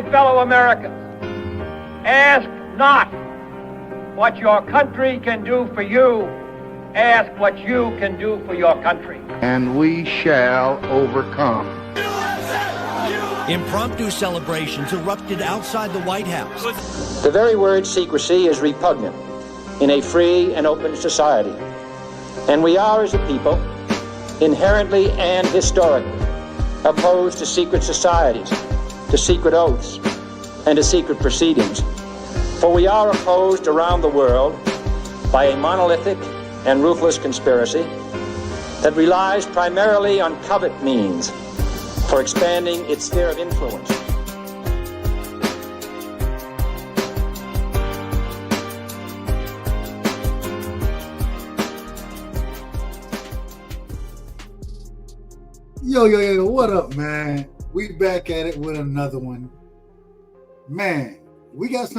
my fellow Americans, ask not what your country can do for you, ask what you can do for your country. And we shall overcome. Impromptu celebrations erupted outside the White House. The very word secrecy is repugnant in a free and open society. And we are, as a people, inherently and historically opposed to secret societies, to secret oaths, and to secret proceedings. For we are opposed around the world by a monolithic and ruthless conspiracy that relies primarily on covert means for expanding its sphere of influence. Yo, what up, man? We back at it with another one. Man, we got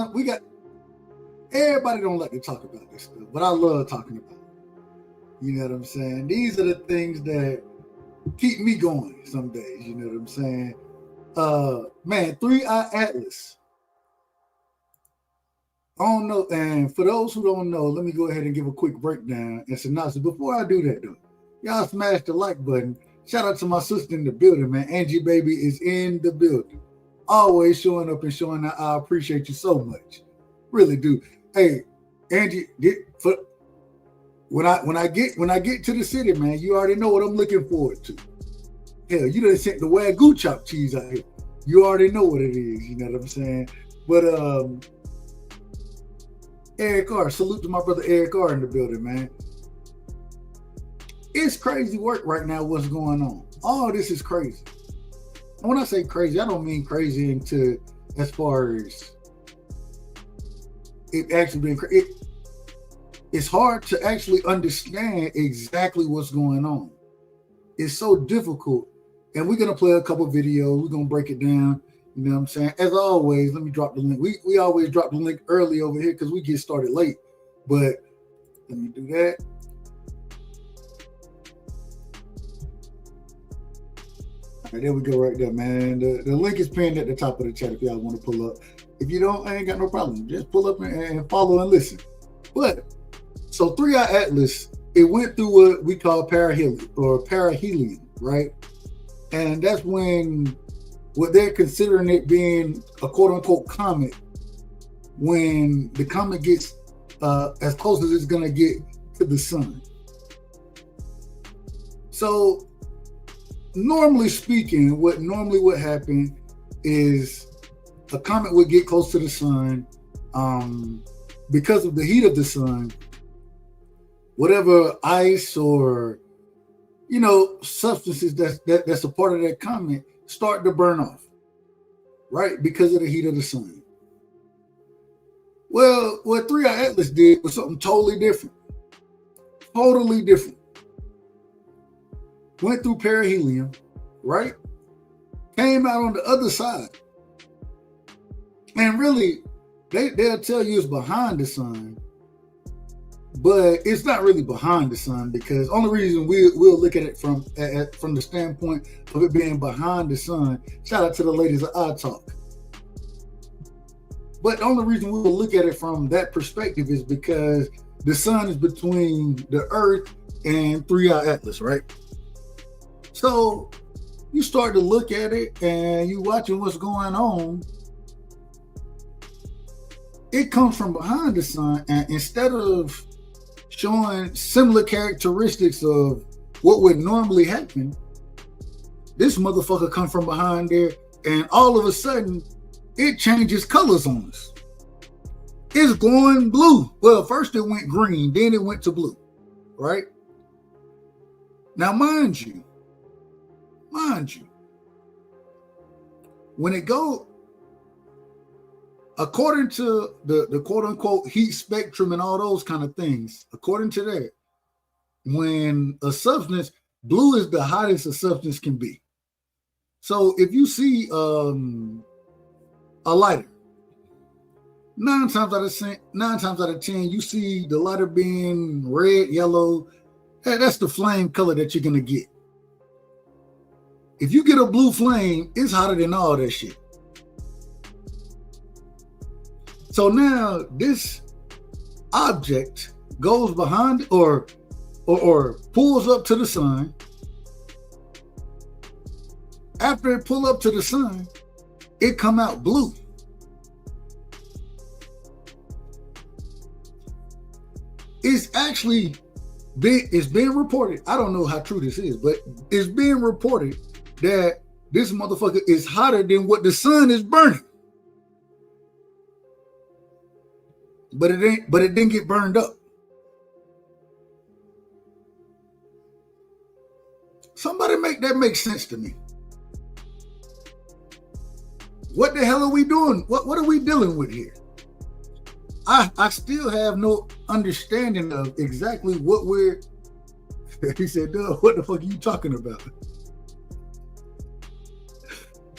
everybody don't like to talk about this stuff, but I love talking about it. You know what I'm saying? These are the things that keep me going some days, you know what I'm saying? Man, 3-Eye Atlas. I don't know, and for those who don't know, let me go ahead and give a quick breakdown and synopsis. Before I do that, though, y'all smash the like button. Shout out to my sister in the building, man. Angie Baby is in the building. Always showing up and showing out. I appreciate you so much. Really do. Hey, Angie, when I get to the city, man, you already know what I'm looking forward to. Hell, you done sent the Wagyu chopped cheese out here. You already know what it is, you know what I'm saying? But Eric R, salute to my brother Eric R in the building, man. It's crazy work right now, what's going on. All this is crazy. And when I say crazy, I don't mean crazy into as far as it actually being crazy. It's hard to actually understand exactly what's going on. It's so difficult. And we're going to play a couple videos. We're going to break it down. You know what I'm saying? As always, let me drop the link. We always drop the link early over here because we get started late. But let me do that. All right, there we go right there, man. The link is pinned at the top of the chat if y'all want to pull up. If you don't, I ain't got no problem. Just pull up and follow and listen. But, so 3-Eye Atlas, it went through what we call perihelion, right? And that's when what they're considering it being a quote-unquote comet, when the comet gets as close as it's going to get to the sun. So, normally speaking, what would happen is a comet would get close to the sun because of the heat of the sun. Whatever ice or substances that's a part of that comet start to burn off, right? Because of the heat of the sun. Well, what 3-Eye Atlas did was something totally different. Totally different. Went through perihelion, right? Came out on the other side. And really, they'll tell you it's behind the sun, but it's not really behind the sun, because only reason we'll look at it from the standpoint of it being behind the sun. Shout out to the ladies of iTalk. But the only reason we'll look at it from that perspective is because the sun is between the Earth and 3-Eye Atlas, right? So you start to look at it and you watching what's going on. It comes from behind the sun, and instead of showing similar characteristics of what would normally happen, this motherfucker come from behind there, and all of a sudden it changes colors on us. It's glowing blue. Well, first it went green, then it went to blue, right? Now, mind you, when it go, according to the quote unquote heat spectrum and all those kind of things, according to that, when a substance, blue is the hottest a substance can be. So if you see a lighter, nine times out of 10, you see the lighter being red, yellow. That's the flame color that you're gonna get. If you get a blue flame, it's hotter than all that shit. So now this object goes behind or pulls up to the sun. After it pull up to the sun, it come out blue. It's actually being reported. I don't know how true this is, but it's being reported that this motherfucker is hotter than what the sun is burning. But it didn't get burned up. Somebody make that make sense to me. What the hell are we doing? What are we dealing with here? I still have no understanding of exactly what we're. He said, "Duh, what the fuck are you talking about?"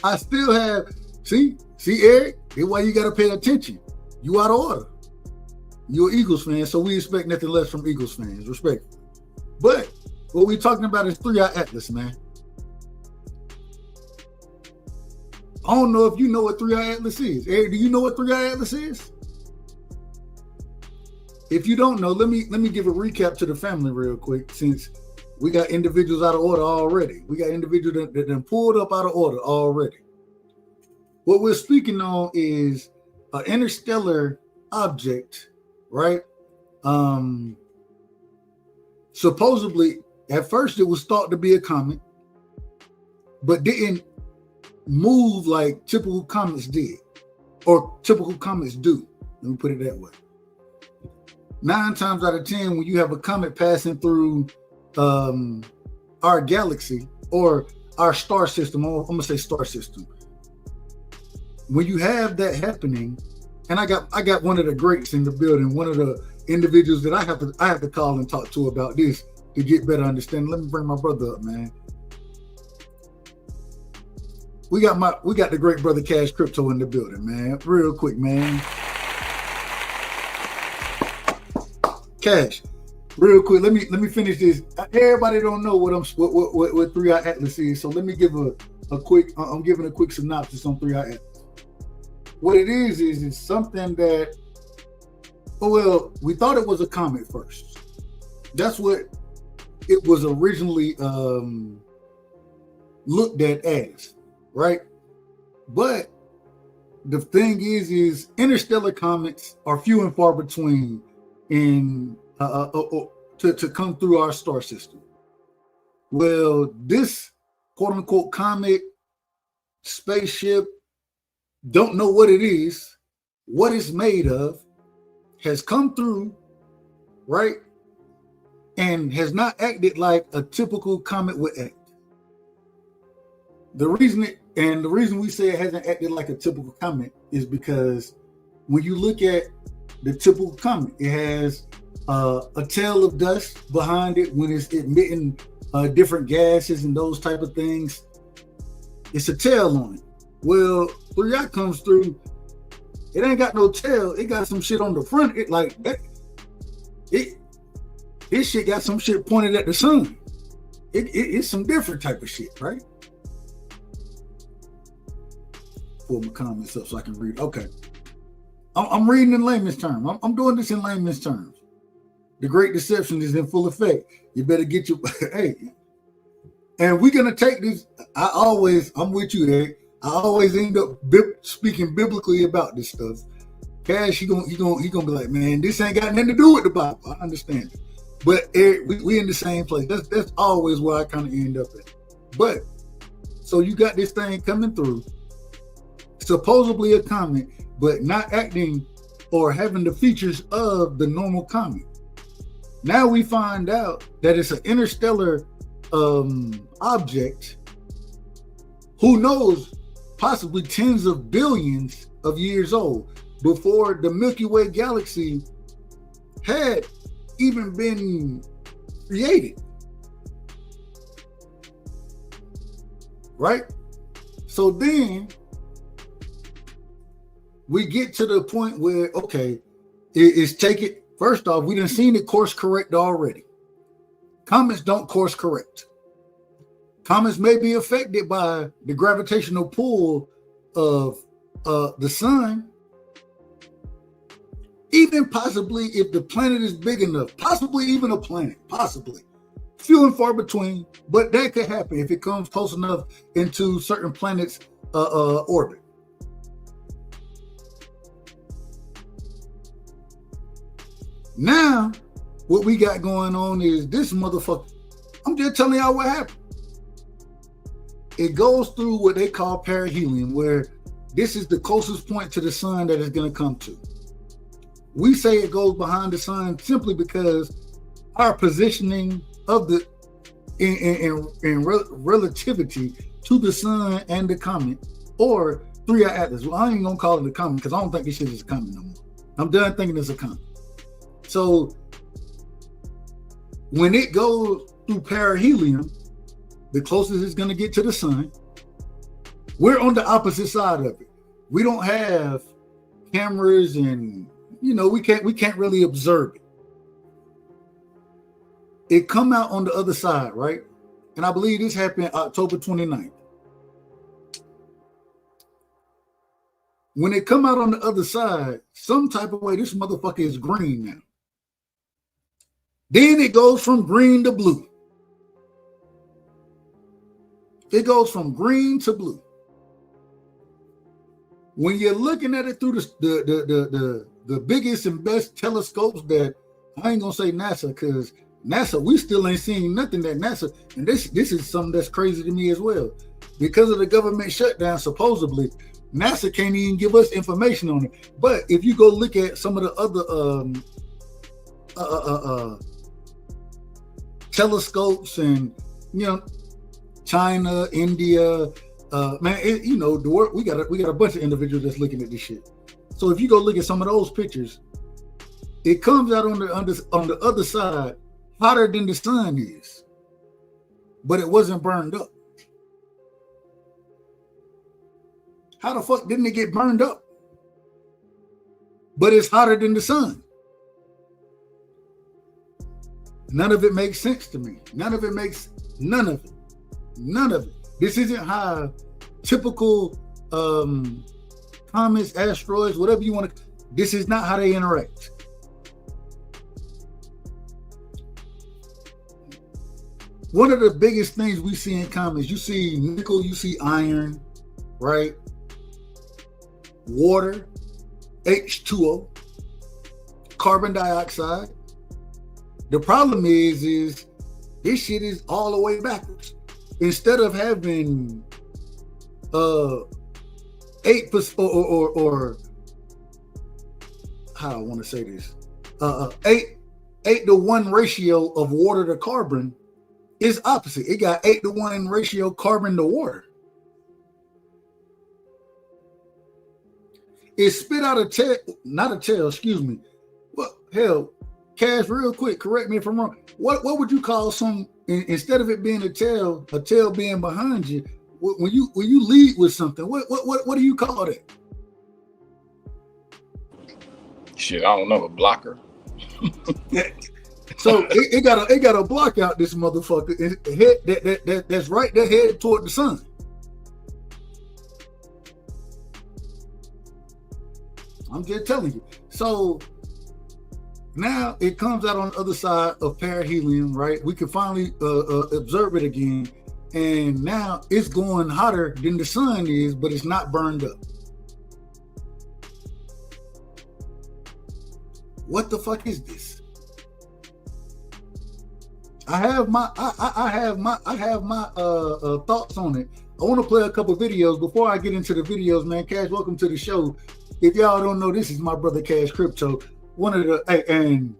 I still have. See, Eric. That's why you got to pay attention. You out of order. You're an Eagles fan, so we expect nothing less from Eagles fans. Respect. But what we're talking about is 3i Atlas, man. I don't know if you know what 3i Atlas is. Eric, do you know what 3i Atlas is? If you don't know, let me give a recap to the family real quick, since we got individuals out of order already. We got individuals that done pulled up out of order already. What we're speaking on is an interstellar object, right? Supposedly, at first it was thought to be a comet, but didn't move like typical comets did, or typical comets do. Let me put it that way. 9 times out of 10, when you have a comet passing through our galaxy or our star system, I'm gonna say star system. When you have that happening, and I got one of the greats in the building, one of the individuals that I have to call and talk to about this to get better understanding. Let me bring my brother up, man. We got the great brother Cash Crypto in the building, man. Real quick, man. Cash, real quick. Let me finish this. Everybody don't know what 3i Atlas is, so let me give a quick. I'm giving a quick synopsis on 3i Atlas. What it is it's something that. Well, we thought it was a comet first. That's what it was originally looked at as, right? But the thing is interstellar comets are few and far between in to come through our star system. Well, this quote unquote comet, spaceship, don't know what it is, what it's made of, has come through, right? And has not acted like a typical comet would act. The reason we say it hasn't acted like a typical comet is because when you look at the typical comet, it has a tail of dust behind it when it's emitting different gases and those type of things. It's a tail on it. Well, 3i comes through, it ain't got no tail. It got some shit on the front. It like that. This shit got some shit pointed at the sun. It's some different type of shit, right? Pull my comments up so I can read. Okay. I'm reading in layman's terms. I'm doing this in layman's terms. The Great Deception is in full effect. You better get your hey. And we're gonna take this. I'm with you, Eric. I always end up speaking biblically about this stuff. Cash, he gonna be like, man, this ain't got nothing to do with the Bible. I understand it. But Eric, we in the same place. That's always where I kind of end up at. But so you got this thing coming through, supposedly a comet, but not acting or having the features of the normal comet. Now we find out that it's an interstellar object. Who knows? Possibly tens of billions of years old, before the Milky Way galaxy had even been created. Right? So then we get to the point where, okay, it's taken. First off, we done seen it course correct already. Comets don't course correct. Comets may be affected by the gravitational pull of the sun, even possibly if the planet is big enough, possibly even a planet, possibly. Few and far between, but that could happen if it comes close enough into certain planets' orbit. Now, what we got going on is this motherfucker. I'm just telling y'all what happened. It goes through what they call perihelion, where this is the closest point to the sun that it's going to come to. We say it goes behind the sun simply because our positioning of the in relativity to the sun and the comet, or 3i Atlas. Well, I ain't gonna call it a comet because I don't think this shit is a comet no more. I'm done thinking it's a comet. So when it goes through perihelion, the closest it's gonna get to the sun, we're on the opposite side of it. We don't have cameras, and we can't really observe it. It come out on the other side, right? And I believe this happened October 29th. When it come out on the other side, some type of way, this motherfucker is green now. Then it goes from green to blue. It goes from green to blue. When you're looking at it through the biggest and best telescopes that, I ain't gonna say NASA, because NASA, we still ain't seeing nothing that NASA, and this is something that's crazy to me as well. Because of the government shutdown, supposedly, NASA can't even give us information on it. But if you go look at some of the other telescopes, and China, India, the world, we got a bunch of individuals that's looking at this shit. So if you go look at some of those pictures, it comes out on the other side hotter than the sun is, but it wasn't burned up. How the fuck didn't it get burned up? But it's hotter than the sun. None of it makes sense to me. None of it. This isn't how typical comets, asteroids, whatever you want to, this is not how they interact. One of the biggest things we see in comets, you see nickel, you see iron, right? Water, H2O, carbon dioxide. The problem is this shit is all the way backwards. Instead of having 8% or how I want to say this, 8-to-1 ratio of water to carbon, is opposite. It got 8-to-1 ratio carbon to water. It spit out excuse me. Well, hell, Cash, real quick, correct me if I'm wrong. What would you call instead of it being a tail being behind you, when you lead with something, what do you call that? Shit, I don't know, a blocker. So it got a block out this motherfucker. That's right there headed toward the sun. I'm just telling you. So now it comes out on the other side of perihelion, right? We can finally observe it again, and now it's going hotter than the sun is, but it's not burned up. What the fuck is this? I have my thoughts on it. I want to play a couple videos before I get into the videos, man. Cash, welcome to the show. If y'all don't know, this is my brother Cash Crypto. And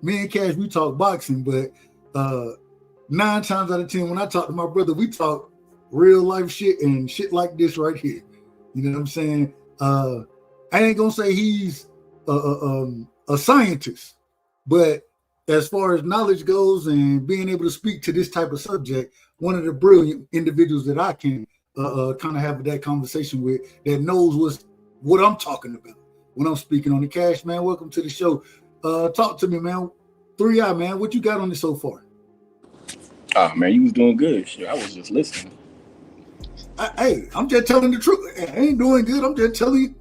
me and Cash, we talk boxing, but 9 times out of 10, when I talk to my brother, we talk real life shit and shit like this right here. You know what I'm saying? I ain't gonna say he's a scientist, but as far as knowledge goes and being able to speak to this type of subject, one of the brilliant individuals that I can kind of have that conversation with, that knows what I'm talking about when I'm speaking on the Cash, man. Welcome to the show. Talk to me, man. 3i, man. What you got on it so far? Oh, man, you was doing good. Shit, I was just listening. Hey, I'm just telling the truth. I ain't doing good. I'm just telling you.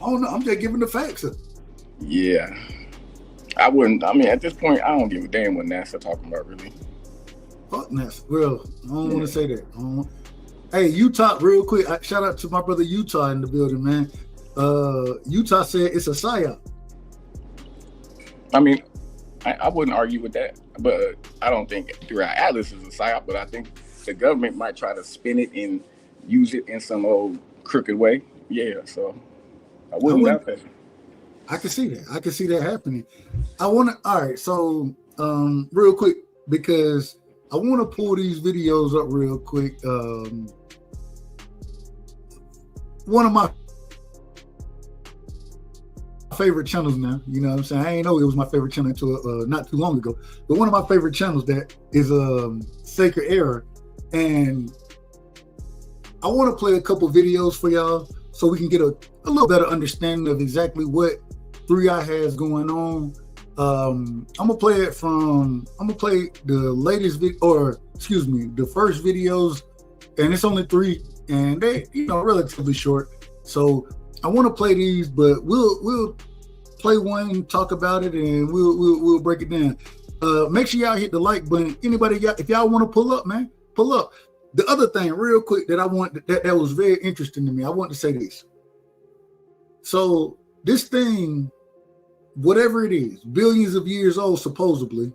I don't know. I'm just giving the facts. Yeah. I wouldn't. I mean, at this point, I don't give a damn what NASA talking about, really. Fuck NASA. Well, I don't want to say that. Hey, Utah, real quick. Shout out to my brother Utah in the building, man. Utah said it's a psyop. I mean, I wouldn't argue with that, but I don't think Throughout Atlas is a psyop, but I think the government might try to spin it and use it in some old crooked way. Yeah, so I wouldn't doubt that. I can see that. I can see that happening. All right, so real quick, because I want to pull these videos up real quick. One of my favorite channels now, you know what I'm saying? I ain't know it was my favorite channel until not too long ago, but one of my favorite channels that is Sacred Era, and I want to play a couple videos for y'all so we can get a little better understanding of exactly what 3i has going on. I'm gonna play the latest video, or excuse me, the first videos, and it's only 3, and they, you know, relatively short. So I want to play these, but we'll play one, talk about it, and we'll break it down. Make sure y'all hit the like button. Anybody if y'all want to pull up, man, pull up. The other thing, real quick, that I want that was very interesting to me, I want to say this. So this thing, whatever it is, billions of years old, supposedly,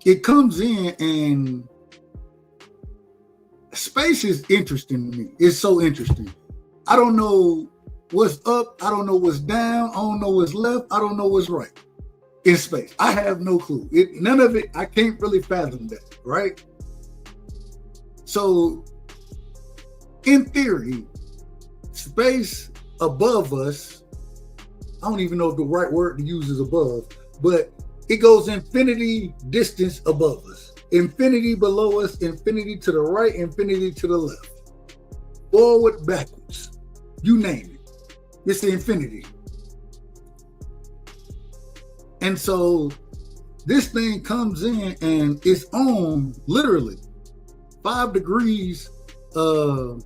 it comes in, and space is interesting to me. It's so interesting. I don't know what's up. I don't know what's down. I don't know what's left. I don't know what's right in space. I have no clue. None of it. I can't really fathom that, right? So, in theory, space above us, I don't even know if the right word to use is above, but it goes infinity distance above us, infinity below us, infinity to the right, infinity to the left, forward, backwards, you name it. It's the infinity. And so this thing comes in and it's on literally 5 degrees on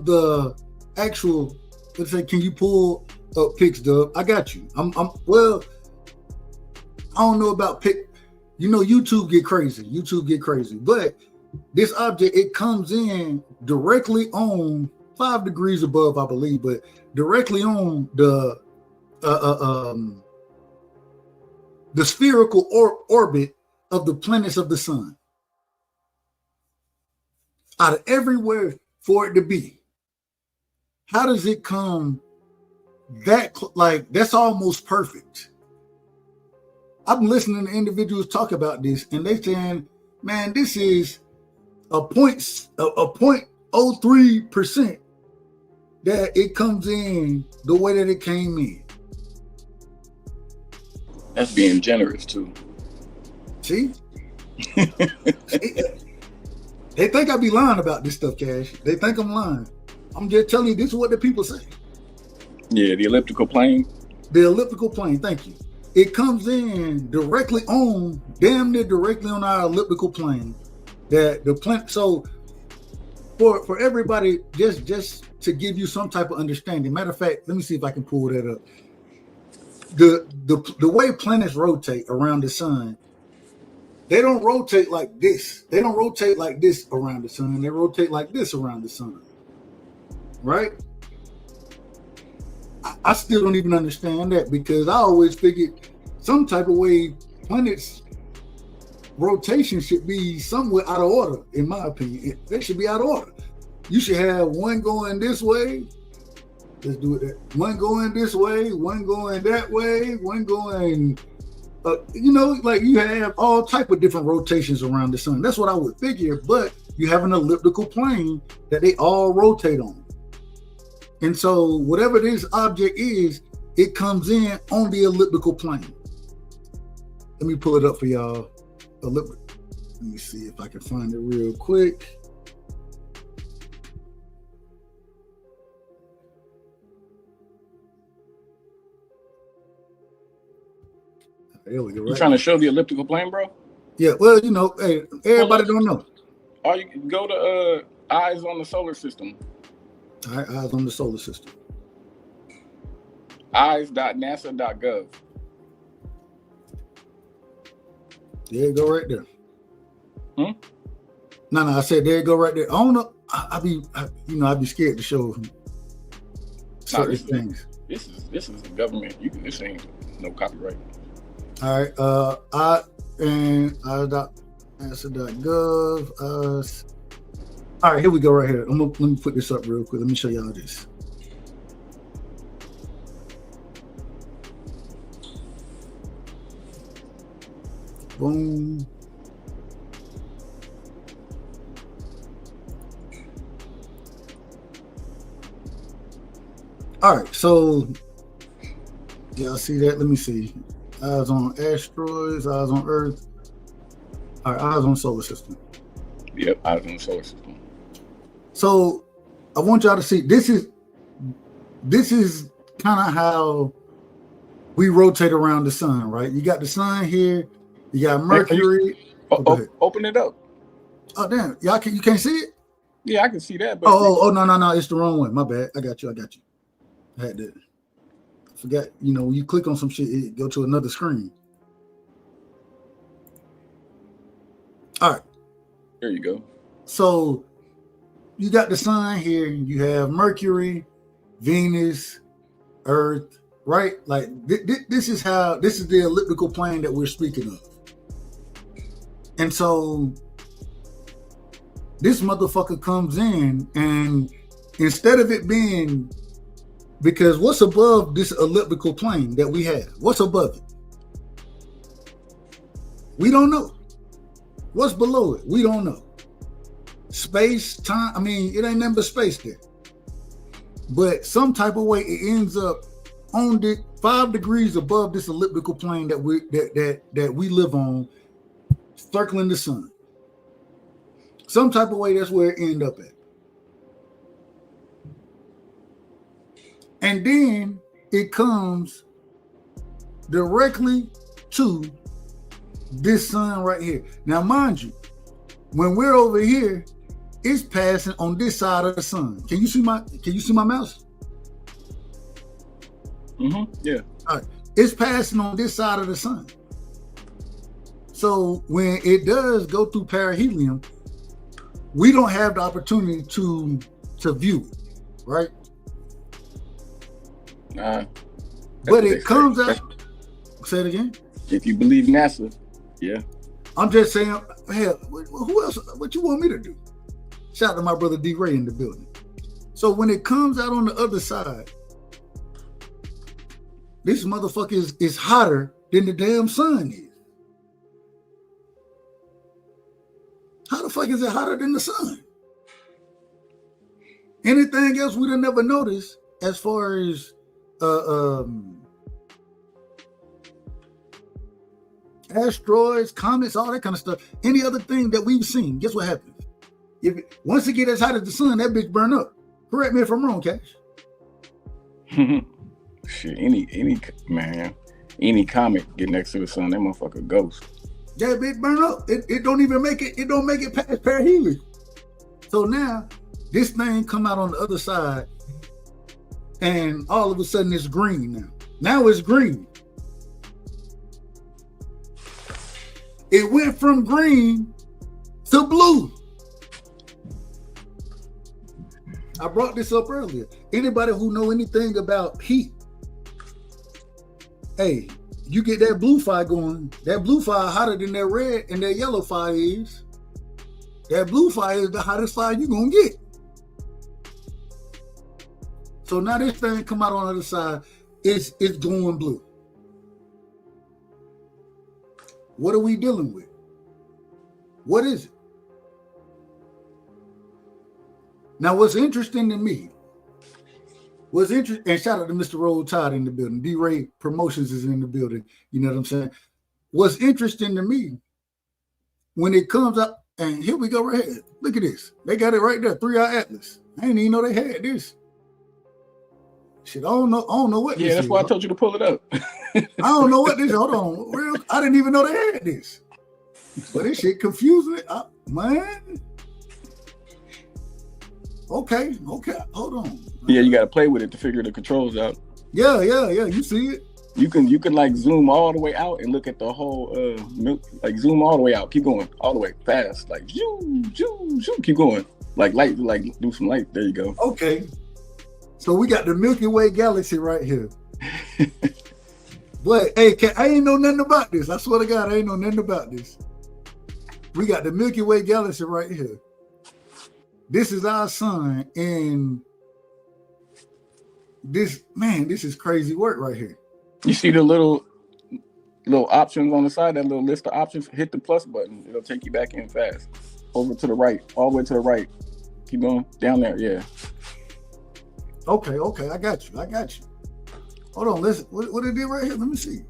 the actual, let's say, can you pull up pics, Dub? I got you. Well, I don't know about pic. You know, YouTube get crazy. But this object, it comes in directly on 5 degrees above, I believe, but directly on the spherical orbit of the planets of the sun. Out of everywhere for it to be, how does it come that that's almost perfect? I'm listening to individuals talk about this, and they saying, man, this is a 0.03% that it comes in the way that it came in. That's being generous too. See? They think I be lying about this stuff, Cash. They think I'm lying. I'm just telling you, this is what the people say. Yeah, the elliptical plane. The elliptical plane, thank you. It comes in directly on, damn near directly on our elliptical plane. That the planet. So for everybody, just to give you some type of understanding. Matter of fact, let me see if I can pull that up. The way planets rotate around the sun, they don't rotate like this. They don't rotate like this around the sun. They rotate like this around the sun. Right? I still don't even understand that, because I always figured some type of way planets rotation should be somewhere out of order, in my opinion. They should be out of order. You should have one going this way. Let's do it. One going this way, one going that way, one going, like you have all type of different rotations around the sun. That's what I would figure, but you have an elliptical plane that they all rotate on. And so whatever this object is, it comes in on the elliptical plane. Let me pull it up for y'all. Let me see if I can find it real quick. There we go. You trying to show the elliptical plane, bro? Yeah, well, hey, everybody don't know. Or you can go to eyes on the solar system. All right, eyes on the solar system. eyes.nasa.gov. There you go right there. Hmm? No, I said there you go right there. I don't know. I'd be scared to show certain things. This is the government. This ain't no copyright. All right. I.nasa.gov. All right, here we go right here. Let me put this up real quick. Let me show y'all this. Boom. All right, so y'all see that? Let me see. Eyes on asteroids, eyes on Earth. All right, eyes on solar system. Yep, eyes on the solar system. So I want y'all to see this is kind of how we rotate around the sun, right? You got the sun here, you got Mercury. Open it up. Oh damn, you can't see it? Yeah, I can see that. But No, it's the wrong one. My bad. I got you. I had to forgot, when you click on some shit, it go to another screen. All right. There you go. So you got the sun here, you have Mercury, Venus, Earth, right? Like this is the elliptical plane that we're speaking of. And so this motherfucker comes in, and instead of it being, because what's above this elliptical plane that we have? What's above it? We don't know. What's below it? We don't know. Space, time, it ain't nothing but space there. But some type of way it ends up on the 5 degrees above this elliptical plane that we live on, circling the sun. Some type of way that's where it end up at. And then it comes directly to this sun right here. Now, mind you, when we're over here, it's passing on this side of the sun. Can you see my mouse? Mm-hmm. Yeah. All right. It's passing on this side of the sun. So when it does go through perihelion, we don't have the opportunity to view it, right? But it comes out. Say it again. If you believe NASA, yeah. I'm just saying, hell, who else? What you want me to do? Shout out to my brother D Ray in the building. So when it comes out on the other side, this motherfucker is hotter than the damn sun is. How the fuck is it hotter than the sun? Anything else we'd have never noticed as far as asteroids, comets, all that kind of stuff. Any other thing that we've seen, guess what happens? Once it gets as hot as the sun, that bitch burn up. Correct me if I'm wrong, Cash. Shit, any comet get next to the sun, that motherfucker ghost. That bitch burn up. It don't even make it. It don't make it past perihelion. So now this thing come out on the other side, and all of a sudden it's green now. Now it's green. It went from green to blue. I brought this up earlier. Anybody who know anything about heat, hey, you get that blue fire going. That blue fire hotter than that red and that yellow fire is. That blue fire is the hottest fire you're gonna get. So now this thing come out on the other side, it's going blue. What are we dealing with? What is it? Now, what's interesting to me, and shout out to Mr. Roll Tide in the building. D-Ray Promotions is in the building. You know what I'm saying? What's interesting to me, when it comes up, and here we go right here. Look at this. They got it right there, 3-Eye Atlas. I didn't even know they had this. Shit, I don't know what this is. Yeah, that's why I told you to pull it up. I don't know what this is. Hold on. I didn't even know they had this. But this shit confusing it. Man. Okay, hold on. Yeah, you got to play with it to figure the controls out. Yeah. You see it? You can like zoom all the way out and look at the whole like zoom all the way out. Keep going all the way fast, like zoom. Keep going, like light, like do some light. There you go. Okay. So we got the Milky Way galaxy right here. But hey, I ain't know nothing about this. I swear to God, I ain't know nothing about this. We got the Milky Way galaxy right here. This is our sun, and this is crazy work right here. You see the little options on the side, that little list of options? Hit the plus button. It'll take you back in fast. Over to the right, all the way to the right. Keep going down there. Yeah. Okay. I got you. Hold on. Listen. What it did right here? Let me see.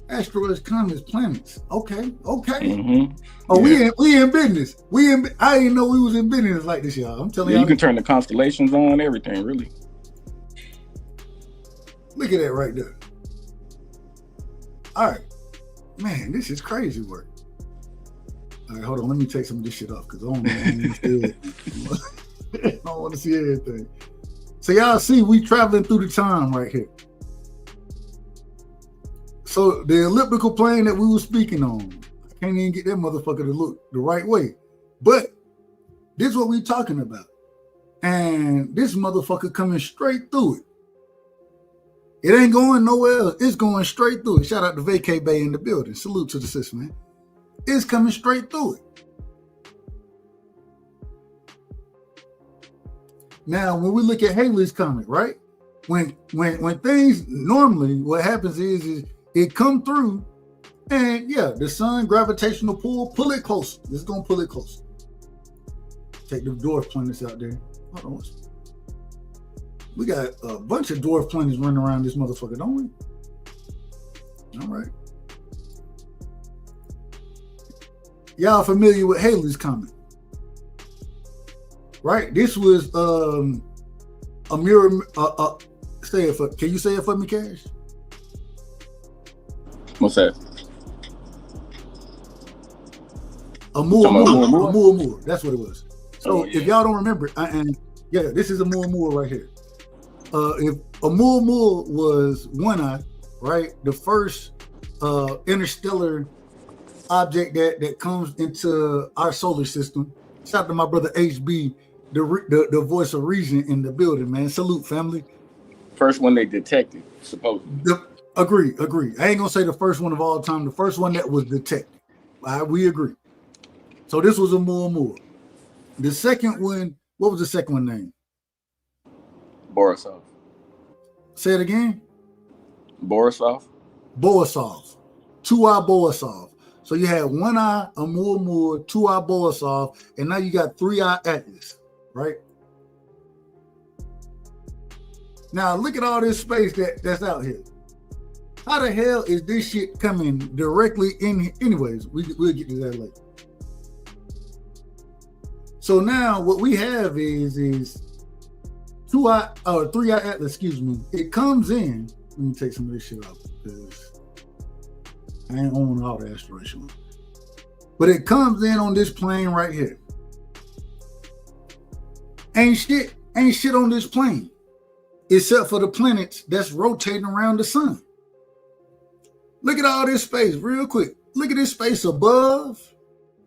Asteroids, comets, planets. Okay. Mm-hmm. Oh, yeah. we in business. I didn't know we was in business like this, y'all. I'm telling you. You can turn the constellations on, everything, really. Look at that right there. All right. Man, this is crazy work. All right, hold on. Let me take some of this shit off because I don't want to see everything. So y'all see, we traveling through the time right here. So the elliptical plane that we were speaking on, I can't even get that motherfucker to look the right way. But this is what we talking about. And this motherfucker coming straight through it. It ain't going nowhere else. It's going straight through it. Shout out to Vacay Bay in the building. Salute to the system, man. It's coming straight through it. Now, when we look at Halley's Comet, right? When things normally, what happens is it come through, and yeah, the sun gravitational pull it closer. It's gonna pull it closer. Take the dwarf planets out there. Hold on. We got a bunch of dwarf planets running around this motherfucker, don't we? All right. Y'all familiar with Halley's Comet? Right? This was a mirror. Say it for. Can you say it for me, Cash? What's that? Oumuamua. That's what it was. So if y'all don't remember, this is Oumuamua right here. If Oumuamua was One Eye, right? The first interstellar object that comes into our solar system. Shout out to my brother HB, the voice of reason in the building, man. Salute, family. First one they detected, supposedly. Agree. I ain't gonna say the first one of all time. The first one that was detected. We agree. So this was Oumuamua. The second one, what was the second one name? Borisov. Say it again. Borisov. Two-Eye Borisov. So you had One Eye Oumuamua, Two-Eye Borisov, and now you got Three-Eye Atlas, right? Now look at all this space that's out here. How the hell is this shit coming directly in here? Anyways, we'll get to that later. So now what we have is Two-Eye or Three-Eye Atlas, excuse me. It comes in. Let me take some of this shit out because I ain't on all the asteroids. But it comes in on this plane right here. Ain't shit on this plane except for the planets that's rotating around the sun. Look at all this space real quick. Look at this space above,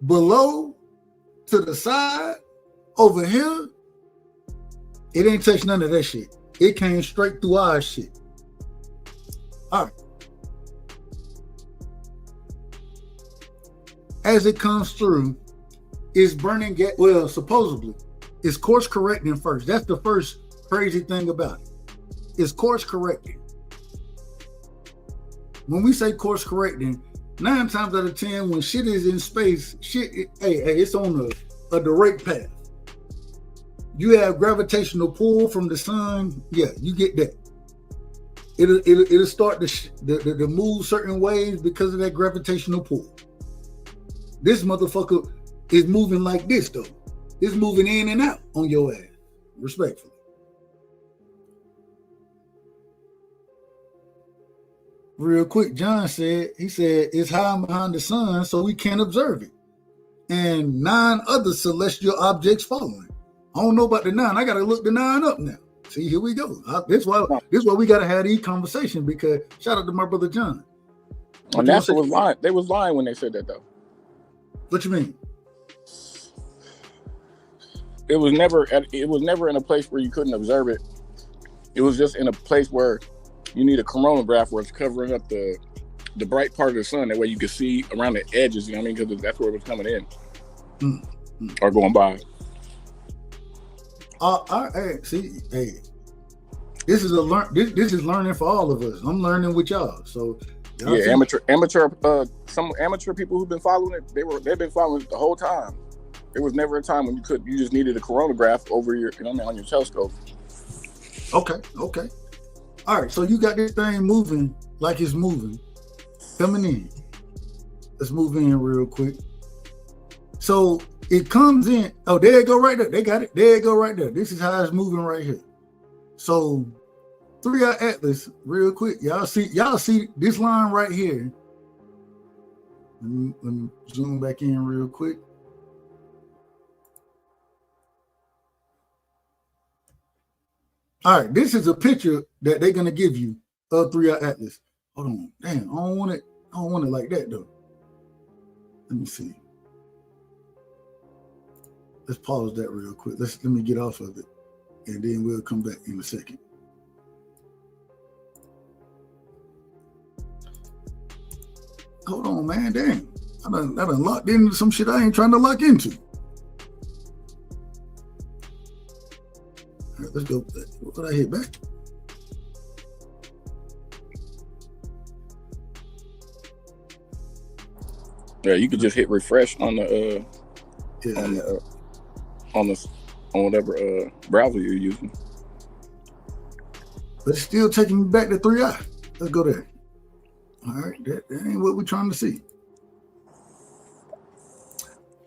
below, to the side, over here. It ain't touched none of that shit. It came straight through our shit. All right. As it comes through, it's burning gas. Well, supposedly, it's course correcting first. That's the first crazy thing about it. It's course correcting. When we say course correcting, 9 times out of 10, when shit is in space, it's on a direct path. You have gravitational pull from the sun. Yeah, you get that. It'll start to move certain ways because of that gravitational pull. This motherfucker is moving like this though. It's moving in and out on your ass, respectfully. Real quick, John said, it's high behind the sun, so we can't observe it. And 9 other celestial objects following. I don't know about the 9. I gotta look the 9 up now. See, here we go. This why we gotta have these conversations, because shout out to my brother John. And NASA was lying. They was lying when they said that, though. What you mean? It was never in a place where you couldn't observe it. It was just in a place where you need a coronagraph where it's covering up the bright part of the sun. That way you could see around the edges, you know what I mean? Because that's where it was coming in or going by. Hey, this is this is learning for all of us. I'm learning with y'all. So yeah, some amateur people who've been following it, they've been following it the whole time. There was never a time when you just needed a coronagraph over your, you know what I mean, on your telescope. Okay. All right, so you got this thing moving like it's moving, coming in. Let's move in real quick. So it comes in. Oh, there it go right there. They got it. There it go right there. This is how it's moving right here. So 3-Eye Atlas, real quick. Y'all see this line right here. Let me zoom back in real quick. All right, this is a picture that they're gonna give you of 3-Eye Atlas. Hold on, damn, I don't want it like that though. Let me see. Let's pause that real quick. Let me get off of it, and then we'll come back in a second. Hold on, man, damn. I done locked into some shit I ain't trying to lock into. All right, let's go. What did I hit back? Yeah, you could just hit refresh on the on whatever browser you're using. But it's still taking me back to 3-Eye. Let's go there. All right, that ain't what we're trying to see.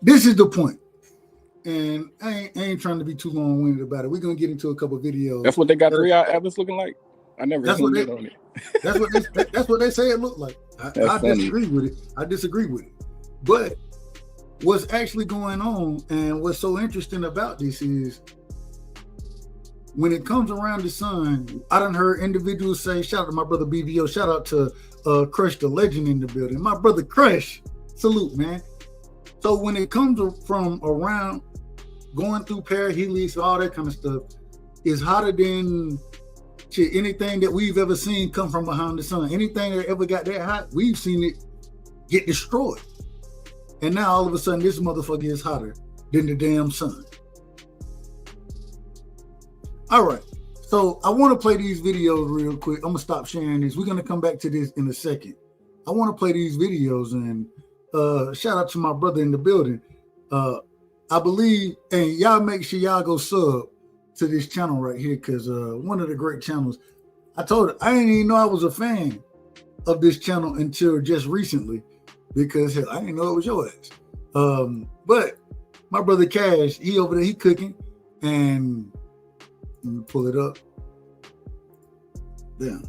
This is the point. And I ain't trying to be too long-winded about it. We're gonna get into a couple videos. That's what they got 3-Eye Atlas looking like. I never seen it on it. That's what they say it looked like. I disagree with it. I disagree with it. But what's actually going on, and what's so interesting about this is, when it comes around the sun, I done heard individuals say, shout out to my brother BVO, shout out to Crush the Legend in the building. My brother Crush, salute, man. So when it comes from around, going through perihelion, all that kind of stuff, is hotter than shit, anything that we've ever seen come from behind the sun. Anything that ever got that hot, we've seen it get destroyed. And now all of a sudden, this motherfucker is hotter than the damn sun. All right, so I want to play these videos real quick. I'm gonna stop sharing this. We're gonna come back to this in a second. I want to play these videos, and shout out to my brother in the building. I believe, and y'all make sure y'all go sub to this channel right here, because one of the great channels. I told her I didn't even know I was a fan of this channel until just recently, because hell, I didn't know it was your ass. But my brother Cash, he over there, he cooking, and let me pull it up. Damn.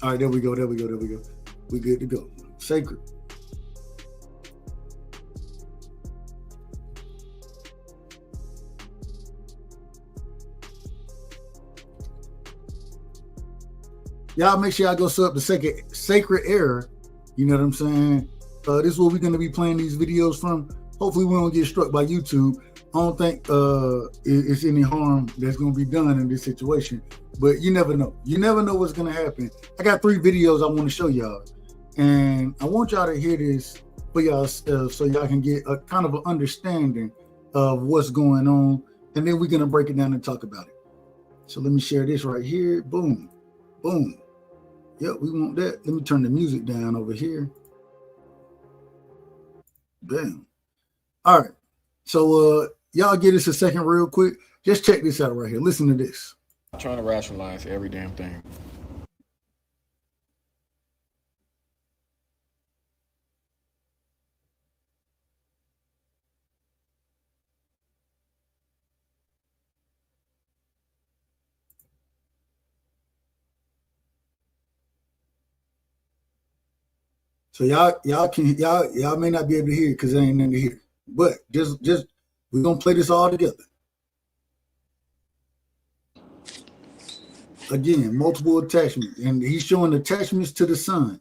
All right, there we go. We good to go. Sacred. Y'all make sure y'all go sub the Sacred Error. You know what I'm saying? This is where we're going to be playing these videos from. Hopefully we don't get struck by YouTube. I don't think it's any harm that's going to be done in this situation. But you never know. You never know what's going to happen. I got 3 videos I want to show y'all. And I want y'all to hear this for yourself so y'all can get a kind of an understanding of what's going on. And then we're going to break it down and talk about it. So let me share this right here. Boom. Boom. Yep, we want that. Let me turn the music down over here. Bam. All right. So y'all give us a second real quick. Just check this out right here. Listen to this. I'm trying to rationalize every damn thing. So y'all may not be able to hear it because there ain't nothing to hear. But just we're gonna play this all together. Again, multiple attachments, and he's showing attachments to the sun.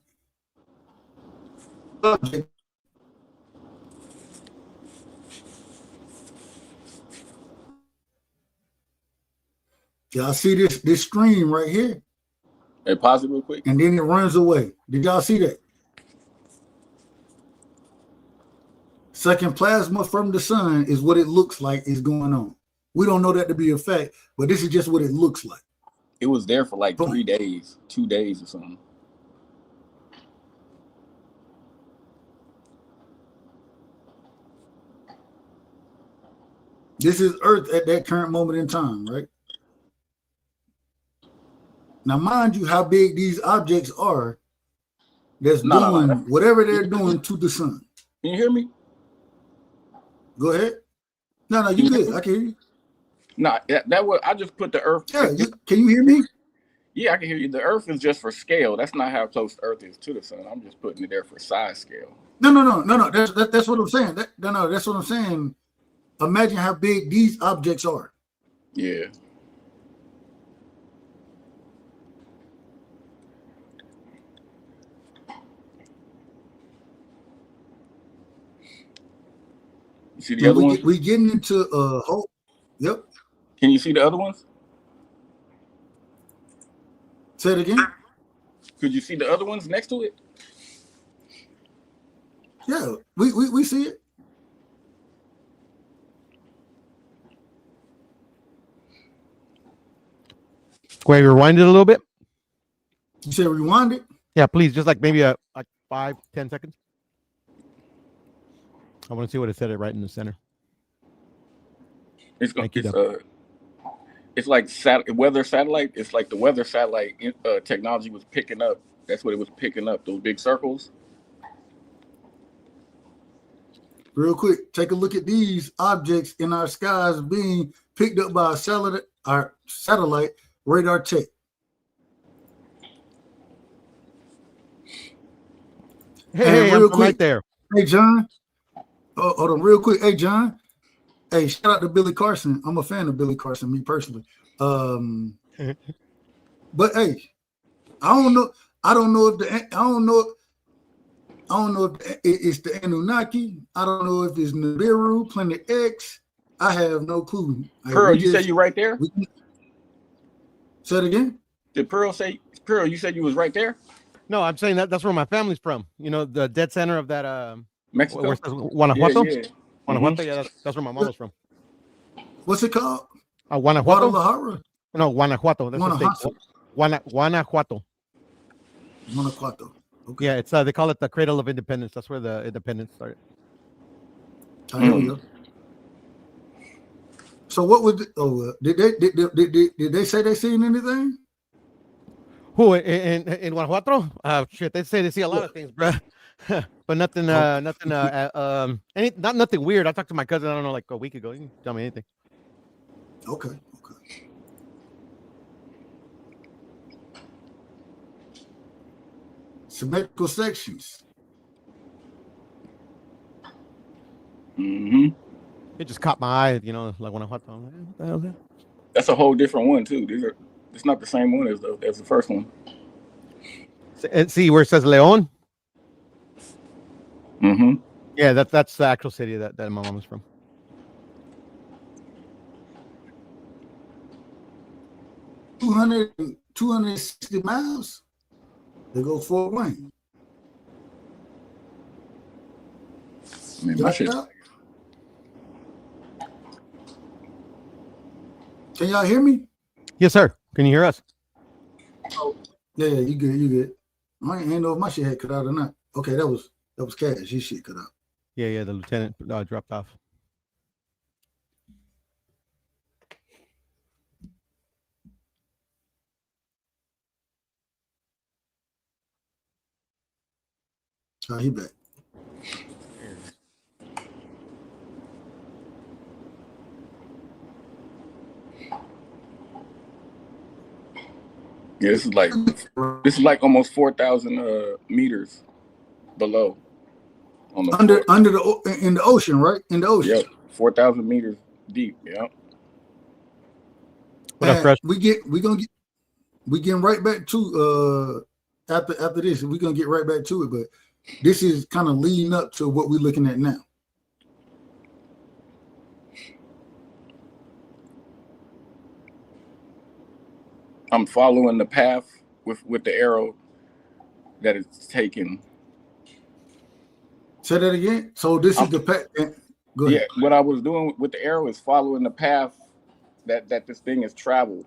Y'all see this stream right here? Hey, pause it real quick. And then it runs away. Did y'all see that? Sucking plasma from the sun is what it looks like is going on. We don't know that to be a fact, but this is just what it looks like. It was there for like 3 days, 2 days or something. This is Earth at that current moment in time, right? Now, mind you, how big these objects are that's doing whatever they're doing to the sun. Can you hear me? Go ahead. No, you good. I can hear you. No, that was, I just put the Earth. Yeah, can you hear me? Yeah, I can hear you. The Earth is just for scale. That's not how close the Earth is to the sun. I'm just putting it there for size scale. No. That's what I'm saying. That's what I'm saying. Imagine how big these objects are. Yeah. You see the other ones? We getting into Yep. Can you see the other ones? Say it again. Could you see the other ones next to it? Yeah, we see it. Can we rewind it a little bit? You said rewind it? Yeah, please. Just like maybe like 5-10 seconds. I want to see what it said right in the center. It's like weather satellite. It's like the weather satellite technology was picking up. That's what it was picking up. Those big circles. Real quick, take a look at these objects in our skies being picked up by our satellite radar tech. Hey, I'm right there. Hey, John. Oh, hold on, real quick. Hey, John. Hey, shout out to Billy Carson. I'm a fan of Billy Carson, me personally. But hey, I don't know if it's the Anunnaki. I don't know if it's Nibiru, Planet X. I have no clue. Pearl, you said you right there? Say it again? Did Pearl say, Pearl, you said you was right there? No, I'm saying that's where my family's from. You know, the dead center of that Mexico. Guanajuato? Yeah. Guanajuato, yeah, that's where my mom was from. What's it called? Guanajuato? Guadalajara? No, Guanajuato. That's the state. Guanajuato. Guanajuato. Okay. Yeah, it's they call it the cradle of independence. That's where the independence started. I know you. So what was did they say they seen anything? Who in Guanajuato? Shit, they say they see a lot of things, bro. But nothing nothing weird. I talked to my cousin, I don't know, like a week ago. You can tell me anything. Okay. Symmetrical sections. Mm-hmm. It just caught my eye, you know, like Guanajuato. I'm like, what the hell is that? That's a whole different one too. It's not the same one as the first one. And see where it says León? Mm-hmm. Yeah, that's the actual city that my mom is from. $200 260 miles. They go Fort Wayne. I mean, my shit. Can y'all hear me? Yes, sir. Can you hear us? Yeah, you good. I ain't know if my shit had cut out or not. Okay, that was Cash. His shit cut out. Yeah, the lieutenant dropped off. Oh, he back. Yeah, this is like almost 4,000 meters. below on the under floor. in the ocean, right? In the ocean. Yep, 4,000 meters deep. Yeah. What up, Fresh? We getting right back to after this. We're gonna get right back to it, but this is kind of leading up to what we're looking at now. I'm following the path with the arrow that it's taken. Say that again. So this is the path. Go ahead. Yeah, what I was doing with the arrow is following the path that this thing has traveled.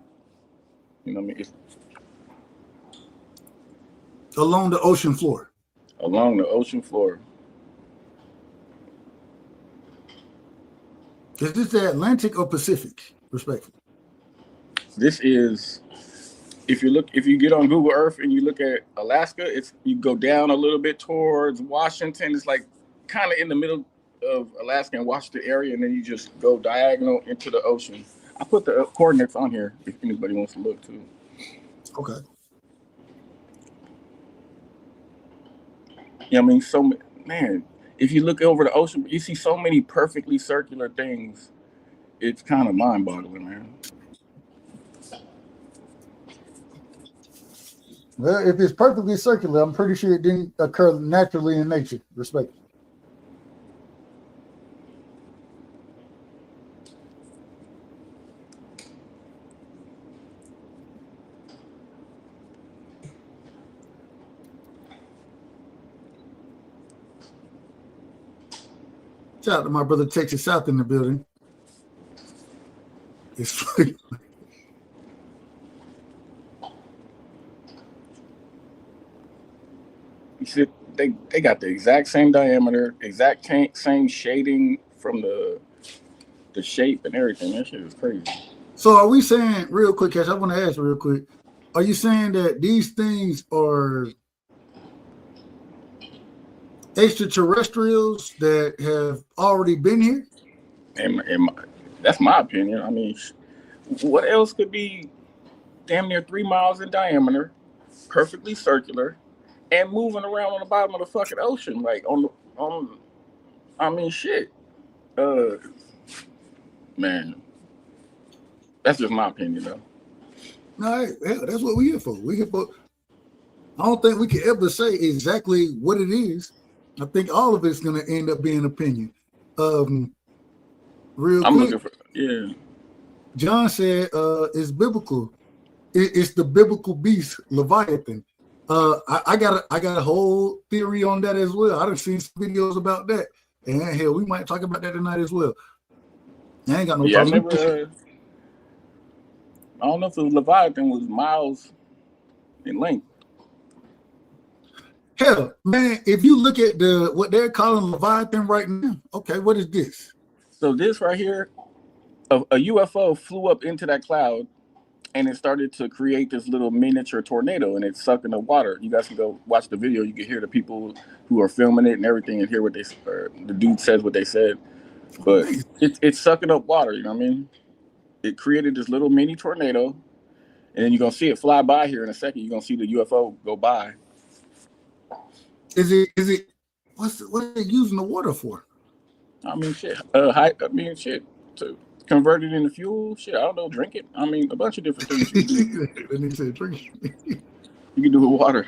You know what I mean? It's Along the ocean floor. along the ocean floor. Is this the Atlantic or Pacific? Respectfully. This is, if you get on Google Earth and you look at Alaska, you go down a little bit towards Washington. It's like kind of in the middle of Alaska and Washington area, and then you just go diagonal into the ocean. I put the coordinates on here if anybody wants to look too. Okay. Yeah, I mean, man, if you look over the ocean, you see so many perfectly circular things. It's kind of mind-boggling, man. Well, if it's perfectly circular, I'm pretty sure it didn't occur naturally in nature. Respect. Shout out to my brother Texas South in the building. It's funny. You see, they got the exact same diameter, exact same shading from the shape and everything. That shit is crazy. So are we saying, real quick, Cash, I want to ask real quick, are you saying that these things are extraterrestrials that have already been here? And that's my opinion. I mean, what else could be damn near 3 miles in diameter, perfectly circular, and moving around on the bottom of the fucking ocean, like I mean, shit. Man, that's just my opinion, though. No, that's what we're here for. We're here for. I don't think we can ever say exactly what it is. I think all of it's going to end up being opinion. Real I'm quick, looking for, yeah. John said it's biblical. It's the biblical beast, Leviathan. I got a whole theory on that as well. I done seen some videos about that, and hell, we might talk about that tonight as well. I ain't got no problem. I don't know if the Leviathan was miles in length. Hell, man, if you look at what they're calling Leviathan right now, okay, what is this? So this right here, a UFO flew up into that cloud, and it started to create this little miniature tornado, and it's sucking the water. You guys can go watch the video. You can hear the people who are filming it and everything, and hear what the dude says what they said. But it's sucking up water. You know what I mean? It created this little mini tornado, and then you're gonna see it fly by here in a second. You're gonna see the UFO go by. Is it? What are they using the water for? I mean, shit. Shit. To convert it into fuel. Shit. I don't know. Drink it. I mean, a bunch of different things. You can do. Then he said drink. You can do with water.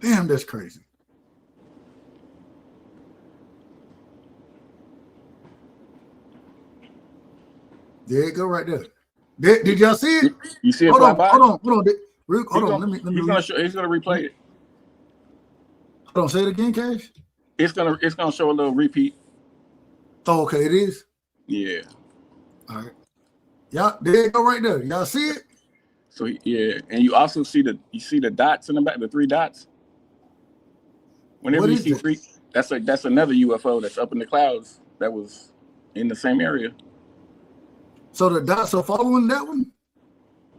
Damn, that's crazy. There you go, right there. Did y'all see it? You see it Hold fly on, by? hold on. Hold on. Let me. He's gonna replay it. Hold on. Say it again, Cash. It's gonna show a little repeat. Oh, okay, it is. Yeah. All right. Yeah, there you go, right there. Y'all see it? So yeah, and you also see the dots in the back, the 3 dots. Whenever you see 3, that's another UFO that's up in the clouds that was in the same area. So the dots are following that one?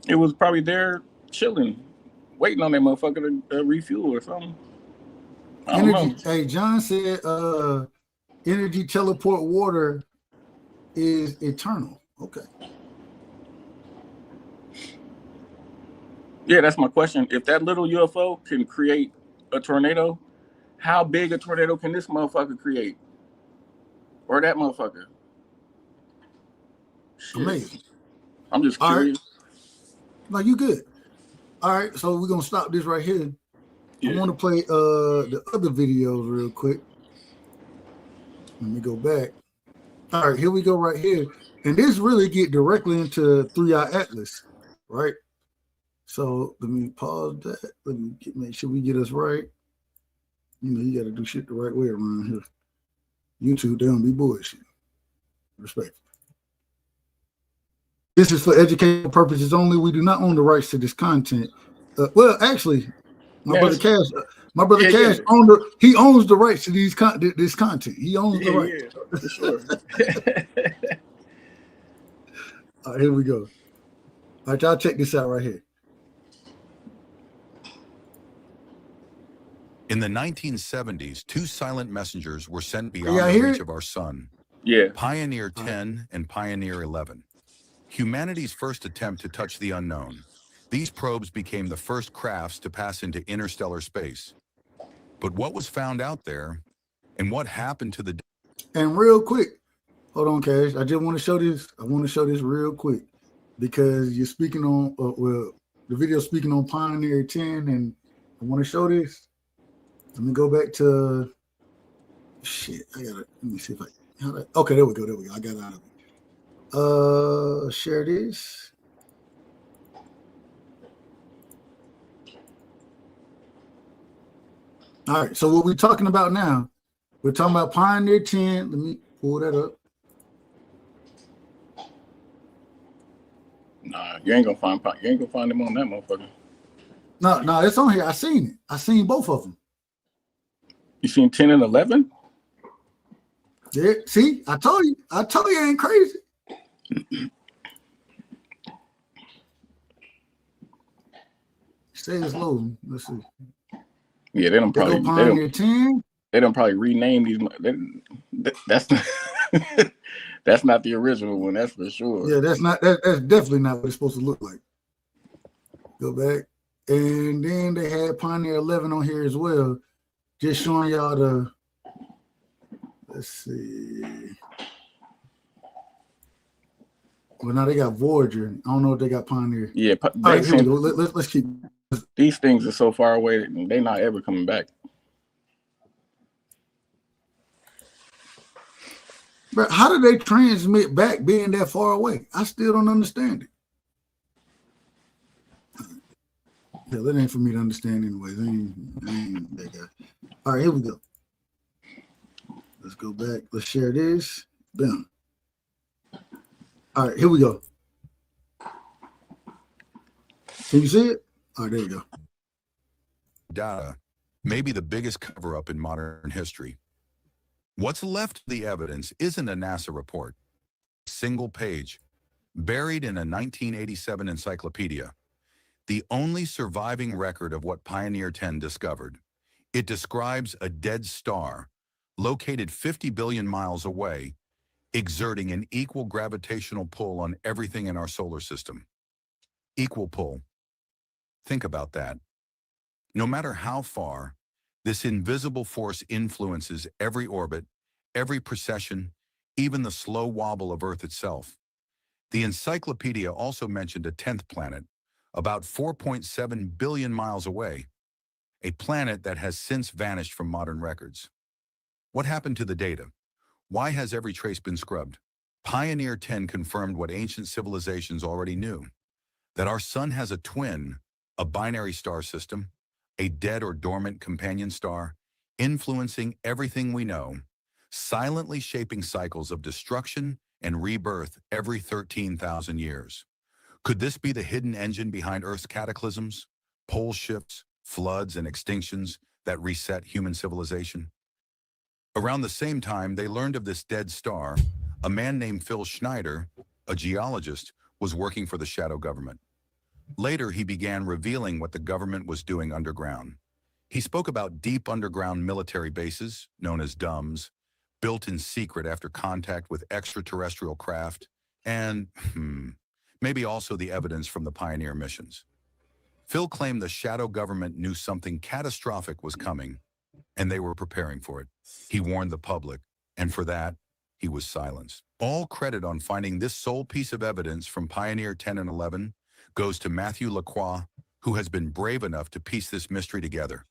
It was probably there chilling, waiting on that motherfucker to refuel or something. I don't know. Hey, John said energy teleport water is eternal. Okay. Yeah, that's my question. If that little UFO can create a tornado, how big a tornado can this motherfucker create? Or that motherfucker? Shit. Amazing. I'm just All right. curious. No, you good. All right, so we're gonna stop this right here. I Yeah. want to play the other videos real quick. Let me go back. All right, here we go right here. And this really get directly into 3-Eye Atlas, right? So let me pause that. Let me make sure we get us right. You know, you got to do shit the right way around here. YouTube, they don't be bullshit. Respect. This is for educational purposes only. We do not own the rights to this content. Well, actually, my brother Cash he owns the rights to this content. He owns the rights. Yeah, for sure. All right, here we go. All right, y'all check this out right here. In the 1970s, 2 silent messengers were sent beyond the reach of our sun. Yeah. Pioneer 10 and Pioneer 11. Humanity's first attempt to touch the unknown. These probes became the first crafts to pass into interstellar space. But what was found out there, and what happened to the... And real quick, hold on, Cash. I just want to show this. I want to show this real quick because you're speaking on, well, the video speaking on Pioneer 10, and I want to show this. Let me go back to, shit, let me see if okay, there we go. I got out of it. Share this. All right, so what we're talking about now, we're talking about Pioneer 10. Let me pull that up. Nah, you ain't gonna find them on that motherfucker. No, it's on here. I seen it. I seen both of them. You seen 10 and 11? Yeah, see, I told you I ain't crazy. Stay it's loading. Let's see. Yeah, they don't probably rename these. That's not, that's not the original one. That's for sure. Yeah, that's definitely not what it's supposed to look like. Go back, and then they had Pioneer 11 on here as well, just showing y'all the. Let's see. Well, now they got Voyager. I don't know if they got Pioneer. Yeah, all right, here we go. Let's keep. These things are so far away; they're not ever coming back. But how do they transmit back being that far away? I still don't understand it. Yeah, that ain't for me to understand anyways. I ain't that guy. All right, here we go. Let's go back. Let's share this. Boom. All right, here we go. Can you see it? All right, there you go. Data, maybe the biggest cover-up in modern history. What's left of the evidence isn't a NASA report. Single page, buried in a 1987 encyclopedia. The only surviving record of what Pioneer 10 discovered. It describes a dead star, located 50 billion miles away, exerting an equal gravitational pull on everything in our solar system. Equal pull. Think about that. No matter how far, this invisible force influences every orbit, every precession, even the slow wobble of Earth itself. The encyclopedia also mentioned a 10th planet, about 4.7 billion miles away, a planet that has since vanished from modern records. What happened to the data? Why has every trace been scrubbed? Pioneer 10 confirmed what ancient civilizations already knew, that our sun has a twin, a binary star system, a dead or dormant companion star, influencing everything we know, silently shaping cycles of destruction and rebirth every 13,000 years. Could this be the hidden engine behind Earth's cataclysms, pole shifts, floods, and extinctions that reset human civilization? Around the same time they learned of this dead star, a man named Phil Schneider, a geologist, was working for the shadow government. Later, he began revealing what the government was doing underground. He spoke about deep underground military bases, known as DUMBs, built in secret after contact with extraterrestrial craft, and maybe also the evidence from the Pioneer missions. Phil claimed the shadow government knew something catastrophic was coming, and they were preparing for it. He warned the public, and for that, he was silenced. All credit on finding this sole piece of evidence from Pioneer 10 and 11 goes to Matthew Lacroix, who has been brave enough to piece this mystery together,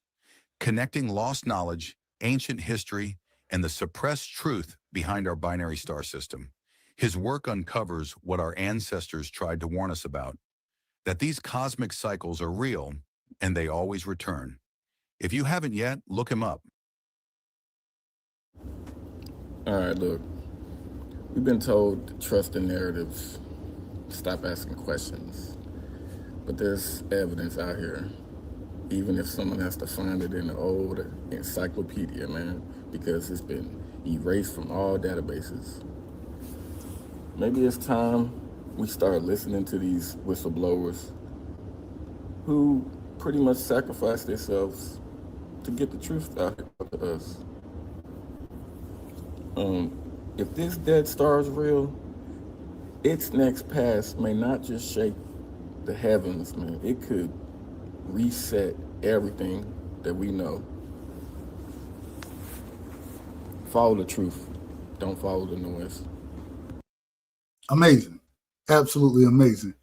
connecting lost knowledge, ancient history, and the suppressed truth behind our binary star system. His work uncovers what our ancestors tried to warn us about, that these cosmic cycles are real and they always return. If you haven't yet, look him up. All right, look, we've been told to trust the narratives, stop asking questions, but there's evidence out here, even if someone has to find it in an old encyclopedia, man, because it's been erased from all databases. Maybe it's time we start listening to these whistleblowers who pretty much sacrifice themselves to get the truth out to us. If this dead star is real, its next pass may not just shake the heavens, man. It could reset everything that we know. Follow the truth. Don't follow the noise. Amazing. Absolutely amazing.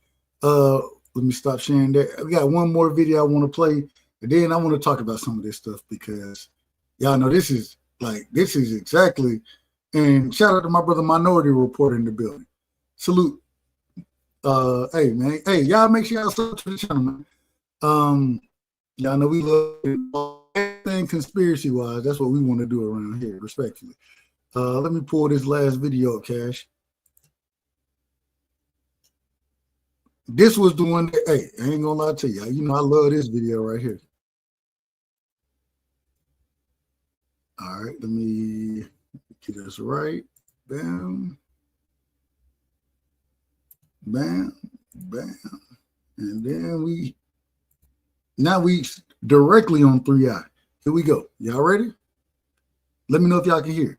Let me stop sharing that. We got one more video I want to play, and then I want to talk about some of this stuff because y'all know this is exactly. And shout out to my brother Minority Report in the building. Salute. Hey man, hey, y'all make sure y'all sub to the channel, man. Y'all know we love everything conspiracy wise. That's what we want to do around here, respectfully. Let me pull this last video up, Cash. This was the one that, hey, I ain't gonna lie to you. You know, I love this video right here. All right, let me get this right. Bam. Bam. Bam. And then we directly on 3i. Here we go. Y'all ready? Let me know if y'all can hear it.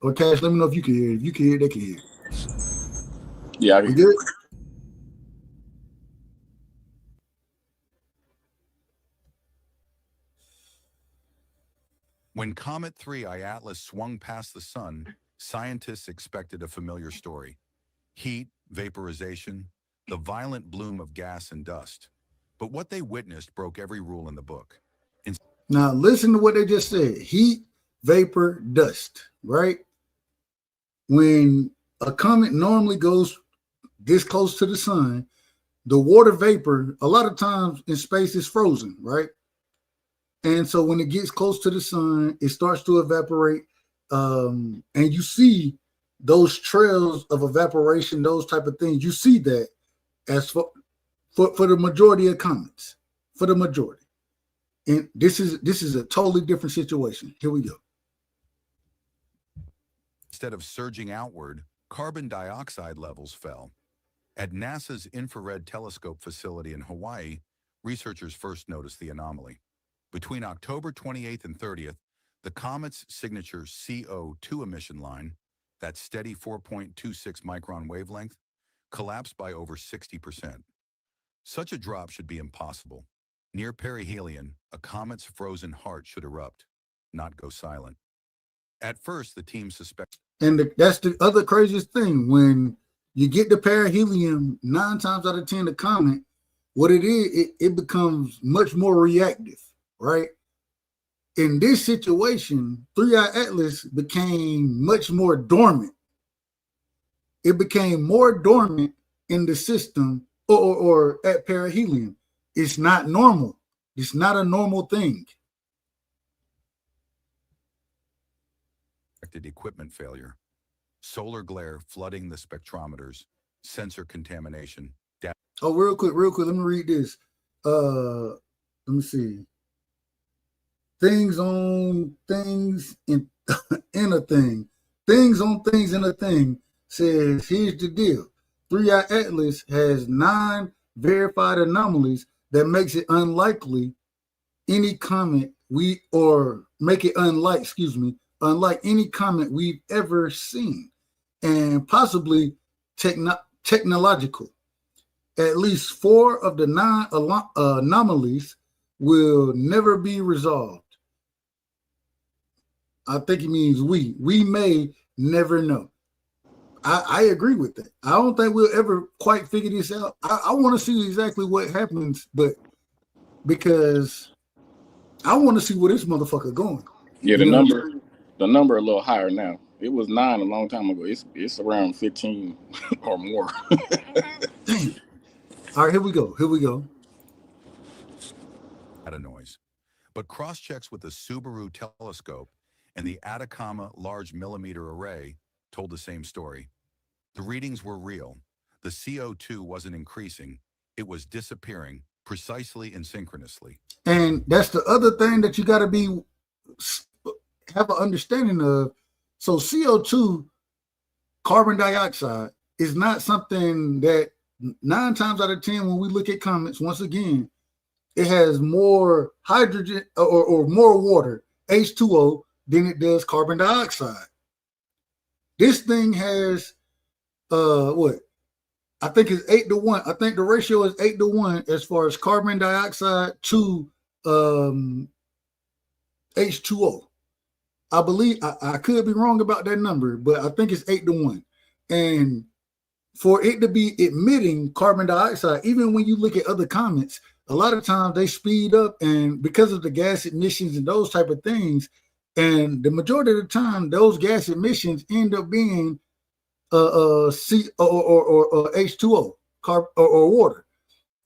Or Cash, let me know if you can hear it. If you can hear it, they can hear it. Yeah, I We good? When Comet 3I Atlas swung past the sun, scientists expected a familiar story. Heat, vaporization, the violent bloom of gas and dust. But what they witnessed broke every rule in the book. Now, listen to what they just said. Heat, vapor, dust, right? When a comet normally goes this close to the sun, the water vapor, a lot of times in space, is frozen, right? And so when it gets close to the sun, it starts to evaporate. And you see those trails of evaporation, those type of things. You see that as for the majority of comets, for the majority. And this is a totally different situation. Here we go. Instead of surging outward, carbon dioxide levels fell. At NASA's Infrared Telescope facility in Hawaii, researchers first noticed the anomaly. Between October 28th and 30th, the comet's signature CO2 emission line, that steady 4.26 micron wavelength, collapsed by over 60%. Such a drop should be impossible. Near perihelion, a comet's frozen heart should erupt, not go silent. At first, the team suspected. And that's the other craziest thing. When you get the perihelion, 9 times out of 10, the comet, what it is, it becomes much more reactive. Right? In this situation, 3i Atlas became much more dormant. It became more dormant in the system or at perihelion. It's not normal. It's not a normal thing. Equipment failure, solar glare flooding the spectrometers, sensor contamination. Oh, real quick, let me read this. Let me see. Things on things in a thing. Things on things in a thing says, here's the deal. 3i Atlas has 9 verified anomalies that makes it unlikely any comet unlike any comet we've ever seen, and possibly technological. at least 4 of the 9 anomalies will never be resolved. I think he means we. We may never know. I agree with that. I don't think we'll ever quite figure this out. I want to see exactly what happens, but because I want to see where this motherfucker going. Yeah, the number a little higher now. It was 9 a long time ago. It's around 15 or more. Damn. All right, here we go. At a noise, but cross-checks with the Subaru telescope and the Atacama Large Millimeter Array told the same story. The readings were real. The CO2 wasn't increasing. It was disappearing precisely and synchronously. And that's the other thing that you got to have an understanding of. So CO2, carbon dioxide, is not something that 9 times out of 10 when we look at comets, once again, it has more hydrogen or more water, H2O, than it does carbon dioxide. This thing has I think it's 8-1. I think the ratio is 8-1 as far as carbon dioxide to H2O. I believe I could be wrong about that number, but I think it's 8-1. And for it to be emitting carbon dioxide, even when you look at other comets, a lot of times they speed up, and because of the gas emissions and those type of things, and the majority of the time, those gas emissions end up being C or H2O, or water.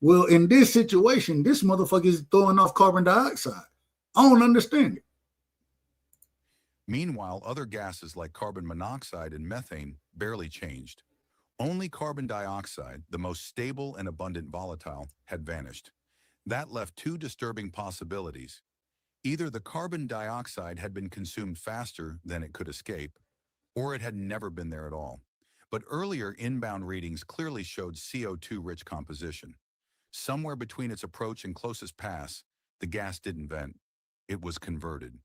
Well, in this situation, this motherfucker is throwing off carbon dioxide. I don't understand it. Meanwhile, other gases like carbon monoxide and methane barely changed. Only carbon dioxide, the most stable and abundant volatile, had vanished. That left 2 disturbing possibilities. Either the carbon dioxide had been consumed faster than it could escape, or it had never been there at all. But earlier inbound readings clearly showed CO2-rich composition. Somewhere between its approach and closest pass, the gas didn't vent. It was converted.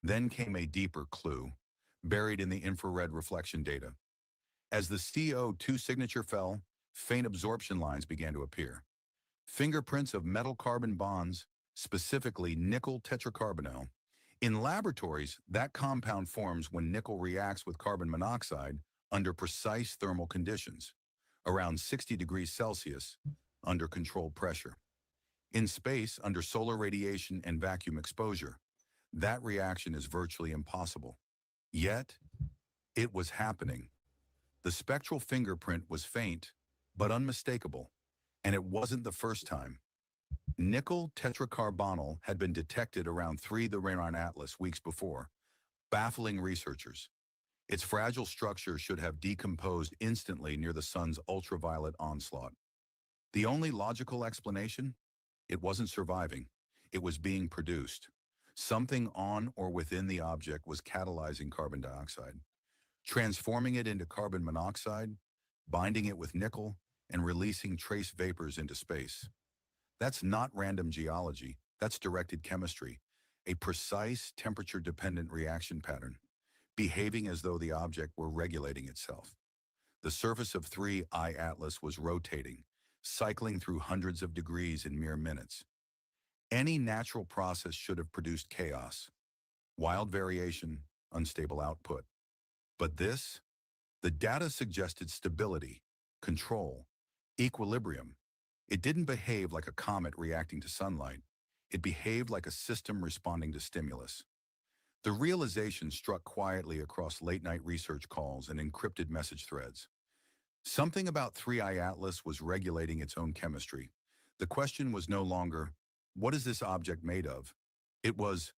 Then came a deeper clue, buried in the infrared reflection data. As the CO2 signature fell, faint absorption lines began to appear. Fingerprints of metal-carbon bonds, specifically nickel tetracarbonyl. In laboratories, that compound forms when nickel reacts with carbon monoxide under precise thermal conditions, around 60 degrees Celsius, under controlled pressure. In space, under solar radiation and vacuum exposure, that reaction is virtually impossible. Yet, it was happening. The spectral fingerprint was faint, but unmistakable, and it wasn't the first time. Nickel tetracarbonyl had been detected around 3 the Rayron Atlas weeks before, baffling researchers. Its fragile structure should have decomposed instantly near the sun's ultraviolet onslaught. The only logical explanation? It wasn't surviving. It was being produced. Something on or within the object was catalyzing carbon dioxide, transforming it into carbon monoxide, binding it with nickel, and releasing trace vapors into space. That's not random geology. That's directed chemistry, a precise temperature-dependent reaction pattern, behaving as though the object were regulating itself. The surface of 3I Atlas was rotating, cycling through hundreds of degrees in mere minutes. Any natural process should have produced chaos, wild variation, unstable output. But this, the data suggested stability, control, equilibrium. It didn't behave like a comet reacting to sunlight. It behaved like a system responding to stimulus. The realization struck quietly across late-night research calls and encrypted message threads. Something about 3I Atlas was regulating its own chemistry. The question was no longer, what is this object made of? It was,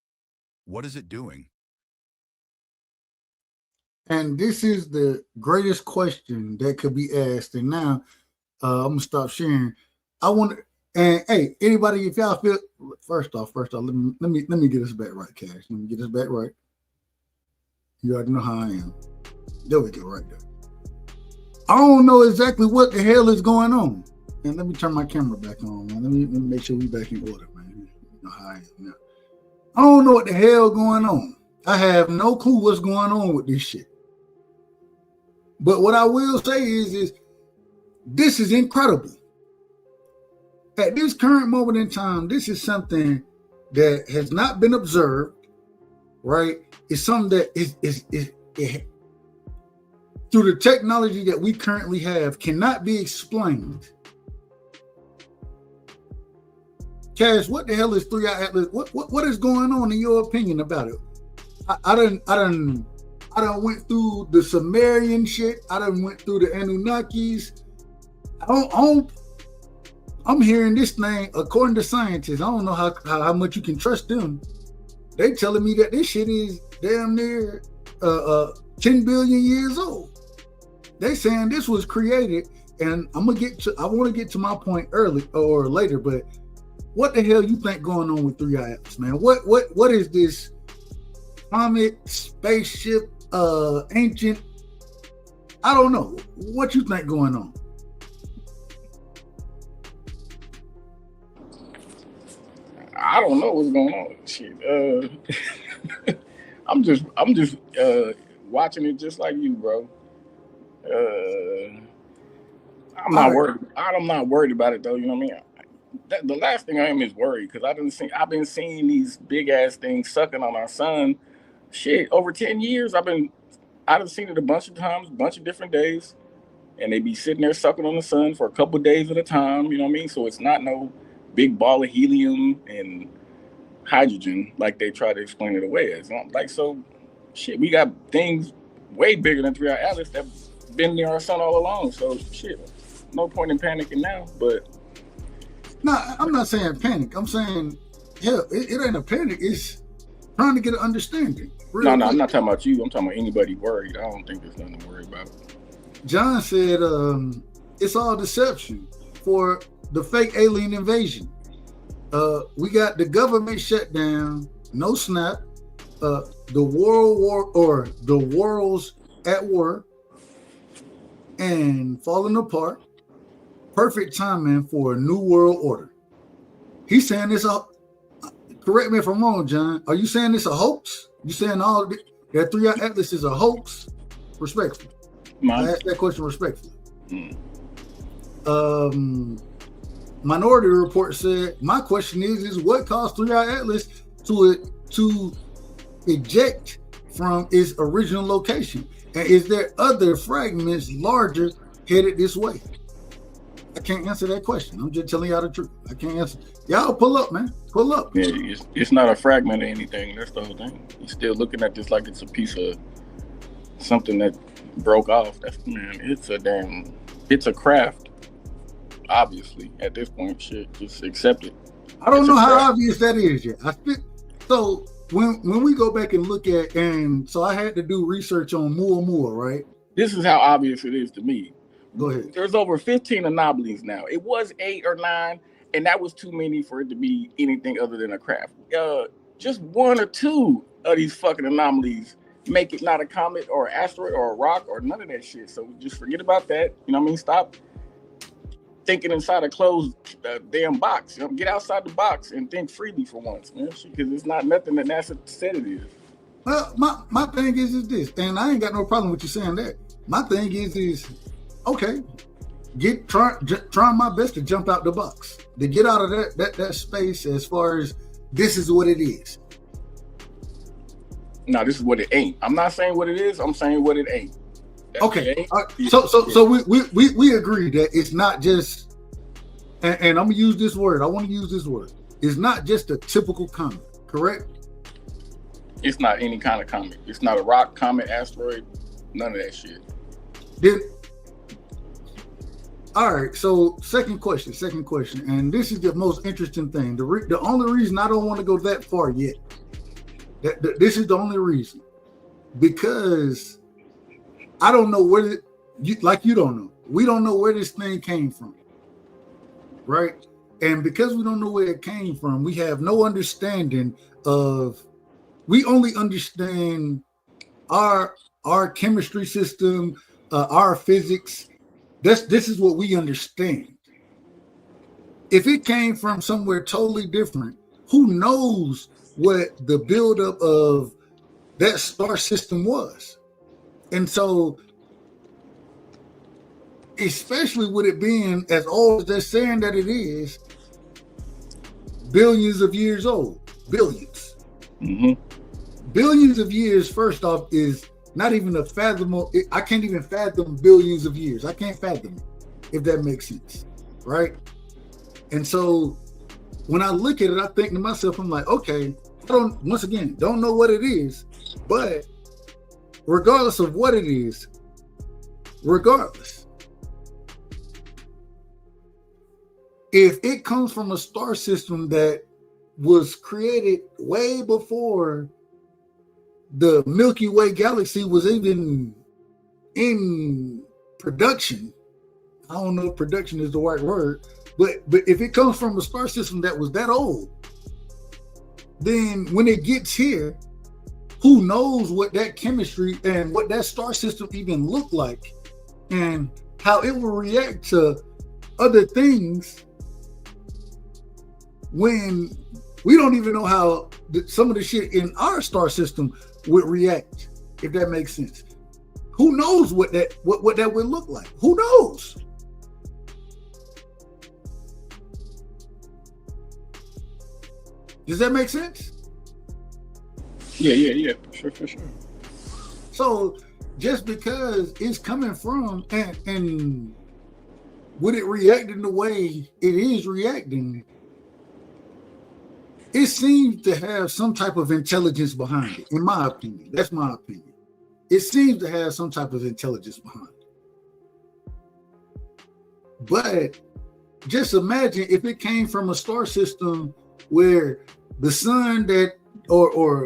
what is it doing? And this is the greatest question that could be asked. And now I'm gonna stop sharing. I want to, and hey, anybody, if y'all feel, first off, let me get us back right, Cash. Let me get us back right. You already know how I am. There we go, right there. I don't know exactly what the hell is going on. And let me turn my camera back on, man. Let me make sure we back in order, man. You know how I am now. I don't know what the hell going on. I have no clue what's going on with this shit. But what I will say is this is incredible. at this current moment in time, this is something that has not been observed, right? It's something that is through the technology that we currently have cannot be explained. Cash, what the hell is 3i Atlas? What is going on in your opinion about it? I done went through the Sumerian shit. I done went through the Anunnakis. I'm hearing this thing, according to scientists, I don't know how much you can trust them. They telling me that this shit is damn near 10 billion years old. They saying this was created, and I want to get to my point early or later, but what the hell you think going on with 3i Atlas, man? What is this comet, spaceship, ancient? I don't know. What you think going on? I don't know what's going on. Shit. I'm just watching it just like you, bro. I'm not worried. I'm not worried about it though. You know what I mean? The last thing I am is worried because I've been seeing these big ass things sucking on our sun. Shit, over 10 years, I've seen it a bunch of times, a bunch of different days, and they be sitting there sucking on the sun for a couple of days at a time. You know what I mean? So it's not no big ball of helium and hydrogen like they try to explain it away as. Like, so, shit, we got things way bigger than 3i Atlas that been near our sun all along. So, shit, no point in panicking now, but. No, I'm not saying panic. I'm saying, hell, it ain't a panic. It's trying to get an understanding. No, I'm not talking about you. I'm talking about anybody worried. I don't think there's nothing to worry about. John said it's all deception for the fake alien invasion. We got the government shutdown, no snap, the world war or the world's at war and falling apart. Perfect timing for a new world order. He's saying it's a. Correct me if I'm wrong, John. Are you saying it's a hoax? You saying all of it, that 3i Atlas is a hoax? Respectfully, I asked that question respectfully. Minority Report said, my question is what caused 3i Atlas to eject from its original location? And is there other fragments larger headed this way? I can't answer that question. I'm just telling y'all the truth. I can't answer. Y'all pull up, man. Pull up. Yeah, it's not a fragment or anything. That's the whole thing. You're still looking at this like it's a piece of something that broke off. It's a craft. Obviously, at this point, shit, just accept it. I don't know how obvious that is yet. So when we go back and look at, and so I had to do research on Muamua, right? This is how obvious it is to me. Go ahead. There's over 15 anomalies now. It was 8 or 9, and that was too many for it to be anything other than a craft. Just 1 or 2 of these fucking anomalies make it not a comet or an asteroid or a rock or none of that shit. So just forget about that. You know what I mean? Stop thinking inside a closed damn box. You know, get outside the box and think freely for once, man. Because it's not nothing that NASA said it is. Well, my thing is this, and I ain't got no problem with you saying that. My thing is okay, trying my best to jump out the box, to get out of that space as far as this is what it is. No, this is what it ain't. I'm not saying what it is. I'm saying what it ain't. Okay. So we agree that it's not just, and I'm gonna use this word. I want to use this word. It's not just a typical comet, correct? It's not any kind of comet. It's not a rock, comet, asteroid, none of that shit. All right. So second question, and this is the most interesting thing. The only reason I don't want to go that far yet. This is the only reason, because I don't know where you don't know. We don't know where this thing came from, right? And because we don't know where it came from, we have no understanding of. We only understand our chemistry system, our physics. This is what we understand. If it came from somewhere totally different, who knows what the buildup of that star system was? And so, especially with it being as old as they're saying that it is, billions of years old. Billions. Billions of years, first off, is not even a fathomable. I can't even fathom billions of years. I can't fathom it, if that makes sense, right? And so when I look at it, I think to myself, I'm like, okay, don't know what it is, but regardless of what it is, if it comes from a star system that was created way before the Milky Way galaxy was even in production, I don't know if production is the right word, but if it comes from a star system that was that old, then when it gets here, who knows what that chemistry and what that star system even looked like and how it will react to other things when we don't even know how some of the shit in our star system would react, if that makes sense. Who knows what that would look like? Who knows? Does that make sense? Yeah. For sure. So just because it's coming from and would it react in the way it is reacting, it seems to have some type of intelligence behind it, in my opinion. That's my opinion. It seems to have some type of intelligence behind it. But just imagine if it came from a star system where the sun that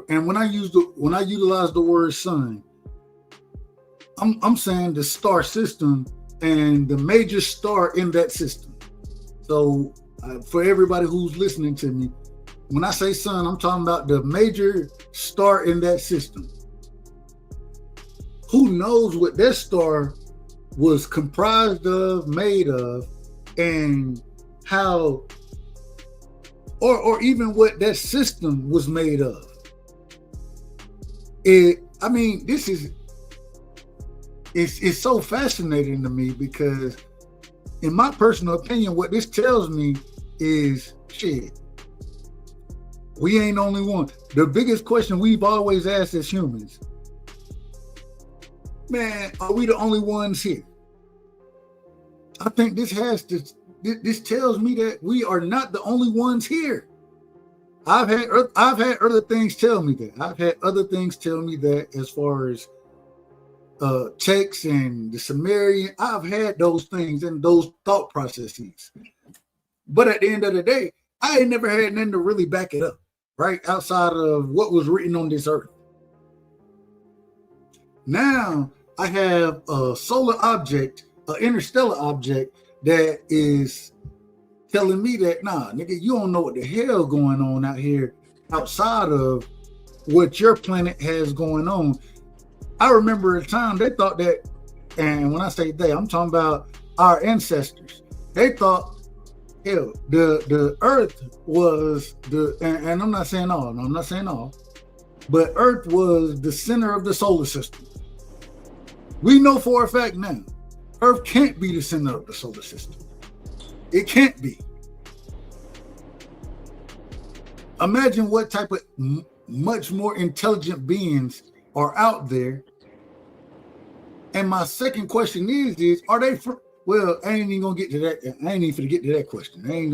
and when I utilize the word sun, I'm saying the star system and the major star in that system. So for everybody who's listening to me, when I say sun, I'm talking about the major star in that system. Who knows what that star was comprised of, made of, and how, or even what that system was made of. It's so fascinating to me because, in my personal opinion, what this tells me is shit. We ain't the only one. The biggest question we've always asked as humans, man, are we the only ones here? I think this tells me that we are not the only ones here. I've had other things tell me that. I've had other things tell me that as far as Tex and the Sumerian. I've had those things and those thought processes. But at the end of the day, I ain't never had nothing to really back it up, right? Outside of what was written on this earth. Now I have a solar object, an interstellar object that is telling me that, nah, nigga, you don't know what the hell going on out here outside of what your planet has going on. I remember a time they thought that, and when I say they, I'm talking about our ancestors. They thought, hell, the Earth was and I'm not saying all, but Earth was the center of the solar system. We know for a fact now, Earth can't be the center of the solar system. It can't be. Imagine what type of much more intelligent beings are out there. And my second question is are they well, I ain't even gonna get to that. I ain't even gonna get to that question. I ain't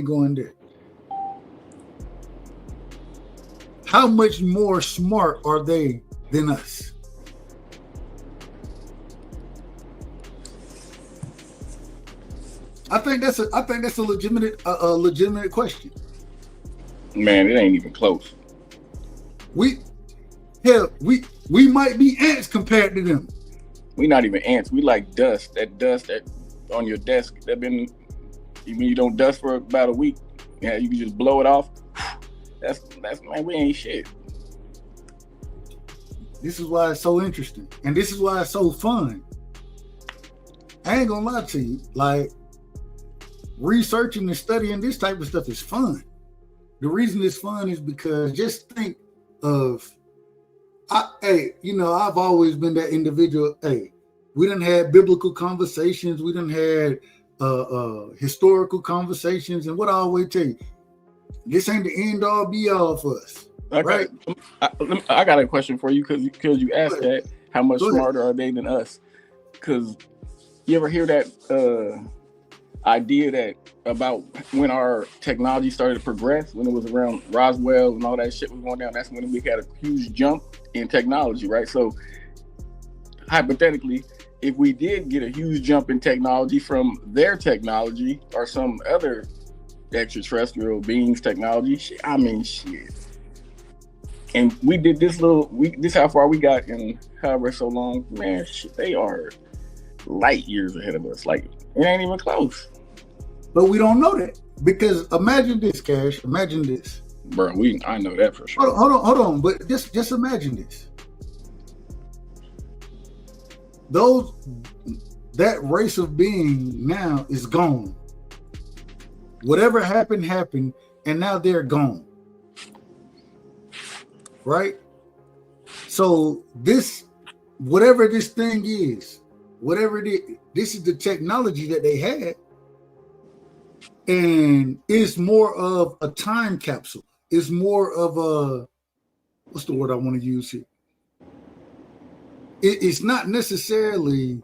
going there. How much more smart are they than us? I think that's a legitimate question. Man, it ain't even close. We might be ants compared to them. We not even ants. We like dust. That dust that on your desk even you don't dust for about a week. Yeah, you can just blow it off. That's man, we ain't shit. This is why it's so interesting, and this is why it's so fun. I ain't gonna lie to you, like researching and studying this type of stuff is fun. The reason it's fun is because just think of, I've always been that individual. Hey, we done had biblical conversations. We done had historical conversations. And what I always tell you, This ain't the end all be all for us. Okay. Right? I got a question for you because you asked that. How much smarter are they than us? Because you ever hear that idea that about when our technology started to progress, when it was around Roswell and all that shit was going down, that's when we had a huge jump in technology, right? So hypothetically, if we did get a huge jump in technology from their technology or some other extraterrestrial beings technology, shit. And we did this this how far we got in however so long, man, shit, they are light years ahead of us. Like, it ain't even close. But we don't know that, because imagine this, Cash. Imagine this. Bro, I know that for sure. Hold on. But just imagine this. That race of being now is gone. Whatever happened, and now they're gone. Right? So whatever this thing is, whatever it is, this is the technology that they had. And it's more of a time capsule. It's more of a, what's the word I want to use here? It's not necessarily,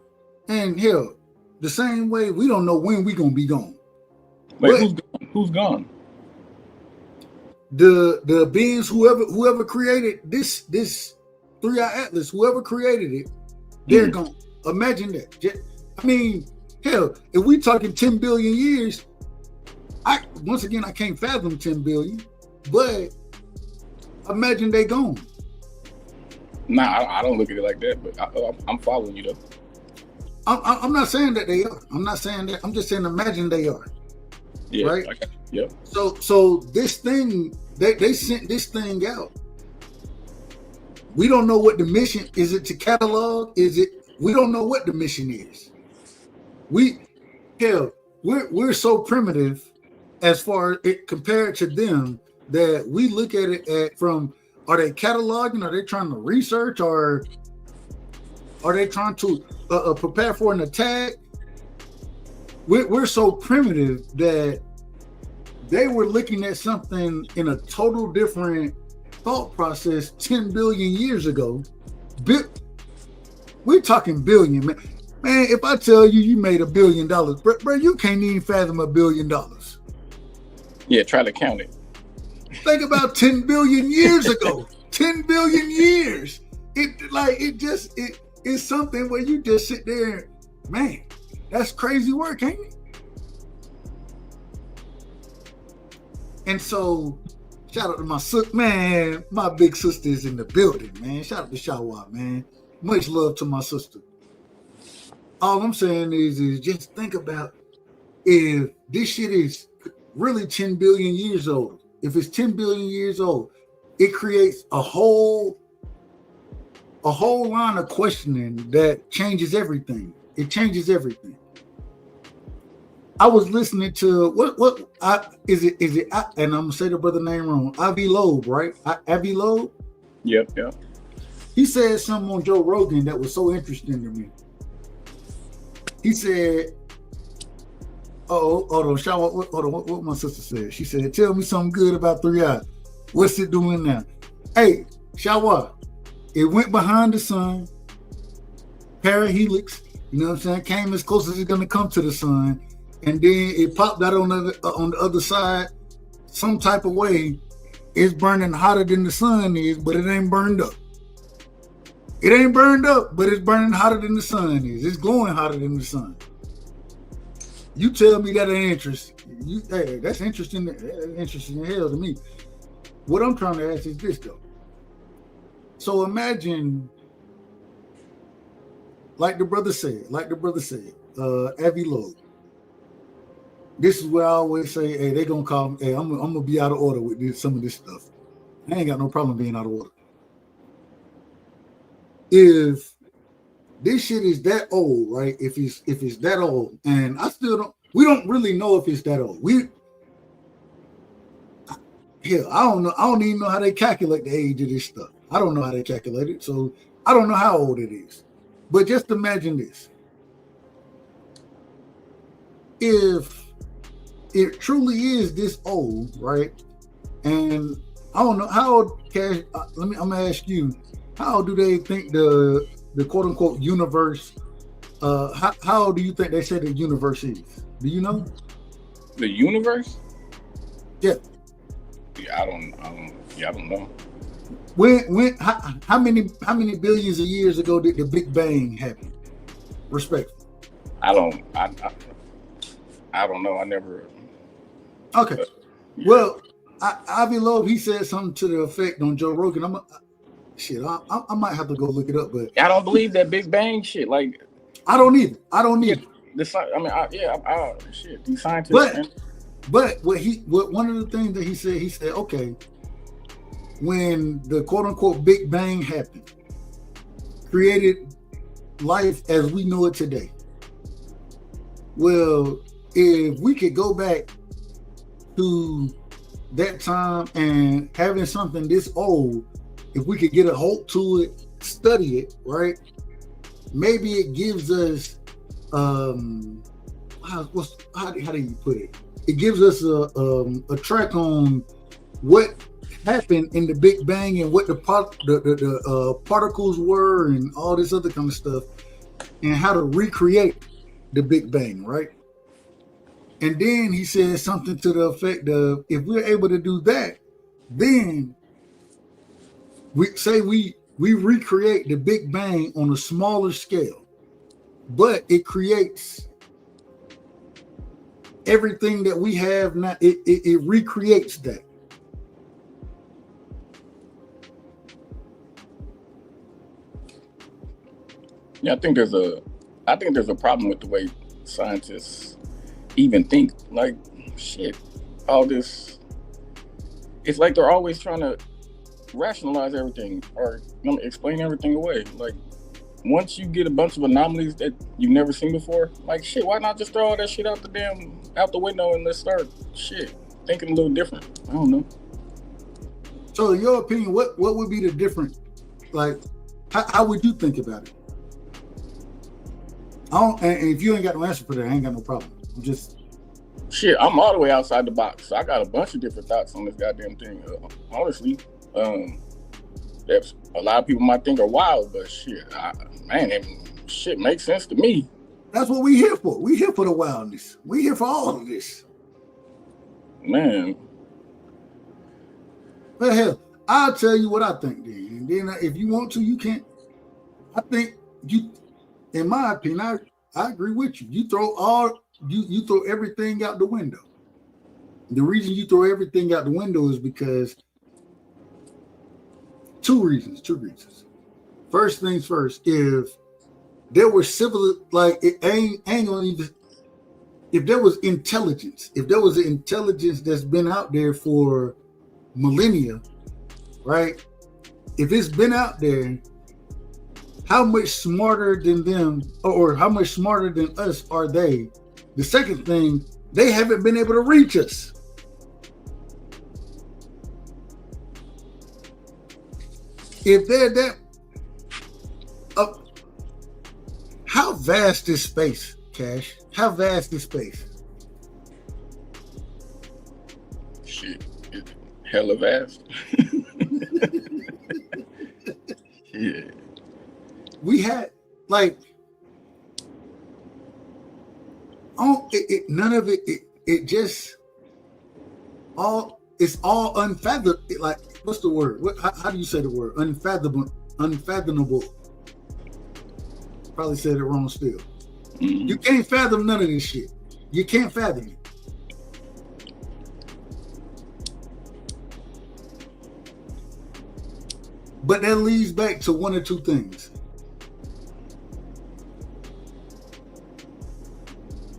and hell, the same way we don't know when we're going to be gone. Wait, who's gone? The beings, whoever created this 3-Eye Atlas, whoever created it, they're gone. Imagine that. I mean, hell, if we talking 10 billion years, I can't fathom 10 billion, but imagine they gone. Nah, I don't look at it like that, but I'm following you though. I'm not saying that they are. I'm not saying that. I'm just saying imagine they are. Yeah. Right? Okay. Yep. So this thing, they sent this thing out. We don't know what the mission is. It to catalog? We don't know what the mission is. We're so primitive as far as it compared to them that we look at it from, are they cataloging? Are they trying to research? Or are they trying to prepare for an attack? We're so primitive that they were looking at something in a total different thought process 10 billion years ago. We're talking billion, man. Man, if I tell you made $1 billion, bro, you can't even fathom $1 billion. Yeah, try to count it. Think about 10 billion years ago. 10 billion years. It's something where you just sit there, man, that's crazy work, ain't it? And so, shout out to my big sister is in the building, man. Shout out to Shawa, man. Much love to my sister. All I'm saying is just think about if this shit is really 10 billion years old. If it's 10 billion years old, it creates a whole line of questioning that changes everything. It changes everything. I was listening to is it and I'm gonna say the brother name wrong. Avi Loeb, right? Avi Loeb? Yep. He said something on Joe Rogan that was so interesting to me. He said, hold on, what my sister said. She said, tell me something good about 3-Eye. What's it doing now? Hey, Shawa, it went behind the sun, perihelix, you know what I'm saying? Came as close as it's gonna come to the sun, and then it popped out on the other side some type of way. It's burning hotter than the sun is, but it ain't burned up. It ain't burned up, but it's burning hotter than the sun is. It's glowing hotter than the sun. You tell me that ain't interesting. Hey, that's interesting. Interesting as hell to me. What I'm trying to ask is this though. So imagine, like the brother said, Avi Loeb. This is where I always say, hey, they gonna call me. Hey, I'm gonna be out of order with some of this stuff. I ain't got no problem being out of order. If this shit is that old, right? If it's that old, and we don't really know if it's that old. I don't know. I don't even know how they calculate the age of this stuff. I don't know how they calculate it, so I don't know how old it is. But just imagine this. If it truly is this old, right? And I don't know how Cash. I'm gonna ask you, how do they think the quote unquote universe? How do you think they say the universe is? Do you know? The universe? Yeah. Yeah, I don't know. How many billions of years ago did the Big Bang happen? Respectfully. I don't know. I never. Okay. Yeah. Well, Avi Loeb, he said something to the effect on Joe Rogan. I might have to go look it up, but I don't believe that Big Bang shit. Like, I don't either. Shit, these scientists. But one of the things that he said, okay, when the quote unquote Big Bang happened, created life as we know it today. Well, if we could go back to that time and having something this old, if we could get a hold to it, study it, right? Maybe it gives us how do you put it? It gives us a track on what happened in the Big Bang and what the particles were and all this other kind of stuff, and how to recreate the Big Bang, right? And then he said something to the effect of, if we're able to do that, then we recreate the Big Bang on a smaller scale, but it creates everything that we have now. It recreates that. Yeah, I think there's a problem with the way scientists even think. Like, shit, all this. It's like they're always trying to rationalize everything or explain everything away. Like, once you get a bunch of anomalies that you've never seen before, like, shit, why not just throw all that shit out the window and let's start thinking a little different? I don't know. So in your opinion, what would be the difference? Like, how would you think about it? And if you ain't got no answer for that, I ain't got no problem. I'm all the way outside the box. So I got a bunch of different thoughts on this goddamn thing. Honestly, that a lot of people might think are wild, but shit makes sense to me. That's what we here for. We here for the wildness. We here for all of this. Man. But hell, I'll tell you what I think then. And then if you want to, you can. I think in my opinion, I agree with you. You throw everything out the window. The reason you throw everything out the window is because two reasons. First things first, if there were if there was intelligence, if there was an intelligence that's been out there for millennia, right? If it's been out there, how much smarter than them or how much smarter than us are they? The second thing, they haven't been able to reach us. If they're that up, how vast is space, Cash? How vast is space? Shit, hella vast. Yeah. We had none of it. It just it's all unfathomable. Like, what's the word? How do you say the word? Unfathomable. Probably said it wrong still. Mm-hmm. You can't fathom none of this shit. You can't fathom it. But that leads back to one or two things.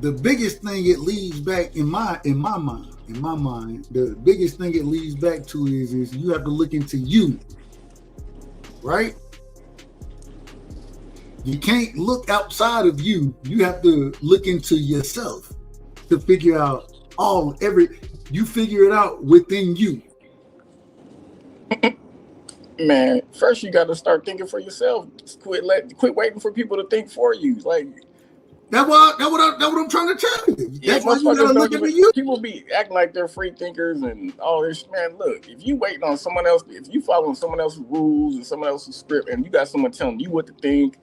The biggest thing it leads back in my mind, the biggest thing it leads back to is you have to look into you, right? You can't look outside of you. You have to look into yourself to figure out you figure it out within you. Man, first you got to start thinking for yourself. Quit waiting for people to think for you. Like, That's what I'm trying to tell you. Yeah, That's why you gotta look at you. People be acting like they're free thinkers and all this. Man, look, if you waiting on someone else, if you following someone else's rules and someone else's script, and you got someone telling you what to think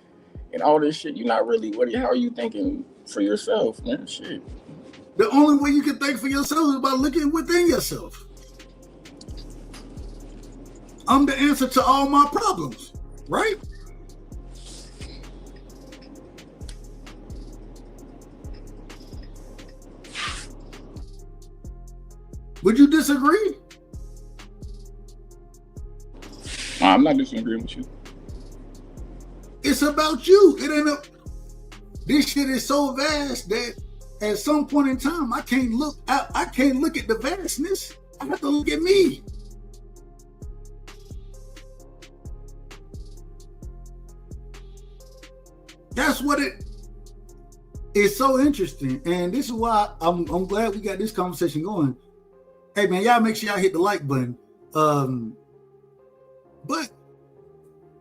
and all this shit, you're not really. How are you thinking for yourself, man? Shit. The only way you can think for yourself is by looking within yourself. I'm the answer to all my problems, right? Would you disagree? I'm not disagreeing with you. It's about you. It ain't this shit is so vast that at some point in time I can't look at the vastness. I have to look at me. That's what it is. So interesting, and this is why I'm glad we got this conversation going. Hey man, y'all make sure y'all hit the like button. But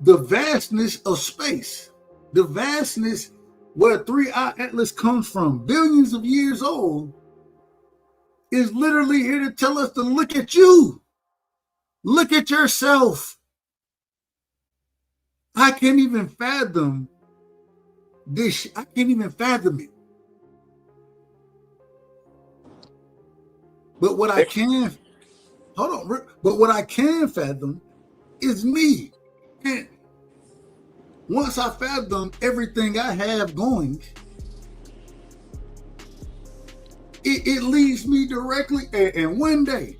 the vastness of space, the vastness where 3i Atlas comes from, billions of years old, is literally here to tell us to look at you. Look at yourself. I can't even fathom this. I can't even fathom it. But what I can, but what I can fathom is me. And once I fathom everything I have going, it leads me directly. And one day,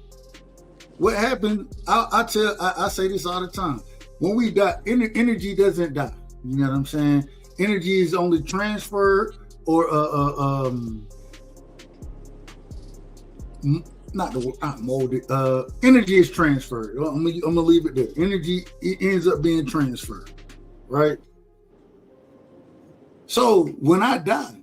what happened, I say this all the time. When we die, energy doesn't die. You know what I'm saying? Energy is only transferred or not molded. Energy is transferred. I'm gonna leave it there. Energy, it ends up being transferred, right? So when I die,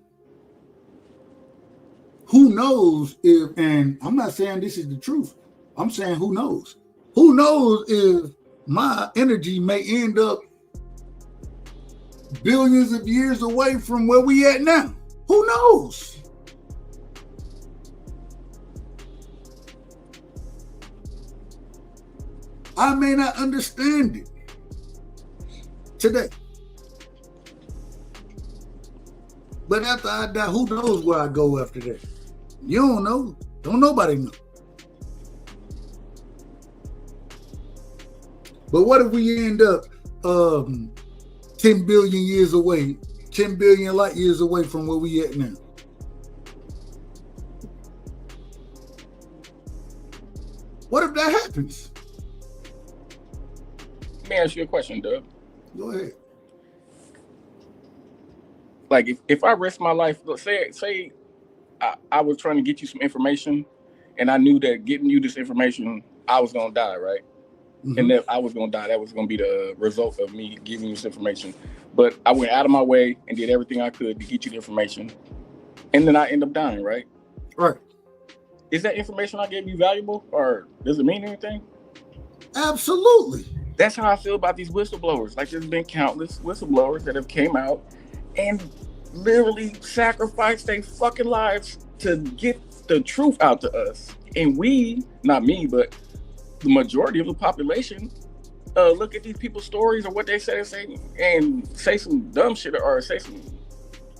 who knows if? And I'm not saying this is the truth. I'm saying who knows? Who knows if my energy may end up billions of years away from where we at now? Who knows? I may not understand it today. But after I die, who knows where I go after that? You don't know. Don't nobody know. But what if we end up 10 billion years away, 10 billion light years away from where we at now? What if that happens? Let me ask you a question, Doug. Go ahead. Like if I risk my life, say I was trying to get you some information and I knew that getting you this information, I was gonna die, right? Mm-hmm. And that I was gonna die, that was gonna be the result of me giving you this information. But I went out of my way and did everything I could to get you the information. And then I end up dying, right? Right. Is that information I gave you valuable, or does it mean anything? Absolutely. That's how I feel about these whistleblowers. Like, there's been countless whistleblowers that have came out and literally sacrificed their fucking lives to get the truth out to us. And we, not me, but the majority of the population, look at these people's stories or what they say and say some dumb shit or say some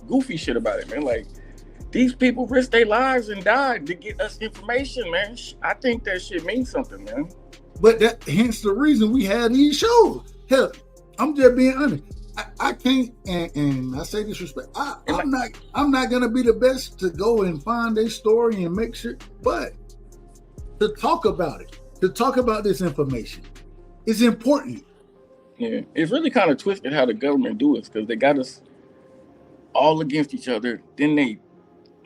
goofy shit about it, man. Like, these people risked their lives and died to get us information, man. I think that shit means something, man. But that hence the reason we had these shows. Hell, I'm just being honest. I can't, and I say this respect. I'm not gonna be the best to go and find a story and make sure, but to talk about it, to talk about this information, is important. Yeah, it's really kind of twisted how the government do it, because they got us all against each other. Then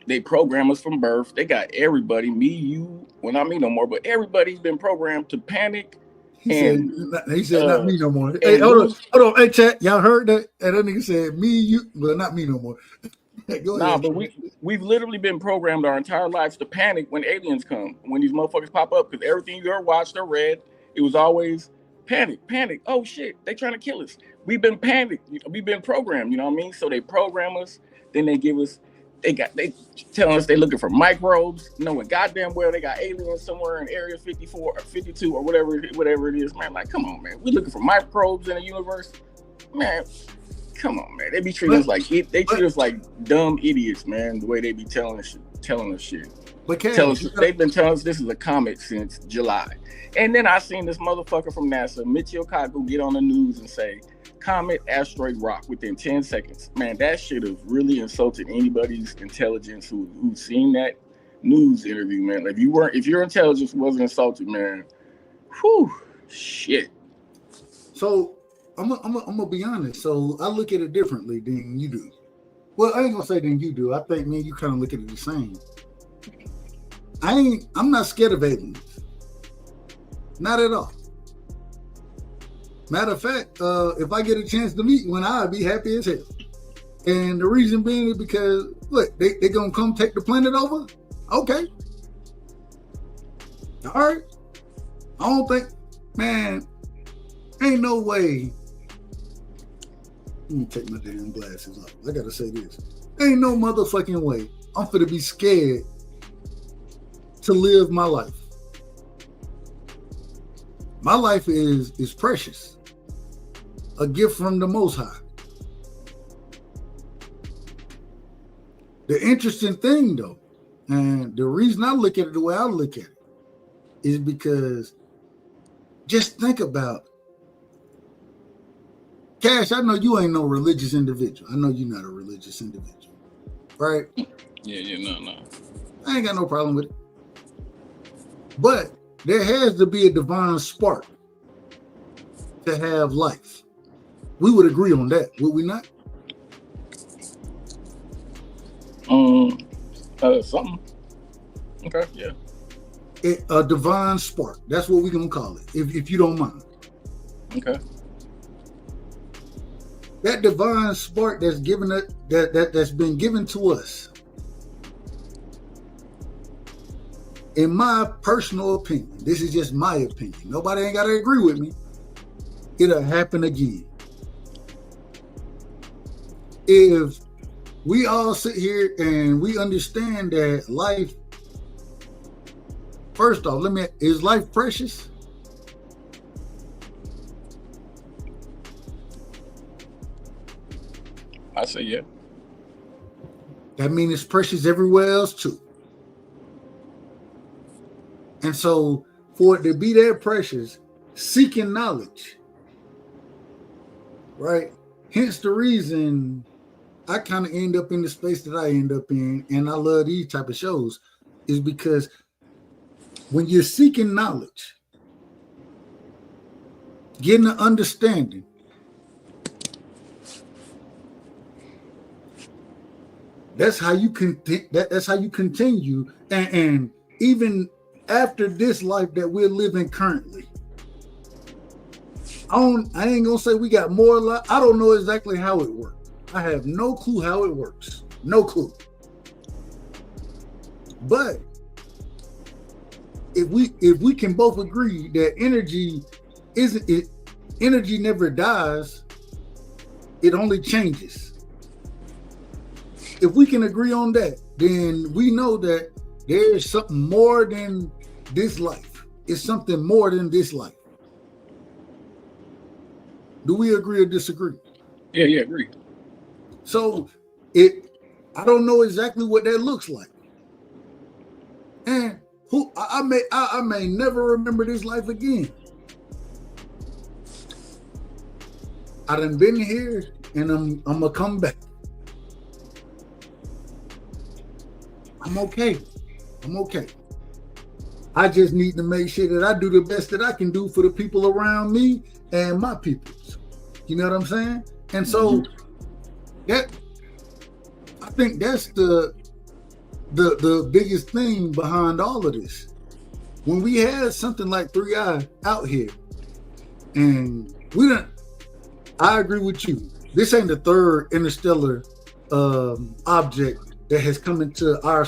they program us from birth. They got everybody, me, you, well, not me no more, but everybody's been programmed to panic. He said, not me no more. Hey, hold on. Hey, chat, y'all heard that? And that nigga said, me, you, but not me no more. Go ahead. But we've literally been programmed our entire lives to panic when aliens come, when these motherfuckers pop up, because everything you ever watched or read, it was always panic. Oh shit, they trying to kill us. We've been panicked. We've been programmed, you know what I mean? So they program us Then they telling us they looking for microbes, knowing goddamn well they got aliens somewhere in Area 54 or 52 or whatever it is, man. Like, come on, man. We looking for microbes in the universe, man. Come on, man. They be treating us like treat us like dumb idiots, man. The way they be telling us shit. But they've been telling us this is a comet since July. And then I seen this motherfucker from NASA, Michio Kaku, get on the news and say, comet, asteroid, rock within 10 seconds. Man, that should have really insulted anybody's intelligence who's seen that news interview, man. If your intelligence wasn't insulted, man, whew, shit. So I'm gonna be honest. So I look at it differently than you do. Well, I ain't gonna say than you do. I think, man, you kind of look at it the same. I'm not scared of aliens. Not at all. Matter of fact, if I get a chance to meet one, I'll be happy as hell. And the reason being is because, look, they gonna come take the planet over? Okay. All right. I don't think, man, ain't no way. Let me take my damn glasses off. I gotta say this. Ain't no motherfucking way I'm finna be scared to live my life. My life is precious. A gift from the Most High. The interesting thing, though, and the reason I look at it the way I look at it is because just think about, Cash, I know you ain't no religious individual. I know you're not a religious individual, right? Yeah, no. I ain't got no problem with it. But there has to be a divine spark to have life. We would agree on that, would we not? Something. Okay, yeah. A divine spark. That's what we're gonna call it, if you don't mind. Okay. That divine spark that's given it, that's been given to us. In my personal opinion, this is just my opinion. Nobody ain't got to agree with me. It'll happen again. If we all sit here and we understand that life, first off, is life precious? I say yeah. That means it's precious everywhere else too. And so for it to be that precious, seeking knowledge, right? Hence the reason I kind of end up in the space that I end up in, and I love these type of shows, is because when you're seeking knowledge, getting an understanding, that's how you that's how you continue, and even after this life that we're living currently. I ain't gonna say we got more life. I don't know exactly how it works. I have no clue how it works. No clue. But if we can both agree that energy never dies, it only changes. If we can agree on that, then we know that there is something more than this life. It's something more than this life. Do we agree or disagree? Yeah, agree. So I don't know exactly what that looks like. And I may never remember this life again. I done been here and I'm gonna come back. I'm okay. I just need to make sure that I do the best that I can do for the people around me and my peoples. You know what I'm saying? And so that, I think that's the biggest thing behind all of this. When we had something like 3i out here, and I agree with you. This ain't the third interstellar object that has come into our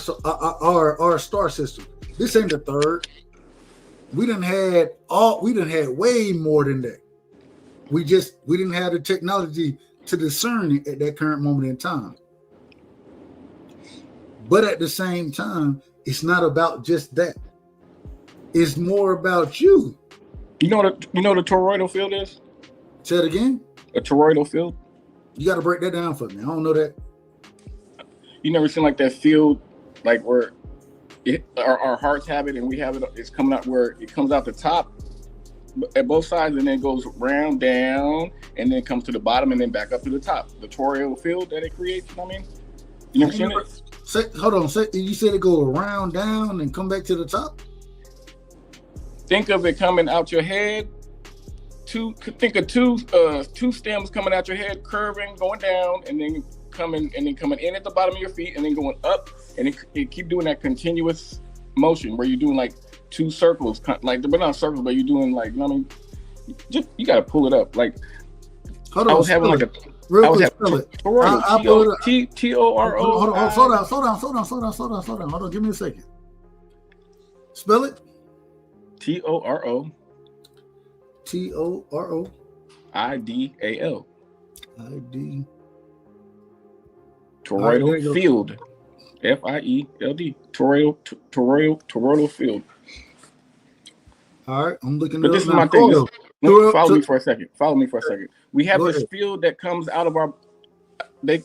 star system. This ain't the third. We done had way more than that. We didn't have the technology to discern it at that current moment in time. But at the same time, it's not about just that. It's more about you. You know what the toroidal field is? Say it again. A toroidal field. You got to break that down for me. I don't know that. You never seen like that field, like where our hearts have it and we have it. It's coming out where it comes out the top at both sides and then goes round down and then comes to the bottom and then back up to the top. The toroidal field that it creates. You know what I mean? You never seen it? Hold on. You said it go around, down, and come back to the top? Think of it coming out your head. Think of two stems coming out your head, curving, going down, and then coming in at the bottom of your feet, and then going up, and it keep doing that continuous motion where you're doing like two circles, like they're not circles, but you're doing like, you know what I mean? You got to pull it up. Like hold on, I was having like a real quick, spell it. I'll pull it up. T-O-R-O. Hold on, slow down. Hold on, give me a second. Spell it. T-O-R-O. T-O-R-O. I-D-A-L. I-D. Toroidal field. F-I-E-L-D. Toroidal field. All right, I'm looking. But this is my thing. Follow me for a second. We have this field that comes out of our. They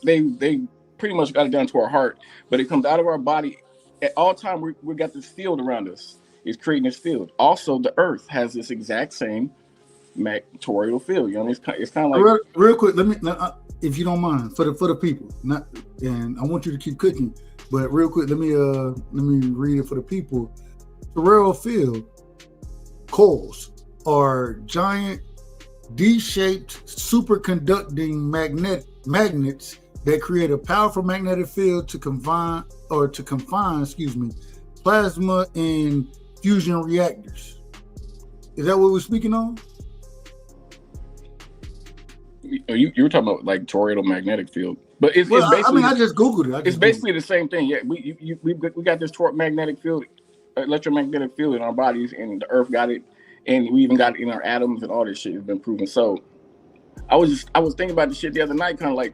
pretty much got it down to our heart, but it comes out of our body at all time. We got this field around us. It's creating this field. Also, the Earth has this exact same toroidal field. You know, it's kind of like real quick. Let me, if you don't mind, for the people. And I want you to keep cooking, but real quick, let me read it for the people. Toroidal field coils are giant D-shaped superconducting magnets that create a powerful magnetic field to confine plasma in fusion reactors. Is that what we're speaking on? You were talking about like toroidal magnetic field, but it's basically. I mean, I just googled it. It's basically the same thing. Yeah, we got this magnetic field, electromagnetic field in our bodies, and the Earth got it, and we even got it in our atoms, and all this shit has been proven. So, I was thinking about this shit the other night, kind of like,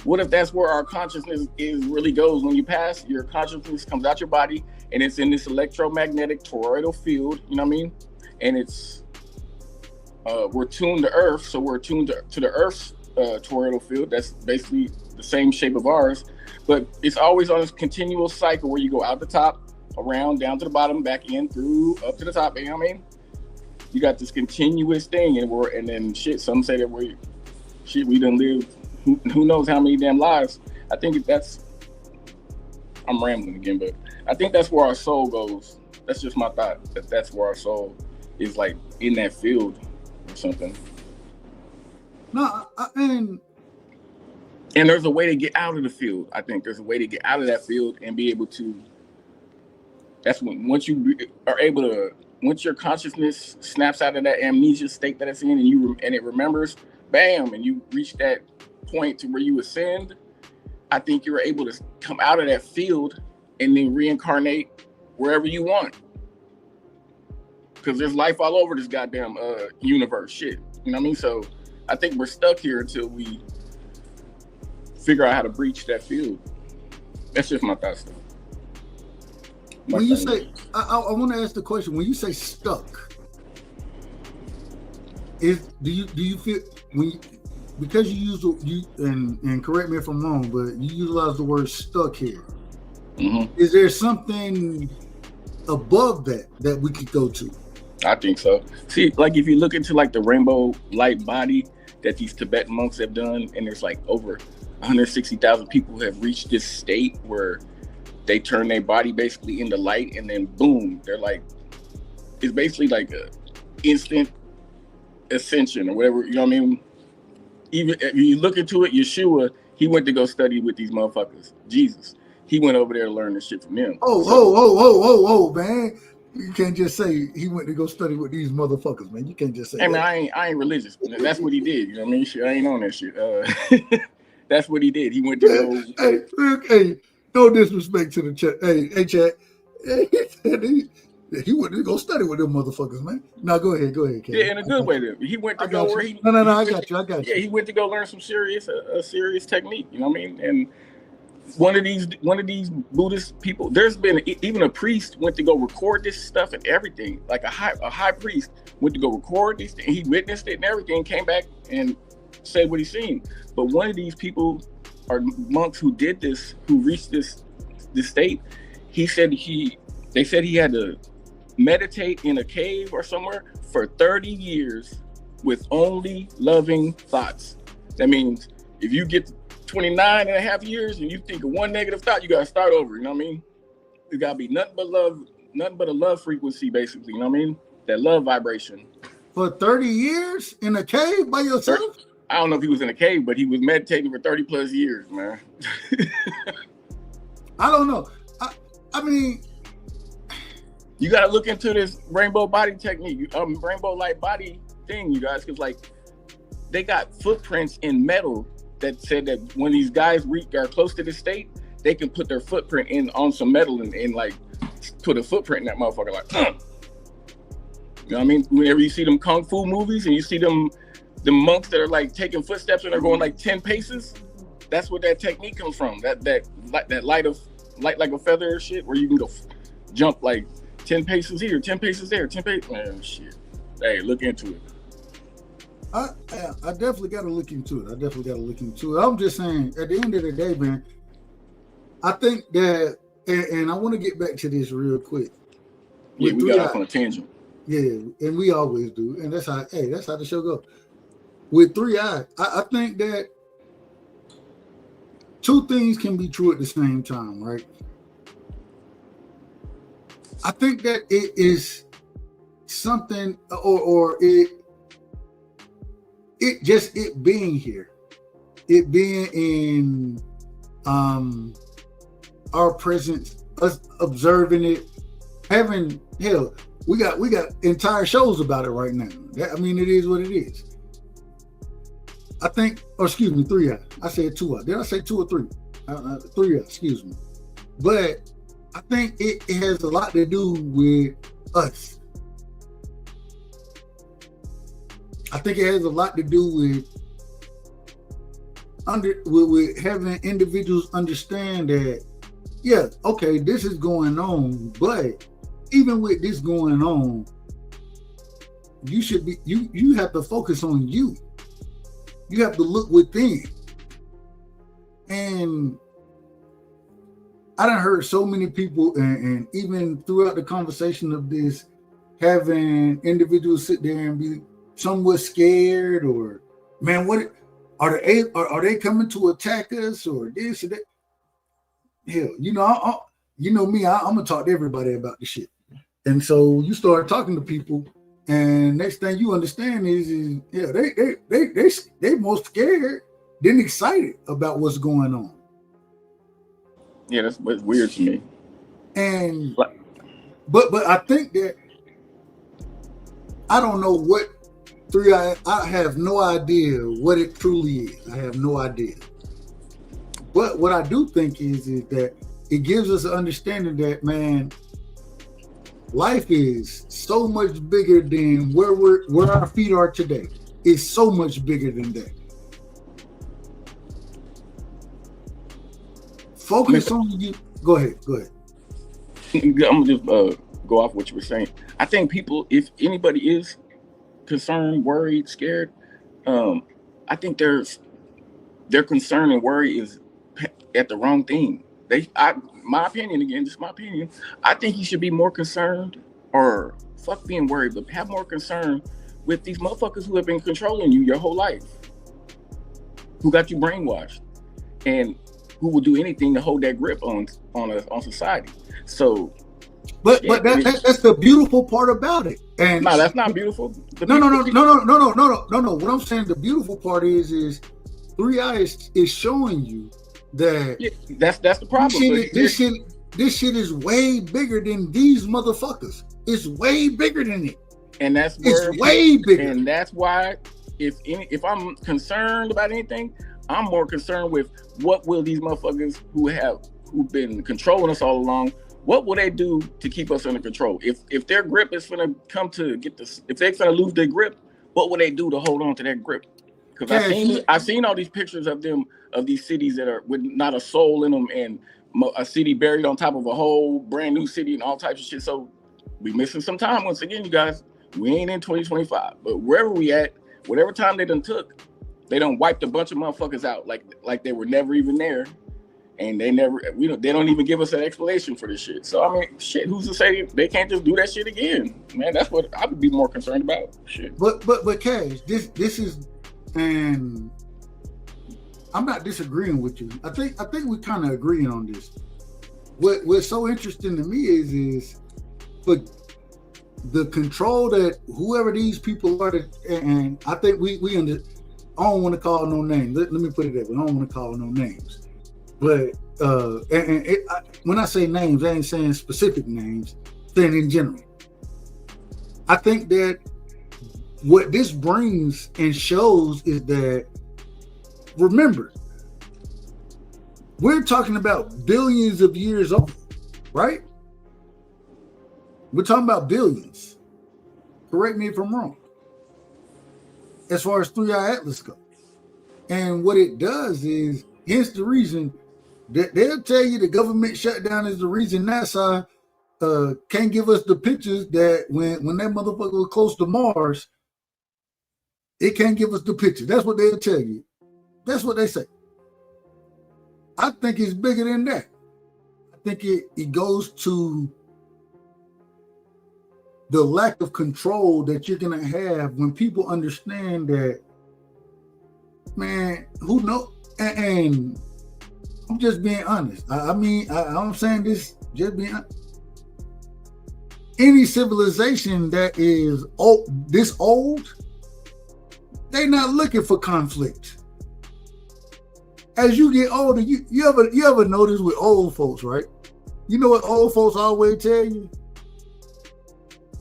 what if that's where our consciousness really goes? When you pass, your consciousness comes out your body, and it's in this electromagnetic toroidal field. You know what I mean? And it's we're tuned to Earth, so we're tuned to the Earth's toroidal field. That's basically the same shape of ours, but it's always on this continual cycle where you go out the top, around, down to the bottom, back in, through, up to the top. You know what I mean? You got this continuous thing, and then shit. Some say that we done lived who knows how many damn lives. I think I'm rambling again, but I think that's where our soul goes. That's just my thought. That's where our soul is, like in that field or something. No, and there's a way to get out of the field. I think there's a way to get out of that field and be able to. That's when once your consciousness snaps out of that amnesia state that it's in, and it remembers, bam, and you reach that point to where you ascend. I think you're able to come out of that field and then reincarnate wherever you want. Because there's life all over this goddamn universe, shit. You know what I mean? So I think we're stuck here until we figure out how to breach that field. That's just my thoughts, though. When you say, I want to ask the question. When you say stuck, do you feel because you and correct me if I'm wrong, but you utilize the word stuck here. Mm-hmm. Is there something above that we could go to? I think so. See, like if you look into like the rainbow light body that these Tibetan monks have done, and there's like over 160,000 people who have reached this state where they turn their body basically into light, and then boom, they're like, it's basically like a instant ascension or whatever, you know what I mean? Even if you look into it, Yeshua, he went to go study with these motherfuckers. Jesus, he went over there to learn this shit from them. Oh, man. You can't just say he went to go study with these motherfuckers, man. You can't just say hey, man, I ain't religious. That's what he did. You know what I mean? Shit, I ain't on that shit. That's what he did. He went to go. Hey, no disrespect to the chat. Hey, chat. He went to go study with them motherfuckers, man. Now go ahead, Ken. Yeah, in a good way. Then he went to go where he. No, I got you. Yeah, he went to go learn some serious technique. You know what I mean? And one of these Buddhist people. There's been even a priest went to go record this stuff and everything. Like a high priest went to go record this, and he witnessed it and everything. Came back and said what he seen. But one of these people or monks who did this, who reached this state, they said he had to meditate in a cave or somewhere for 30 years with only loving thoughts. That means if you get 29 and a half years and you think of one negative thought, you got to start over. You know what I mean? It got to be nothing but love, nothing but a love frequency, basically. You know what I mean? That love vibration. For 30 years in a cave by yourself? I don't know if he was in a cave, but he was meditating for 30 plus years, man. I don't know. I mean, you got to look into this rainbow body technique, rainbow light body thing, you guys, because like they got footprints in metal that said that when these guys are close to the state, they can put their footprint on some metal and like put a footprint in that motherfucker, like, you know what I mean? Whenever you see them kung fu movies and you see them, the monks that are like taking footsteps and they're going like 10 paces, that's what that technique comes from. That light like a feather shit, where you can go jump like 10 paces here, 10 paces there, 10 paces. Man, shit. Hey, look into it. I definitely got to look into it. I'm just saying, at the end of the day, man, I think that, and I want to get back to this real quick. Yeah, we got off on a tangent. Yeah, and we always do, and that's how the show goes. With 3i, I think that two things can be true at the same time, right? I think that it is something, or it being here, it being in our presence, us observing it, having, hell, we got entire shows about it right now. It is what it is. I think, 3i. I said 2i. Did I say 2 or 3? 3i, excuse me. But I think it has a lot to do with us. I think it has a lot to do with having individuals understand that, yeah, okay, this is going on, but even with this going on, you have to focus on you. You have to look within. And I done heard so many people, and even throughout the conversation of this, having individuals sit there and be somewhat scared, or, man, what are they coming to attack us, or this or that? Hell, you know me, I'm gonna talk to everybody about this shit. And so you start talking to people, and next thing you understand is yeah, they more scared than excited about what's going on. Yeah, that's weird to me. And but I think that I don't know what 3i. I have no idea what it truly is. I have no idea. But what I do think is that it gives us an understanding that, man, life is so much bigger than where our feet are today. It's so much bigger than that. Focus on you. Go ahead. I'm gonna just go off what you were saying. I think people, if anybody is concerned, worried, scared, I think their concern and worry is at the wrong thing. My opinion, again, just my opinion, I think you should be more concerned, or fuck being worried, but have more concern with these motherfuckers who have been controlling you your whole life, who got you brainwashed, and who will do anything to hold that grip on society. So, but that's the beautiful part about it. And no, that's not beautiful. No. What I'm saying, the beautiful part is 3i is showing you that. Yeah, that's the problem. This shit is way bigger than these motherfuckers. It's way bigger than it. And that's where it's way bigger. And that's why if I'm concerned about anything, I'm more concerned with what will these motherfuckers who've been controlling us all along, what will they do to keep us under control? If their grip is gonna come to get this, if they're gonna lose their grip, what will they do to hold on to that grip? Because I've seen all these pictures of them of these cities that are with not a soul in them, and a city buried on top of a whole brand new city and all types of shit. So we missing some time once again, you guys. We ain't in 2025, but wherever we at, whatever time they done took, they done wiped a bunch of motherfuckers out like they were never even there, and they don't even give us an explanation for this shit. So I mean, shit, who's to say they can't just do that shit again? Man, that's what I would be more concerned about. Shit. But Cash, this is, and I'm not disagreeing with you. I think we kind of agreeing on this. What's so interesting to me is for the control that whoever these people are, and I think we under. I don't want to call no names. Let me put it that way. I don't want to call no names. But when I say names, I ain't saying specific names. Saying in general. I think that what this brings and shows is that, remember, we're talking about billions of years old, right? We're talking about billions. Correct me if I'm wrong. As far as 3i Atlas goes. And what it does is, hence the reason that they'll tell you the government shutdown is the reason NASA can't give us the pictures that when that motherfucker was close to Mars, it can't give us the picture. That's what they'll tell you. That's what they say. I think it's bigger than that. I think it goes to the lack of control that you're going to have when people understand that, man, who knows? And I'm just being honest. I'm saying this, just being honest. Any civilization that is this old, they're not looking for conflict. As you get older, you ever notice with old folks, right? You know what old folks always tell you?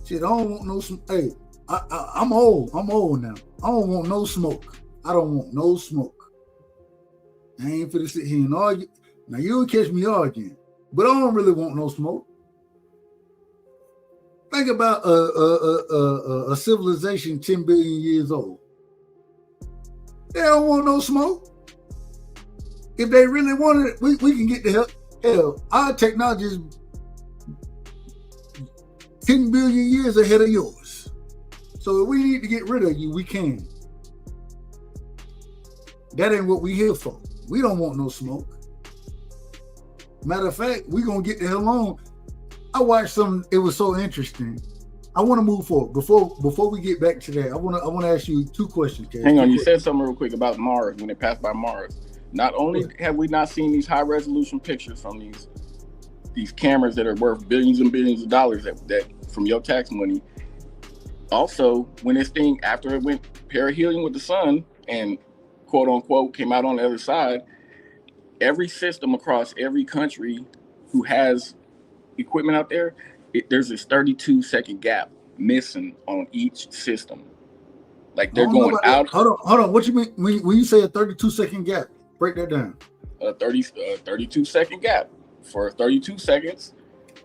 Shit, I don't want no smoke. Hey, I'm old. I'm old now. I don't want no smoke. I don't want no smoke. I ain't finna sit here and argue. Now, you'll catch me arguing, but I don't really want no smoke. Think about a civilization 10 billion years old. They don't want no smoke. If they really wanted it, we can get the hell. Hell, our technology is 10 billion years ahead of yours. So if we need to get rid of you, we can. That ain't what we here for. We don't want no smoke. Matter of fact, we gonna get the hell on. I watched some. It was so interesting. I want to move forward. Before we get back to that, I want to ask you two questions. Kay. Hang on, you said something real quick about Mars when they passed by Mars. Not only have we not seen these high resolution pictures from these cameras that are worth billions and billions of dollars that from your tax money. Also, when this thing, after it went perihelion with the sun and quote unquote came out on the other side, every system across every country who has equipment out there, there's this 32-second gap missing on each system. Like they're going out. Hold on. What you mean when you say a 32-second gap? Break that down. A 32-second gap. For 32 seconds,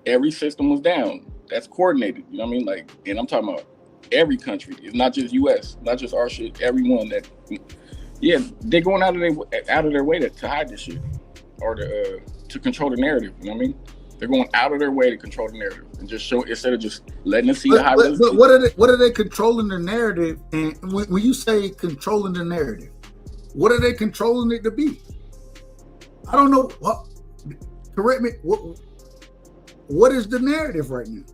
every system was down. That's coordinated. You know what I mean? Like, and I'm talking about every country. It's not just US, not just our shit. Everyone that, yeah, they're going out of their way to hide this shit or to control the narrative. You know what I mean? They're going out of their way to control the narrative and just show, instead of just letting us see the high resolution. But what are they controlling the narrative? And when you say controlling the narrative, what are they controlling it to be? I don't know. Correct me. What is the narrative right now?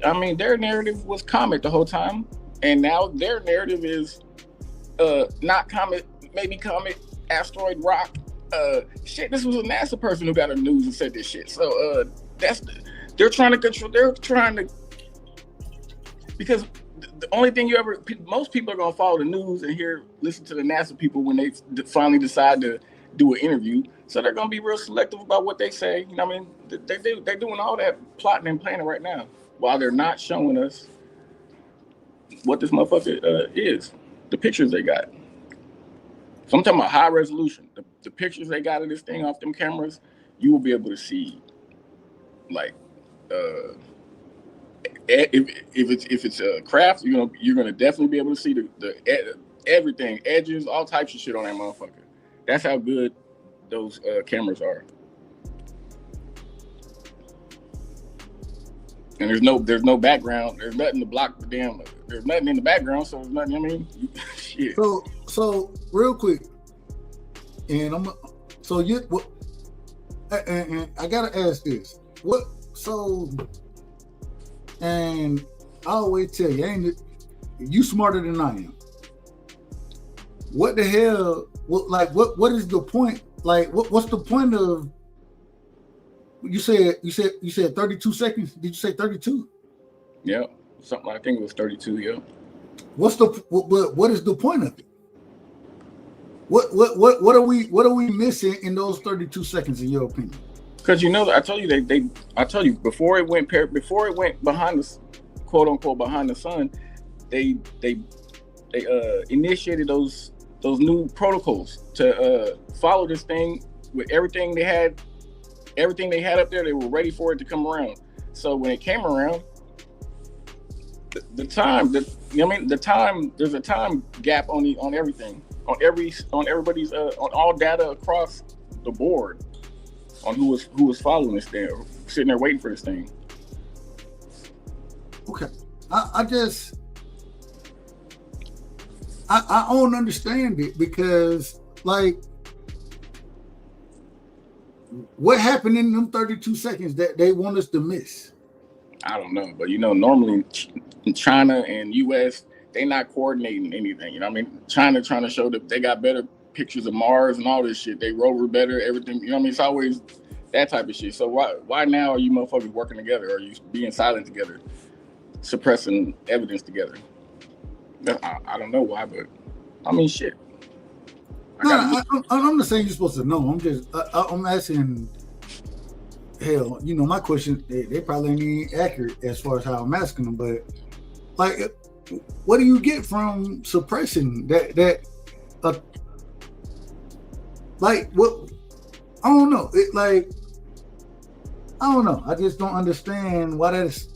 I mean, their narrative was Comet the whole time, and now their narrative is not Comet, maybe Comet, asteroid, rock. Shit, this was a NASA person who got a news and said this shit. So they're trying to control. They're trying to, because the only thing most people are gonna follow the news and listen to the NASA people when they finally decide to do an interview. So they're gonna be real selective about what they say. You know what I mean? They're doing all that plotting and planning right now while they're not showing us what this motherfucker is, the pictures they got. So I'm talking about high resolution. The pictures they got of this thing off them cameras, you will be able to see, like, if it's a craft, you're gonna definitely be able to see the everything, edges, all types of shit on that motherfucker. That's how good those cameras are. And there's no background. There's nothing to block the damn. There's nothing in the background, so there's nothing. I mean, shit. So real quick, and and I gotta ask this. What? So, and I always tell you, ain't it? You smarter than I am. What the hell? What is the point? Like, what's the point of? You said 32 seconds. Did you say 32? Yeah, something. I think it was 32. Yeah. What is the point of it? What are we missing in those 32 seconds, in your opinion? Because I told you I told you before it went behind the quote unquote behind the sun, they initiated those new protocols to follow this thing with everything they had up there. They were ready for it to come around. So when it came around, there's a time gap on everything, on everybody's on all data across the board on who was following this thing, sitting there waiting for this thing. Okay, I don't understand it, because like, what happened in them 32 seconds that they want us to miss? I don't know, but normally in China and US, they not coordinating anything. I mean, China trying to show that they got better pictures of Mars and all this shit. They rover better, everything. It's always that type of shit. So why now are you motherfuckers working together? Are you being silent together, suppressing evidence together? I don't know why, but I mean, shit. I'm not saying you're supposed to know. I'm asking. Hell, my question, they probably ain't even accurate as far as how I'm asking them. But like, what do you get from suppressing that? Like, what? I don't know. I don't know. I just don't understand why that is.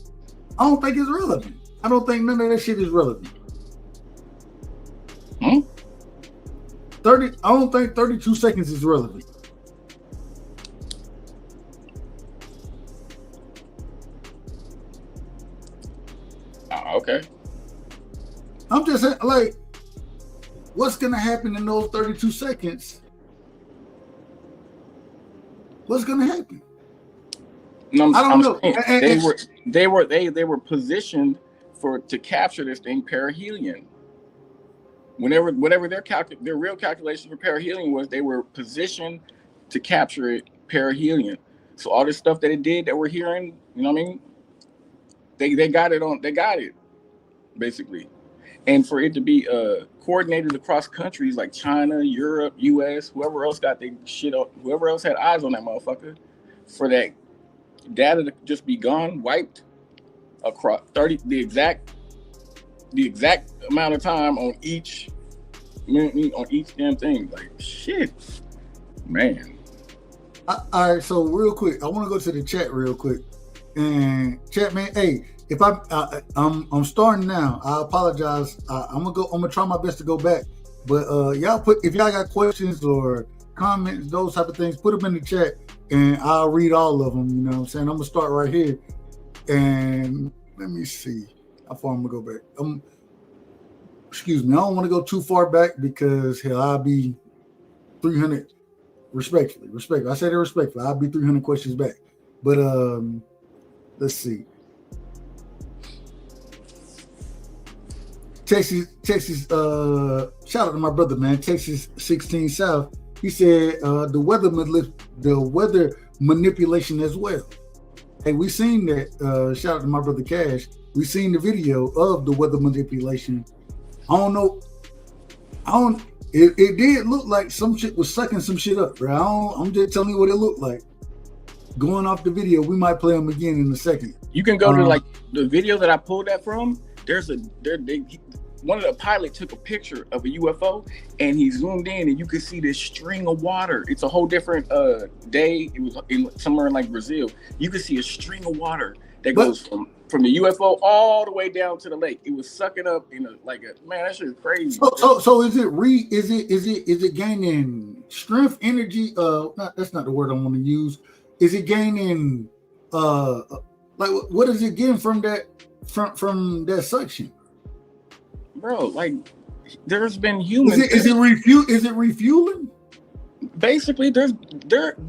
I don't think it's relevant. I don't think none of that shit is relevant. 30. I don't think 32 seconds is relevant. Okay. I'm just saying, like, what's gonna happen in those 32 seconds? What's gonna happen? No, I don't know. They were positioned to capture this thing perihelion. Whatever their real calculation for perihelion was, they were positioned to capture it perihelion. So all this stuff that it did that we're hearing, they got it basically. And for it to be coordinated across countries like China, Europe, US, whoever else got their shit up, whoever else had eyes on that motherfucker, for that data to just be gone, wiped across the exact amount of time on each damn thing. Like, shit, man. All right, so real quick, I want to go to the chat real quick. And chat, man, hey, if I'm starting now, I apologize. I'm gonna try my best to go back. But if y'all got questions or comments, those type of things, put them in the chat and I'll read all of them. You know what I'm saying? I'm gonna start right here. And let me see how far I'm gonna go back. Excuse me, I don't want to go too far back because hell, I'll be 300 respectfully. I said it respectfully. I'll be 300 questions back. But let's see. Texas, shout out to my brother, man. Texas 16 South. He said the weather manipulation as well. Hey, we seen that. Shout out to my brother Cash. We seen the video of the weather manipulation. I don't know. It did look like some shit was sucking some shit up, bro. I'm just telling you what it looked like. Going off the video, we might play them again in a second. You can go to like the video that I pulled that from. One of the pilots took a picture of a UFO and he zoomed in and you could see this string of water. It's a whole different day. It was somewhere in like Brazil. You could see a string of water that goes from the UFO all the way down to the lake. It was sucking up man, that shit is crazy. So is it gaining strength, energy? That's not the word I want to use. Is it gaining? Like what is it getting from that that suction? Bro, like there's been humans. Is it refueling? Basically, there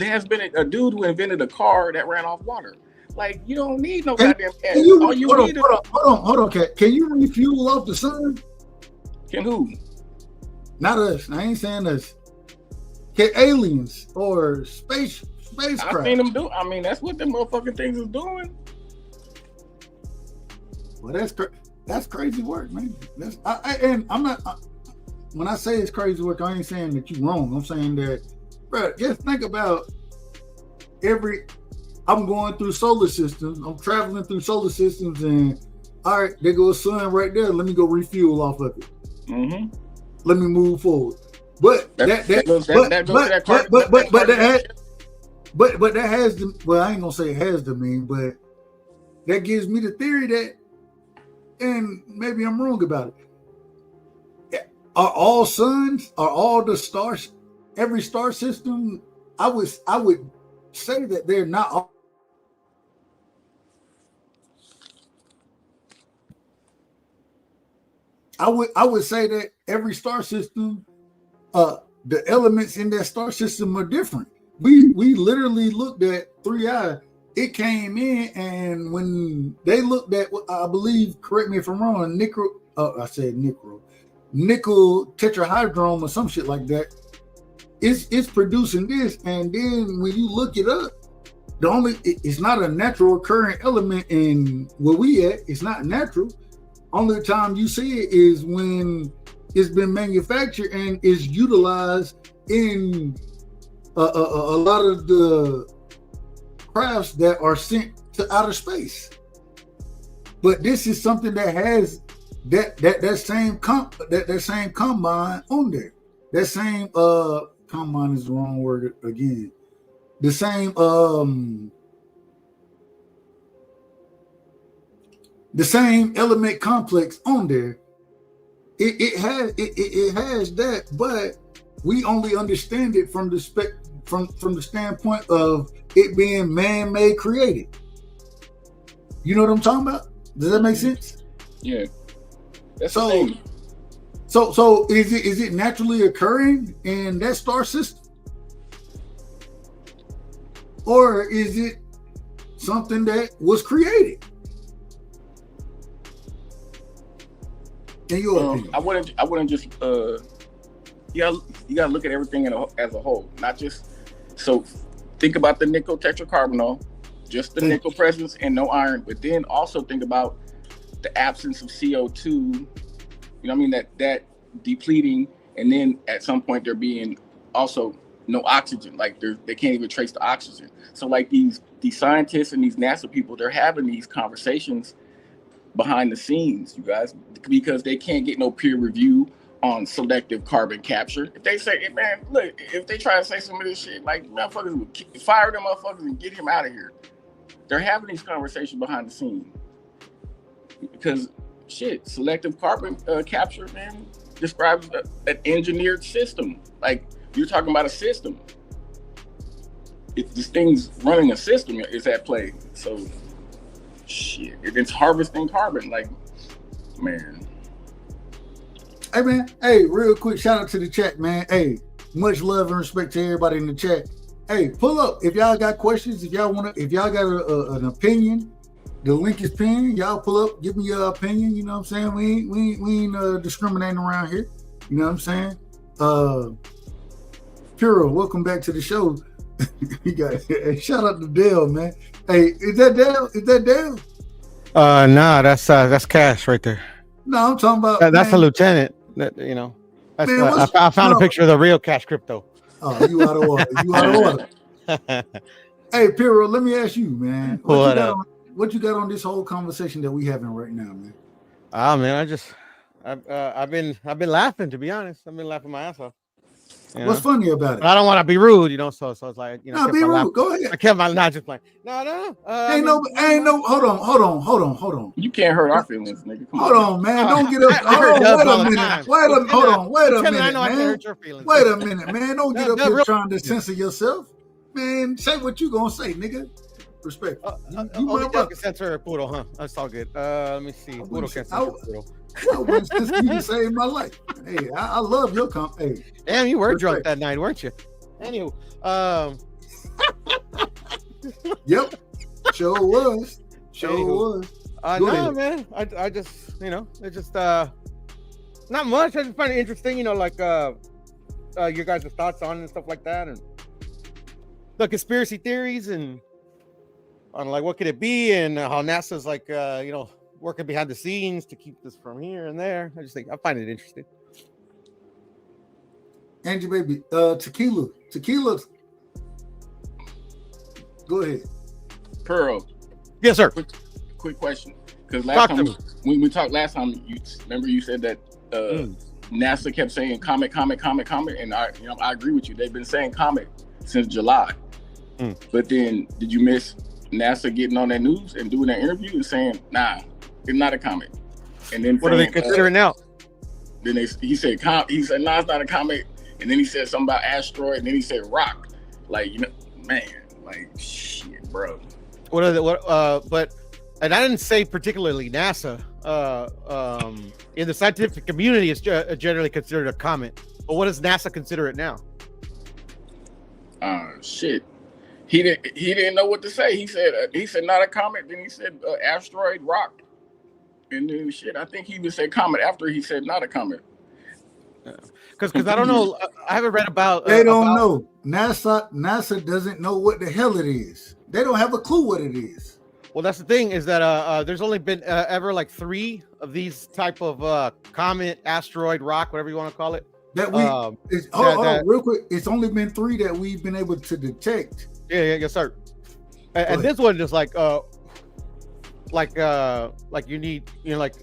has been a dude who invented a car that ran off water. Like you don't need no goddamn gas. All you need is hold on. Can you refuel off the sun? Can who? Not us. I ain't saying us. Can aliens or spacecraft? I've seen them do. I mean, that's what them motherfucking things is doing. Well, that's crazy work, man. And I'm not. When I say it's crazy work, I ain't saying that you're wrong. I'm saying that, bro. Just think about I'm going through solar systems. I'm traveling through solar systems, and all right, there goes sun right there. Let me go refuel off of it. Mm-hmm. Let me move forward. But that has the, well, I ain't gonna say it has the mean, but that gives me the theory that, and maybe I'm wrong about it. Are all suns? Are all the stars? Every star system? I would say that they're not all. I would say that every star system, the elements in that star system are different. We literally looked at 3i. It came in, and when they looked at, I believe, correct me if I'm wrong, nickel tetrahydrome or some shit like that. It's producing this, and then when you look it up, it's not a natural occurring element in where we at. It's not natural. Only time you see it is when it's been manufactured and is utilized in a lot of the crafts that are sent to outer space. But this is something that has that same combine on there. That same combine is the wrong word again. The same element complex on there. It has that, but we only understand it from the standpoint of it being man-made, created. You know what I'm talking about? Does that make sense? Yeah. That's so is it naturally occurring in that star system? Or is it something that was created? In your opinion? I wouldn't just you gotta look at everything as a whole, not just. So think about the nickel tetracarbonyl, just the nickel presence and no iron, but then also think about the absence of CO2. You know what I mean? That depleting, and then at some point there being also no oxygen. Like they can't even trace the oxygen. So like these scientists and these NASA people, they're having these conversations behind the scenes, you guys, because they can't get no peer review on selective carbon capture. If they say, man, look, if they try to say some of this shit, like motherfuckers would fire them motherfuckers and get him out of here. They're having these conversations behind the scenes because shit, selective carbon capture, man, describes an engineered system. Like you're talking about a system. If this thing's running a system, is at play. So shit, if it's harvesting carbon, like, man. Hey man, real quick shout out to the chat, man. Hey, much love and respect to everybody in the chat. Hey, pull up if y'all got questions. If y'all got an opinion, the link is pinned. Y'all pull up, give me your opinion. You know what I'm saying? We ain't discriminating around here. You know what I'm saying? Puro, welcome back to the show. You got shout out to Dale, man. Hey, is that Dale? Nah, that's Cash right there. No, I'm talking about that's a lieutenant. That, you know, that's man, I found a picture of the real Cash Crypto. Oh, you out of order. Hey, Piro, let me ask you, man. What you got on this whole conversation that we having right now, man? Ah, man, I've been laughing, to be honest. I've been laughing my ass off. What's funny about it? But I don't want to be rude, you know. So it's like, you know, No, be rude. Go ahead. I kept my not just like, no. Ain't no. Hold on. You can't hurt our feelings, nigga. Come Hold on, man. Don't get up. Hold on. Wait a minute, man. Wait a minute, man. Don't get up here trying to censor yourself, man. Say what you gonna say, nigga. Respect. You can censor Puro, huh? That's all good. Let me see. Puro can censor Puro. I wouldn't censor you to save my life. Hey, I love your comp. Hey, damn, you were drunk that night, weren't you? Anyway, yep, sure was. No, man. I just, you know, it's just not much. I just find it interesting, you know, like your guys' thoughts on it and stuff like that, and the conspiracy theories and on like what could it be, and how NASA's like you know, working behind the scenes to keep this from here and there. I just think I find it interesting. Angie baby, tequila. Go ahead. Pearl. Yes, sir. Quick question. Because last time when we talked last time, you remember you said that NASA kept saying comet, and I agree with you. They've been saying comet since July. But then did you miss NASA getting on that news and doing that interview and saying, nah, it's not a comet? And then what are they considering now? Then he said, nah, it's not a comet. And then he said something about asteroid, and then he said rock. Like, you know, man, like shit, bro. But and I didn't say particularly NASA. In the scientific community, it's generally considered a comet. But what does NASA consider it now? Shit. He didn't know what to say. He said not a comet. Then he said asteroid, rock, and then shit. I think he even said comet after he said not a comet. Because I don't know. I haven't read about. They don't know. NASA doesn't know what the hell it is. They don't have a clue what it is. Well, that's the thing is that there's only been ever like 3 of these type of comet, asteroid, rock, whatever you want to call it. That we hold on, real quick. It's only been 3 that we've been able to detect. Yeah, yes, sir. And this one is like you need, you know, like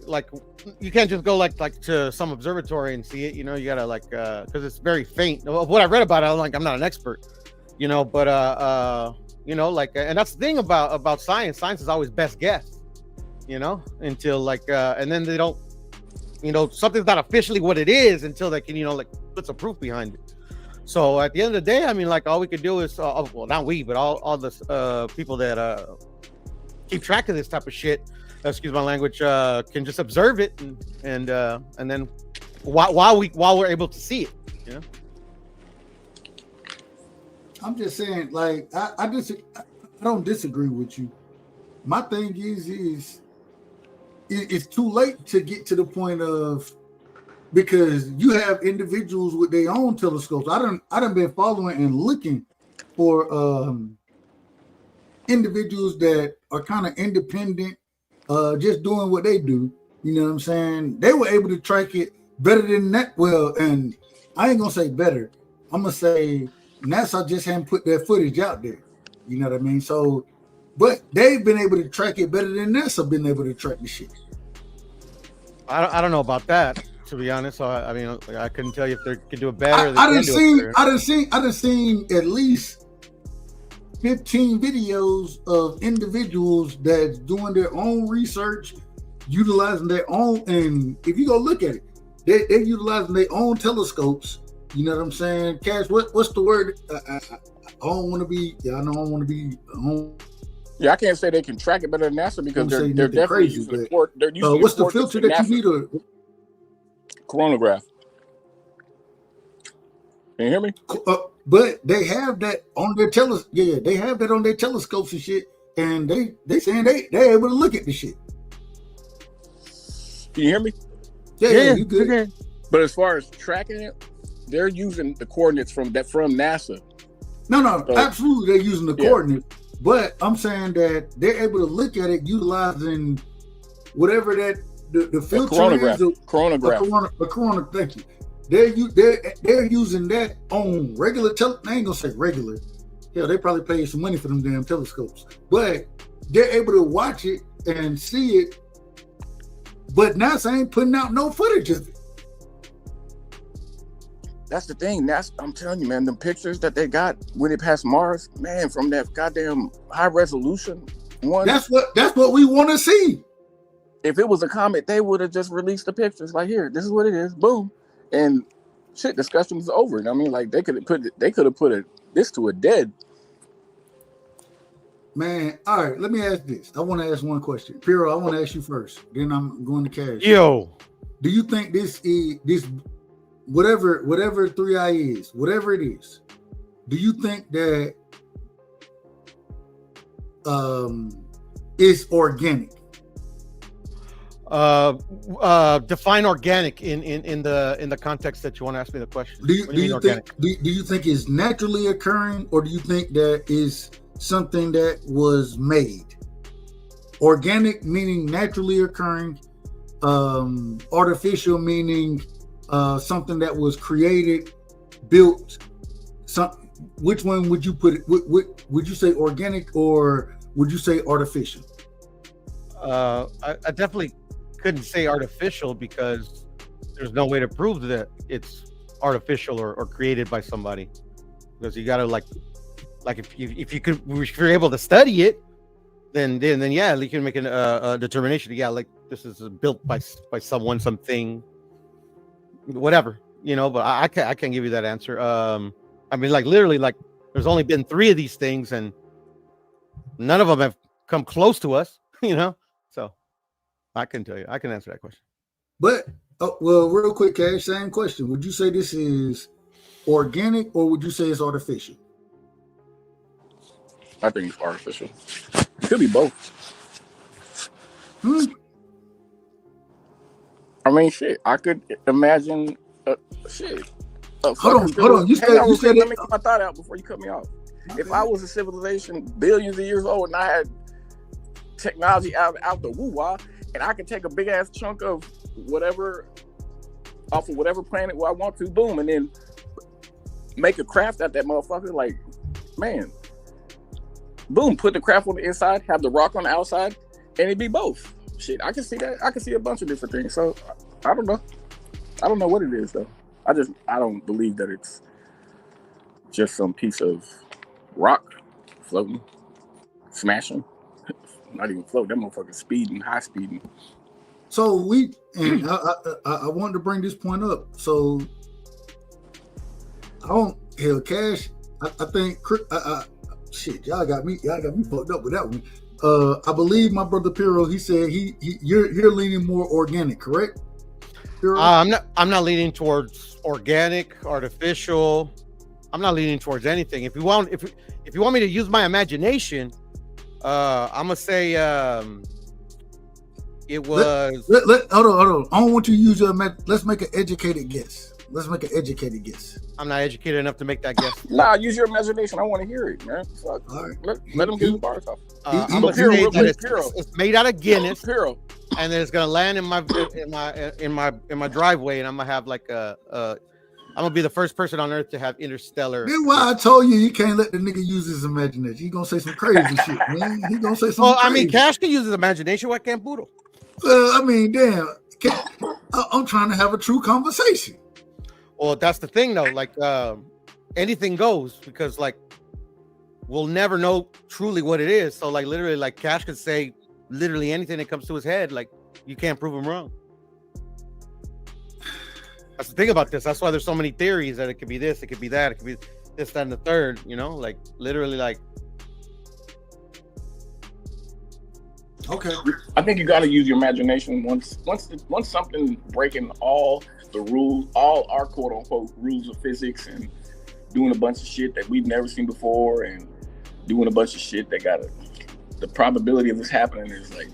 you can't just go like to some observatory and see it. You know, you gotta like because it's very faint. Of what I read about it, I'm not an expert, you know, but you know, like, and that's the thing about science. Science is always best guess, you know, until like and then they don't, you know, something's not officially what it is until they can, you know, like put some proof behind it. So at the end of the day, I mean, like all we could do is, well, not we, but all the people that keep track of this type of shit, excuse my language, can just observe it and then while we're able to see it, you know. I'm just saying, like, I don't disagree with you. My thing is it's too late to get to the point of, because you have individuals with their own telescopes. I done been following and looking for individuals that are kind of independent, just doing what they do. You know what I'm saying? They were able to track it better than that. Well, and I ain't gonna say better. I'm gonna say NASA just haven't put their footage out there. You know what I mean? So, but they've been able to track it better than NASA been able to track the shit. I don't know about that, to be honest. So I mean, I couldn't tell you if they could do it better. I done seen at least 15 videos of individuals that's doing their own research, utilizing their own. And if you go look at it, they're utilizing their own telescopes. You know what I'm saying? Cash, what's the word? I don't want to be. Yeah, I know I don't want to be. Yeah, I can't say they can track it better than NASA because they're definitely crazy, using the port. They're using what's the filter that NASA. You need? Coronagraph. Can you hear me? But they have that on their Yeah, they have that on their telescopes and shit, and they saying they're able to look at the shit. Can you hear me? Yeah, you good. Okay. But as far as tracking it, they're using the coordinates from NASA. No, so, absolutely, they're using the coordinates. But I'm saying that they're able to look at it utilizing whatever that the filter coronagraph. is. Corona. Thank you. They're using that on regular I ain't gonna say regular. Yeah, they probably paid some money for them damn telescopes. But they're able to watch it and see it. But NASA ain't putting out no footage of it. That's the thing. I'm telling you, man, the pictures that they got when it passed Mars, man, from that goddamn high resolution one. That's what we want to see. If it was a comet, they would have just released the pictures. Like, here, this is what it is. Boom. And shit, discussion was over. I mean, like, they could have put this to a dead. Man, all right, let me ask this. I want to ask one question. Piero, I want to ask you first. Then I'm going to Cash. Yo. Do you think this whatever 3i is, whatever it is, do you think that it's organic? Define organic in the context that you want to ask me the question. Do you think it's naturally occurring, or do you think that is something that was made? Organic meaning naturally occurring, artificial meaning something that was created, built. Which one would you put it? Would you say organic or would you say artificial? I definitely couldn't say artificial because there's no way to prove that it's artificial or created by somebody, because you got to like if you're able to study it, then yeah, you can make a determination. Yeah, like this is built by someone, something, whatever, you know. But I can't give you that answer. I mean, like literally, like there's only been 3 of these things, and none of them have come close to us, you know. So I can tell you, I can answer that question. But well, real quick, Cash, same question. Would you say this is organic or would you say it's artificial? I think it's artificial. It could be both. I mean, shit. I could imagine shit. Hold on. You said let me get my thought out before you cut me off. If I was a civilization billions of years old and I had technology out the woo-wah, and I could take a big ass chunk of whatever off of whatever planet where I want to, boom, and then make a craft out that motherfucker, like, man, boom, put the craft on the inside, have the rock on the outside, and it'd be both. Shit, I can see that. I can see a bunch of different things. So I don't know. I don't know what it is though. I don't believe that it's just some piece of rock floating, smashing. Not even float. That motherfucker speeding, high speeding. So I wanted to bring this point up. So Cash. I think shit. Y'all got me fucked up with that one. I believe my brother Piero. He said you're leaning more organic, correct? Piero? I'm not leaning towards organic, artificial. I'm not leaning towards anything. If you want me to use my imagination, I'm gonna say it was. Hold on. I don't want you to use your. Let's make an educated guess. I'm not educated enough to make that guess. Nah, use your imagination. I want to hear it, man. Fuck. All right. Let them get the bars off. I'm gonna say that it's made out of Guinness, and then it's gonna land in my driveway, and I'm gonna have like I'm gonna be the first person on Earth to have interstellar. That's why I told you can't let the nigga use his imagination. He's gonna say some crazy shit, man. He's gonna say something. Well, I crazy. mean, Cash can use his imagination. Why can't Boodle? I mean, damn. I'm trying to have a true conversation. Well, that's the thing, though. Like, anything goes, because like we'll never know truly what it is. So, like, literally, like Cash could say literally anything that comes to his head. Like, you can't prove him wrong. That's the thing about this. That's why there's so many theories that it could be this, it could be that, it could be this, that, and the third. You know, like literally, like. Okay. I think you got to use your imagination once something breaking all the rules, all our quote unquote rules of physics, and doing a bunch of shit that we've never seen before, and doing a bunch of shit that the probability of this happening is like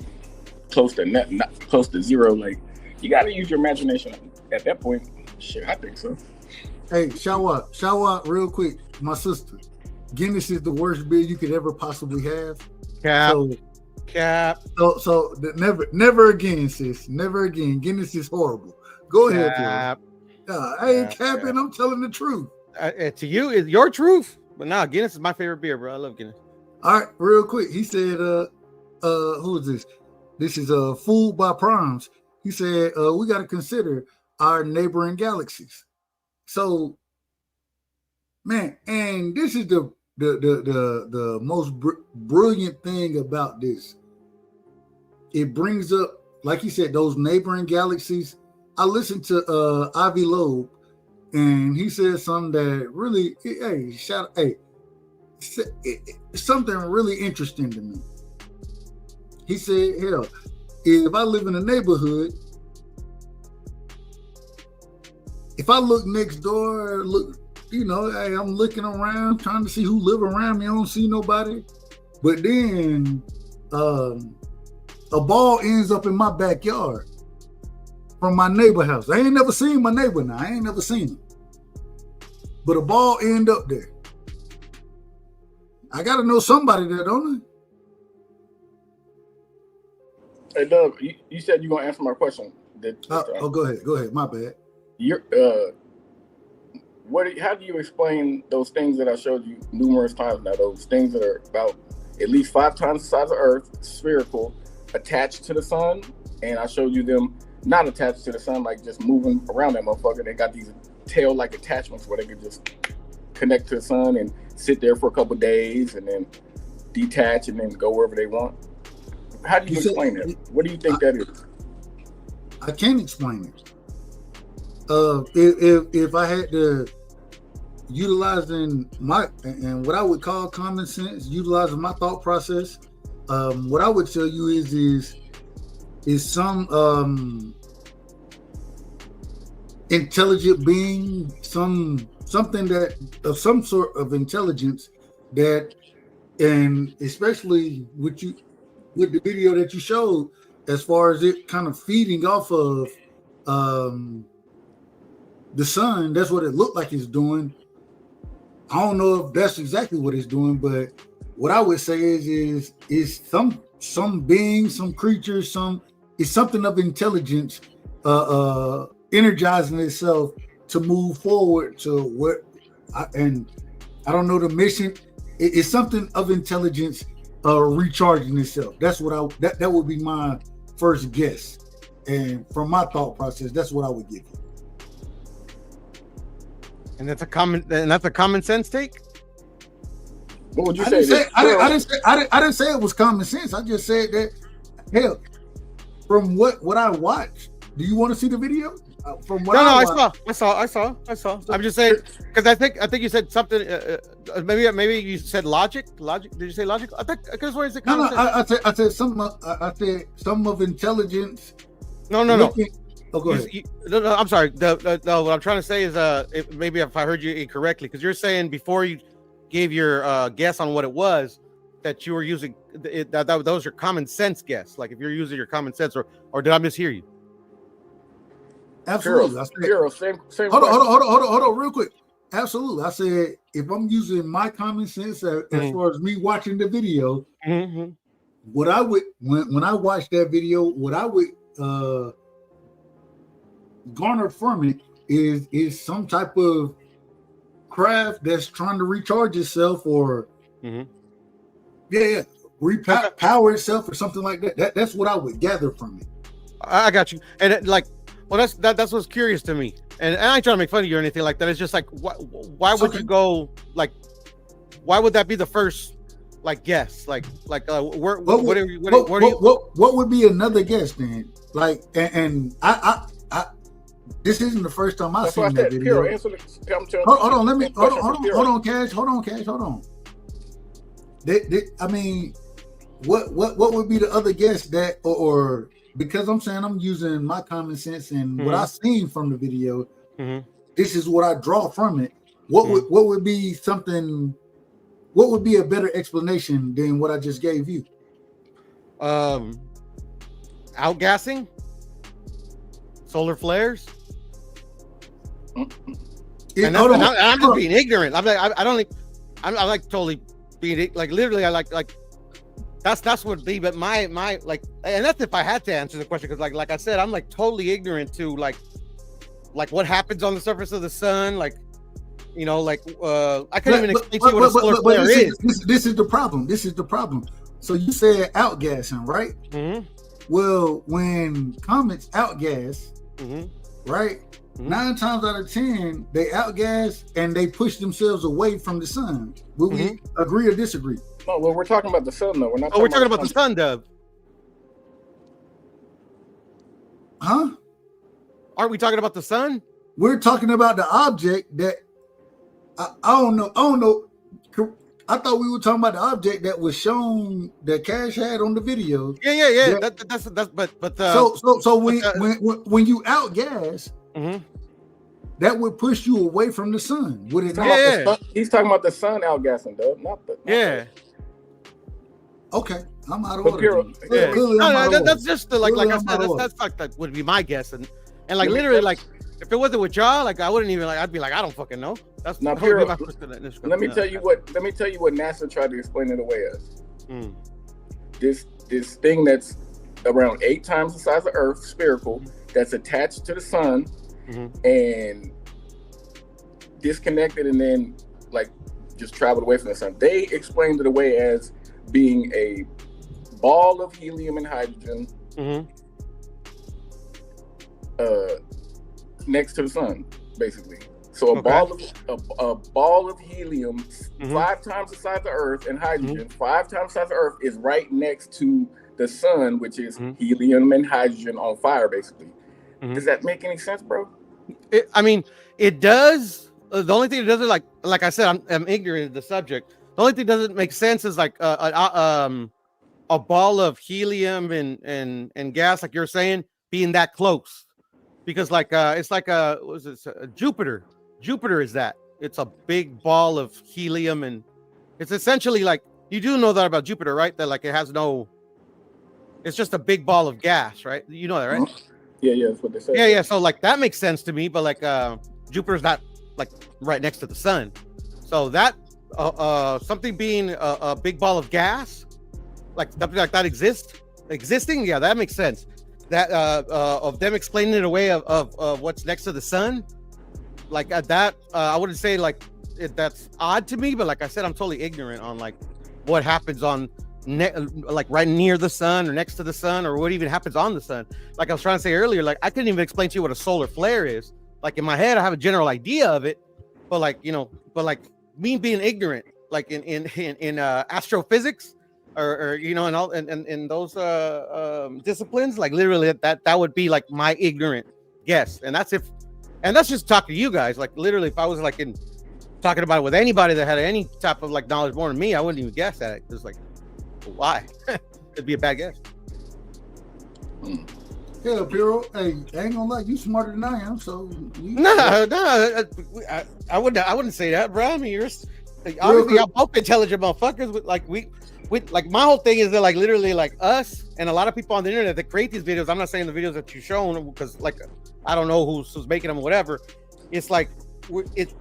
close to zero. Like, you got to use your imagination at that point. Shit, I think so. Hey, shout out real quick, my sister. Guinness is the worst beer you could ever possibly have. Cap. So never again, sis. Never again. Guinness is horrible. Go ahead, Cap. I ain't capping. I'm telling the truth. To you, it's your truth. But nah, Guinness is my favorite beer, bro. I love Guinness. All right, real quick. He said, who is this? This is Fooled by Primes. He said, we got to consider our neighboring galaxies. So Man, and this is the most brilliant thing about this. It brings up, like you said, those neighboring galaxies. I listened to Ivy Loeb, and he said something that really, something really interesting to me. He said, hell, if I live in a neighborhood, if I look next door, hey, I'm looking around, trying to see who live around me. I don't see nobody. But then a ball ends up in my backyard from my neighbor house. I ain't never seen my neighbor now. I ain't never seen him. But a ball end up there. I got to know somebody there, don't I? Hey, Doug, you said you're going to answer my question. Go ahead. Go ahead. My bad. How do you explain those things that I showed you numerous times now? Those things that are about at least 5 times the size of Earth, spherical, attached to the sun, and I showed you them not attached to the sun, like just moving around that motherfucker. They got these tail-like attachments where they can just connect to the sun and sit there for a couple of days and then detach and then go wherever they want. How do you explain that? What do you think that is? I can't explain it. If I had to utilizing and what I would call common sense, utilizing my thought process, what I would tell you is some intelligent being, something that of some sort of intelligence that, and especially with the video that you showed, as far as it kind of feeding off of the sun, that's what it looked like it's doing. I don't know if that's exactly what it's doing, but what I would say is some being, some creature, it's something of intelligence energizing itself to move forward to what, and I don't know the mission. It's something of intelligence recharging itself. That's what that would be my first guess, and from my thought process, that's what I would give you. And that's a common sense take. What would you say? I didn't say it was common sense. I just said that. Hell, from what I watched, do you want to see the video? From what I saw. I'm just saying because I think you said something. Maybe you said logic. Logic? Did you say logic? I think because where is it? No. I said some of intelligence. No. Oh, go ahead. No, I'm sorry. What I'm trying to say is, maybe if I heard you incorrectly, because you're saying before you gave your guess on what it was, that you were using that those are common sense guess. Like if you're using your common sense, or did I mishear you? Absolutely. Same hold on, real quick. Absolutely. I said if I'm using my common sense as far as me watching the video, what I would when I watch that video, what I would garner from it is some type of craft that's trying to recharge itself or repower itself or something like that. That's what I would gather from it. I got you. And that's what's curious to me. And I ain't trying to make fun of you or anything like that. It's just like why would you go like why would that be the first like guess? What would be another guess then? Like and I this isn't the first time I've seen that video. Hold on, Cash. I mean, what would be the other guess that, or because I'm saying I'm using my common sense and what I've seen from the video, this is what I draw from it. What would be something? What would be a better explanation than what I just gave you? Outgassing, solar flares. And I'm just being ignorant. I'm like totally being like literally. I like that's what it'd be. But my like, and that's if I had to answer the question because like I said, I'm like totally ignorant to like what happens on the surface of the sun. Like I couldn't even explain to you what a solar flare is. This is the problem. So you said outgassing, right? Well, when comets outgas. right? 9 times out of 10, they outgas and they push themselves away from the sun. Will we agree or disagree? No, well, we're talking about the sun, though. We're not. Oh, we're talking about the sun, Dub. Huh? Aren't we talking about the sun? We're talking about the object that I don't know. I thought we were talking about the object that was shown that Cash had on the video. Yeah. That's but so when you outgas, that would push you away from the sun. Would it not? Yeah. He's talking about the sun outgassing, Dub, not the. Yeah. Okay, I'm out of But order. Piro- Yeah. Clearly I'm out of order. That's just like Clearly I I'm said, out of order. that's like that would be my guess, and like literally like if it wasn't with y'all, like I wouldn't even like I'd be like I don't fucking know. That's Now, that would be Piro, my first initial- Let me tell you what NASA tried to explain it away as. This thing that's around 8 times the size of Earth, spherical, that's attached to the sun and disconnected, and then like just traveled away from the sun. They explained it away as being a ball of helium and hydrogen next to the sun, basically. So a ball of helium 5 times the size of Earth and hydrogen 5 times the size of Earth is right next to the sun, which is helium and hydrogen on fire, basically. Does that make any sense, bro? I mean, it does. The only thing that doesn't like I said, I'm ignorant of the subject. The only thing that doesn't make sense is like a ball of helium and gas, like you're saying, being that close, because like it's like a Jupiter. Jupiter is that. It's a big ball of helium, and it's essentially like, you do know that about Jupiter, right? That like it has no. It's just a big ball of gas, right? You know that, right? Yeah, that's what they say. Yeah. So like that makes sense to me, but like Jupiter's not like right next to the sun, so that something being a big ball of gas, like something like that existing, yeah, that makes sense. That of them explaining it away of what's next to the sun, like that I wouldn't say like that's odd to me, but like I said, I'm totally ignorant on like what happens on like right near the sun or next to the sun, or what even happens on the sun. Like I was trying to say earlier, like I couldn't even explain to you what a solar flare is. Like in my head, I have a general idea of it, but like me being ignorant, like in astrophysics or you know, and all in those disciplines, like literally that would be like my ignorant guess, and that's just talking to you guys. Like literally, if I was like talking about it with anybody that had any type of like knowledge more than me, I wouldn't even guess at it. It's like, why? It'd be a bad guess. Yeah, Piro. Hey, I ain't gonna lie, you smarter than I am. So No, I wouldn't say that, bro. I mean, you're obviously y'all both intelligent motherfuckers. With like we like my whole thing is that like literally like us and a lot of people on the internet that create these videos. I'm not saying the videos that you've shown because like I don't know who's making them or whatever. It's like it's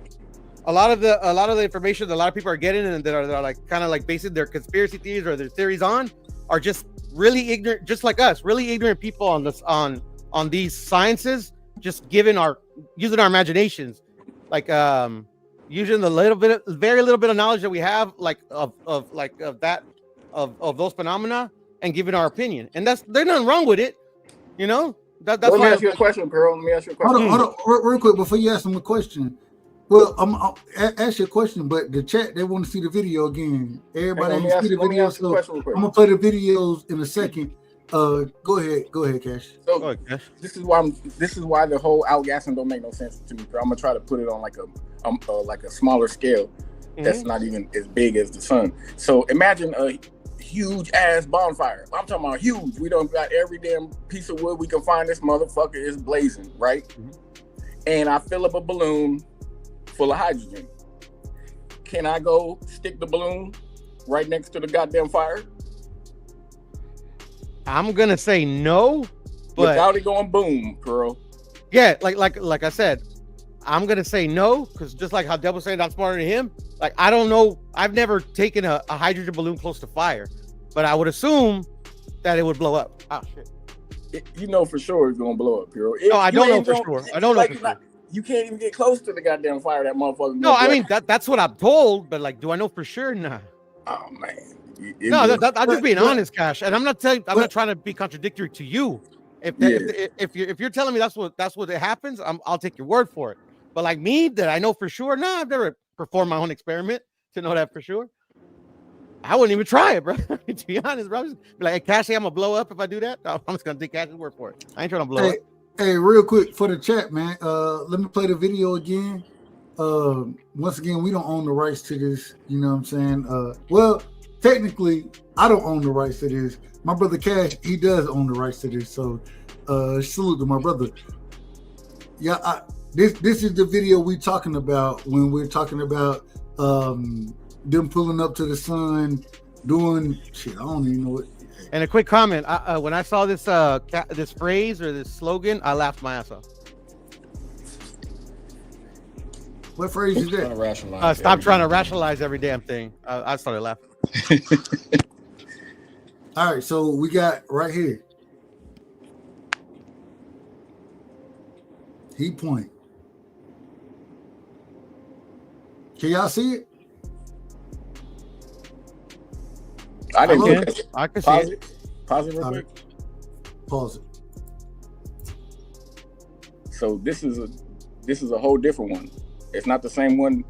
a lot of the information that a lot of people are getting and that are like kind of like basing their conspiracy theories or their theories on are just really ignorant, just like us, really ignorant people on this on these sciences, just using our imaginations, like using the very little bit of knowledge that we have, like of those phenomena, and giving our opinion. And there's nothing wrong with it, you know. That's Let me why ask you a question, girl. Let me ask you a question. Hold on, real quick before you ask them a question. Well, I'll ask you a question, but the chat, they want to see the video again. Everybody Hey, ain't see the video, so I'm gonna play the videos in a second. Go ahead, Cash. So this is why the whole outgassing don't make no sense to me. I'm gonna try to put it on like a smaller scale that's not even as big as the sun. So imagine a huge ass bonfire. I'm talking about huge. We don't got every damn piece of wood we can find. This motherfucker is blazing, right? And I fill up a balloon full of hydrogen. Can I go stick the balloon right next to the goddamn fire? I'm gonna say no, but without it going boom, girl. Yeah, like I said, I'm gonna say no, because just like how Devil's saying I'm smarter than him, like I don't know, I've never taken a hydrogen balloon close to fire, but I would assume that it would blow up. Oh shit! You know for sure it's gonna blow up, girl. No, I don't know for sure. I don't know for sure. You can't even get close to the goddamn fire. That motherfucker. No, I mean that's what I'm told, but like, do I know for sure? Nah. Oh man. No, I'm just being honest, Cash, and I'm not trying to be contradictory to you. If you're telling me that's what it happens, I'll take your word for it. But like me, that I know for sure. No, I've never performed my own experiment to know that for sure. I wouldn't even try it, bro. To be honest, bro, I'll just be like, hey, Cassie, I'm gonna blow up if I do that. No, I'm just gonna take Cassie's word for it. I ain't trying to blow up. Hey, real quick for the chat, man. Let me play the video again. Once again, we don't own the rights to this. You know what I'm saying? Well, technically, I don't own the rights to this. My brother Cash, he does own the rights to this. So, salute to my brother. Yeah, this is the video we talking about when we're talking about them pulling up to the sun, doing shit. I don't even know what. And a quick comment: when I saw this this phrase or this slogan, I laughed my ass off. What phrase is that? Stop trying to rationalize every damn thing. I started laughing. All right, so we got right here. He point. Can y'all see it? I didn't get it. I can see it. Pause it real quick. Pause it. So this is a whole different one. It's not the same one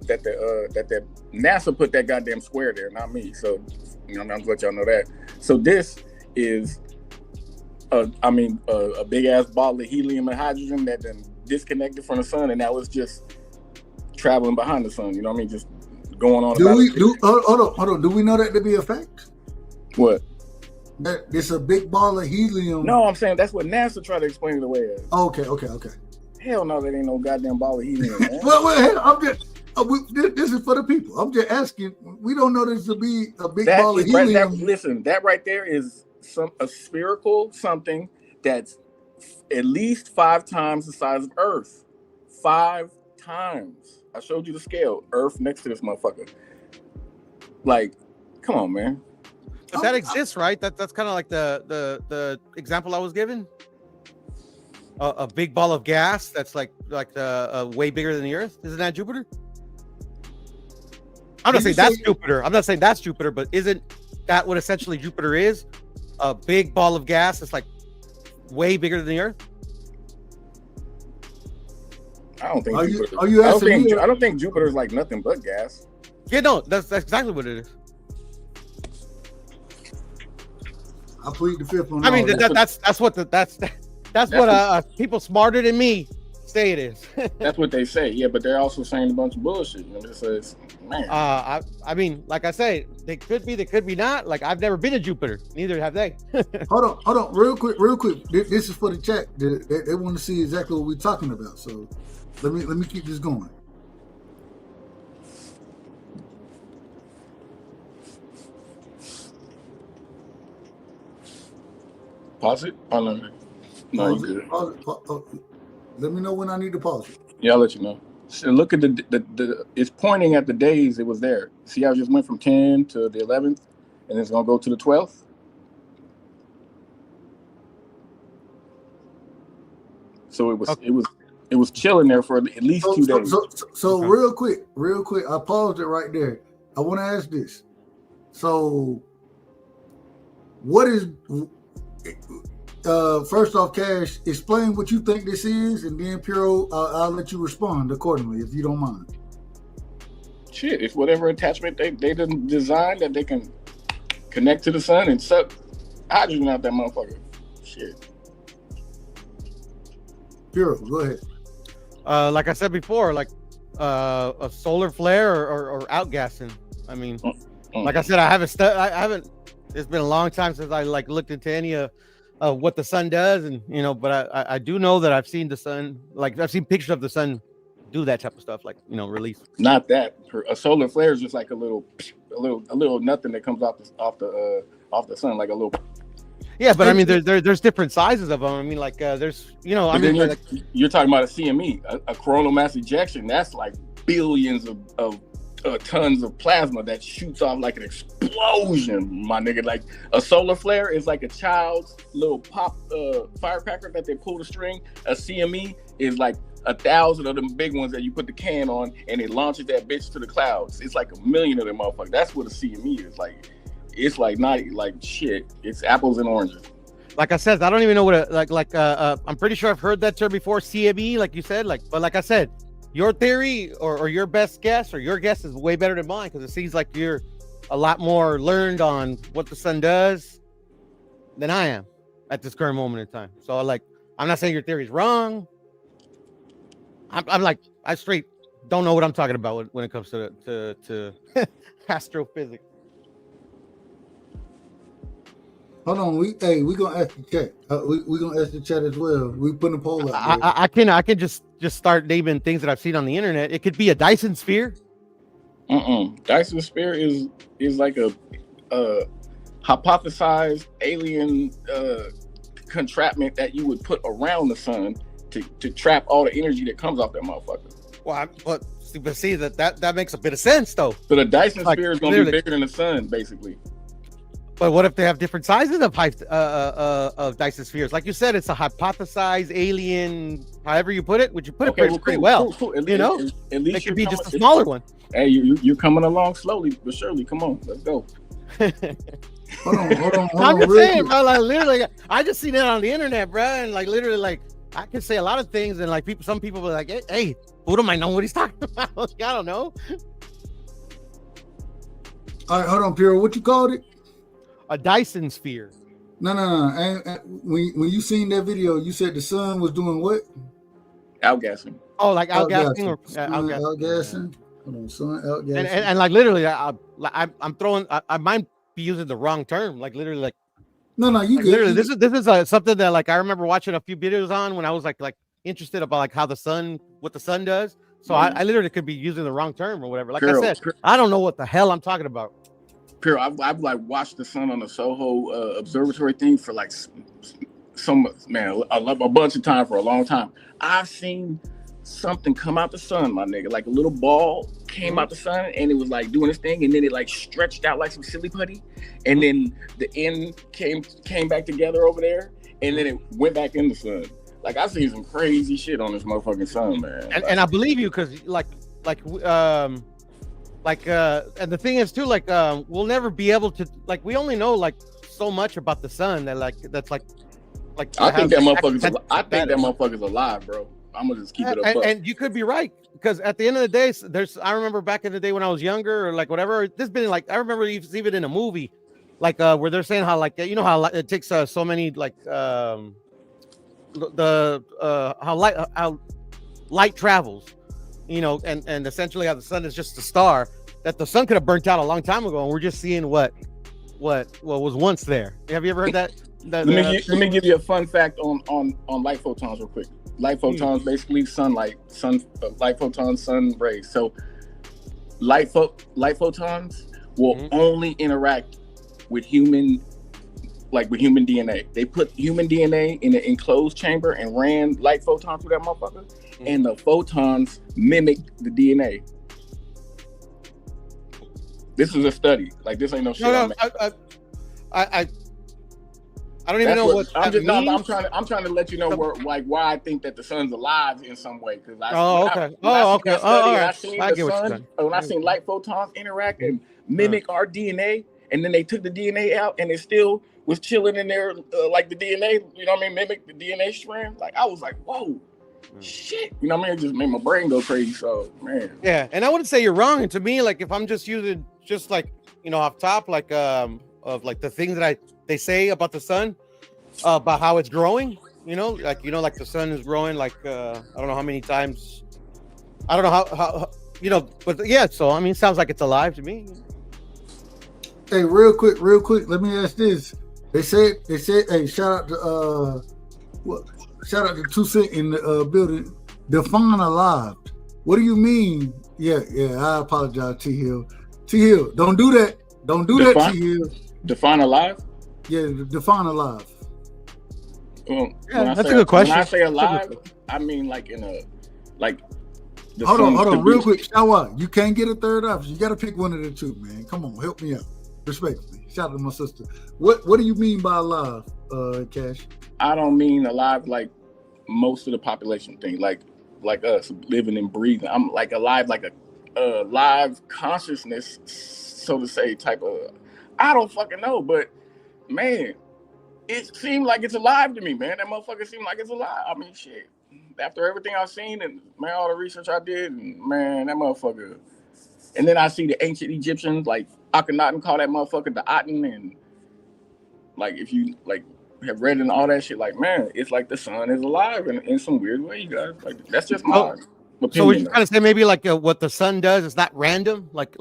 that the NASA put that goddamn square there, not me. So I'm gonna let y'all know that. So this is a big ass ball of helium and hydrogen that then disconnected from the sun, and now it's just traveling behind the sun. You know what I mean? Just going on. Hold on. Do we know that to be a fact? What? That it's a big ball of helium. No, I'm saying that's what NASA tried to explain it away as. Okay. Hell no, that ain't no goddamn ball of helium, man. well, I'm just. This is for the people. I'm just asking. We don't know this to be a big ball of helium. Listen, that right there is a spherical something that's at least 5 times the size of Earth. 5 times. I showed you the scale. Earth next to this motherfucker. Like, come on, man. But that exists, right? That's kind of like the example I was given. A big ball of gas that's like way bigger than the Earth. Isn't that Jupiter? I'm not saying that's Jupiter. I'm not saying that's Jupiter, but isn't that what essentially Jupiter is? A big ball of gas that's like way bigger than the Earth. I don't think. I don't think Jupiter is like nothing but gas. Yeah, no, that's exactly what it is. I plead the fifth on. I mean, that's what people smarter than me say it is. That's what they say. Yeah, but they're also saying a bunch of bullshit. You know, this is man. I mean, like I say, they could be not. Like I've never been to Jupiter. Neither have they. Hold on, real quick. This is for the chat. They want to see exactly what we're talking about. So let me keep this going. Pause it. Oh, no, you good. Pause. Let me know when I need to pause it. Yeah, I'll let you know. So look at the it's pointing at the days it was there. See how it just went from 10 to the 11th, and it's gonna go to the 12th. So it was chilling there for at least 2 days. So real quick, I paused it right there. I want to ask this. So, what is? First off, Cash, explain what you think this is, and then Puro, I'll let you respond accordingly if you don't mind. Shit, it's whatever attachment they done designed that they can connect to the sun and suck hydrogen out that motherfucker. Shit. Puro, go ahead. Like I said before, like a solar flare or outgassing. I mean, like I said, I haven't. It's been a long time since I looked into any of what the sun does, and but I do know that I've seen the sun, like I've seen pictures of the sun do that type of stuff, like release. Not that a solar flare is just like a little nothing that comes off the sun, like a little. Yeah, but I mean, there's different sizes of them. I mean, like there's you're talking about a CME, a coronal mass ejection. That's like billions of tons of plasma that shoots off like an explosion, my nigga. Like a solar flare is like a child's little pop firecracker that they pull the string. A CME is like 1,000 of them big ones that you put the can on and it launches that bitch to the clouds. It's like 1 million of them motherfuckers. That's what a CME is like. It's like not like shit. It's apples and oranges. like I said, I don't even know what I'm pretty sure I've heard that term before, CME, like you said, but like I said, your theory or your best guess or your guess is way better than mine, because it seems like you're a lot more learned on what the sun does than I am at this current moment in time. So like, I'm not saying your theory is wrong. I'm like, I straight don't know what I'm talking about when it comes to astrophysics. Hold on, we gonna ask the chat. We gonna ask the chat as well. We put a poll out there. I can just start naming things that I've seen on the internet. It could be a Dyson sphere. Dyson sphere is like a hypothesized alien contraption that you would put around the sun to trap all the energy that comes off that motherfucker. Well, but see that makes a bit of sense though. So the Dyson sphere is going to be literally bigger than the sun, basically. But what if they have different sizes of Dyson spheres? Like you said, it's a hypothesized alien. However you put it, would you put it pretty well? Cool. At least it could be just a smaller one. Hey, you're coming along slowly but surely. Come on, let's go. Hold on. I'm just saying, bro. Like literally, I just seen it on the internet, bro, and like literally, like I can say a lot of things, and like some people were like, "Hey, who might know what he's talking about?" I don't know. All right, hold on, Pierre. What you called it? A Dyson sphere. No. When you seen that video, you said the sun was doing what? Outgassing. Oh, like outgassing or outgassing. Hold on, sun outgassing. And like literally, I'm throwing. I might be using the wrong term. Like literally, like no, you like good. Literally, this is something that like I remember watching a few videos on when I was like interested about like how what the sun does. So I literally could be using the wrong term or whatever. Like I said, I don't know what the hell I'm talking about. Pure, I've like watched the sun on the Soho observatory thing for like a bunch of time for a long time. I've seen something come out the sun, my nigga, like a little ball came out the sun and it was like doing its thing, and then it like stretched out like some silly putty, and then the end came back together over there, and then it went back in the sun. Like I've seen some crazy shit on this motherfucking sun, man. And I believe you, because and the thing is too, like we'll never be able to, like, we only know like so much about the sun that that's like I think that motherfucker's alive, bro. I'm gonna just keep it up. And you could be right, because at the end of the day, I remember back in the day when I was younger or like whatever, this been like, I remember even in a movie like where they're saying how like how it takes so many like how light travels, and essentially how the sun is just a star, that the sun could have burnt out a long time ago, and we're just seeing what was once there. Have you ever heard that? Let me give you a fun fact on light photons real quick. Light photons, basically light photons, sun rays. So light photons will only interact with human DNA. They put human DNA in an enclosed chamber and ran light photons through that motherfucker, and the photons mimic the DNA. This is a study. Like, this ain't no shit. I don't even know what that means. I'm trying to let you know why I think that the sun's alive in some way. Because okay. When I seen light photons interact and mimic our DNA, and then they took the DNA out and it still was chilling in there, like the DNA, mimic the DNA strand. Like, I was like, whoa, shit. It just made my brain go crazy. So, man. Yeah, and I wouldn't say you're wrong. And to me, like, if I'm just using like, off top, like of like the things that they say about the sun, about how it's growing, like the sun is growing, like I don't know how many times, I don't know how but yeah, so I mean, it sounds like it's alive to me. Hey, real quick, let me ask this. They said, hey, shout out to 2 Cent in the building. Define alive. What do you mean? Yeah, I apologize, T Hill. T Hill, don't do that. Don't do that, T Hill. Define alive? Yeah, define alive. Well, yeah, that's a good question. When I say alive, I mean like in a Hold on, real quick. Shawa, you can't get a third option. You got to pick one of the two, man. Come on, help me out. Respectfully. Shout out to my sister. What do you mean by alive, Cash? I don't mean alive like most of the population think, like us living and breathing. I'm like alive, like a live consciousness, so to say, type of. I don't fucking know, but man, it seemed like it's alive to me, man. That motherfucker seemed like it's alive. I mean, shit. After everything I've seen and man, all the research I did, and man, that motherfucker. And then I see the ancient Egyptians, like Akhenaten call that motherfucker the Aten, and like if you like have read and all that shit, like man, it's like the sun is alive in some weird way, you guys. Like that's just my opinion. So we're trying to say maybe like what the sun does is not random, like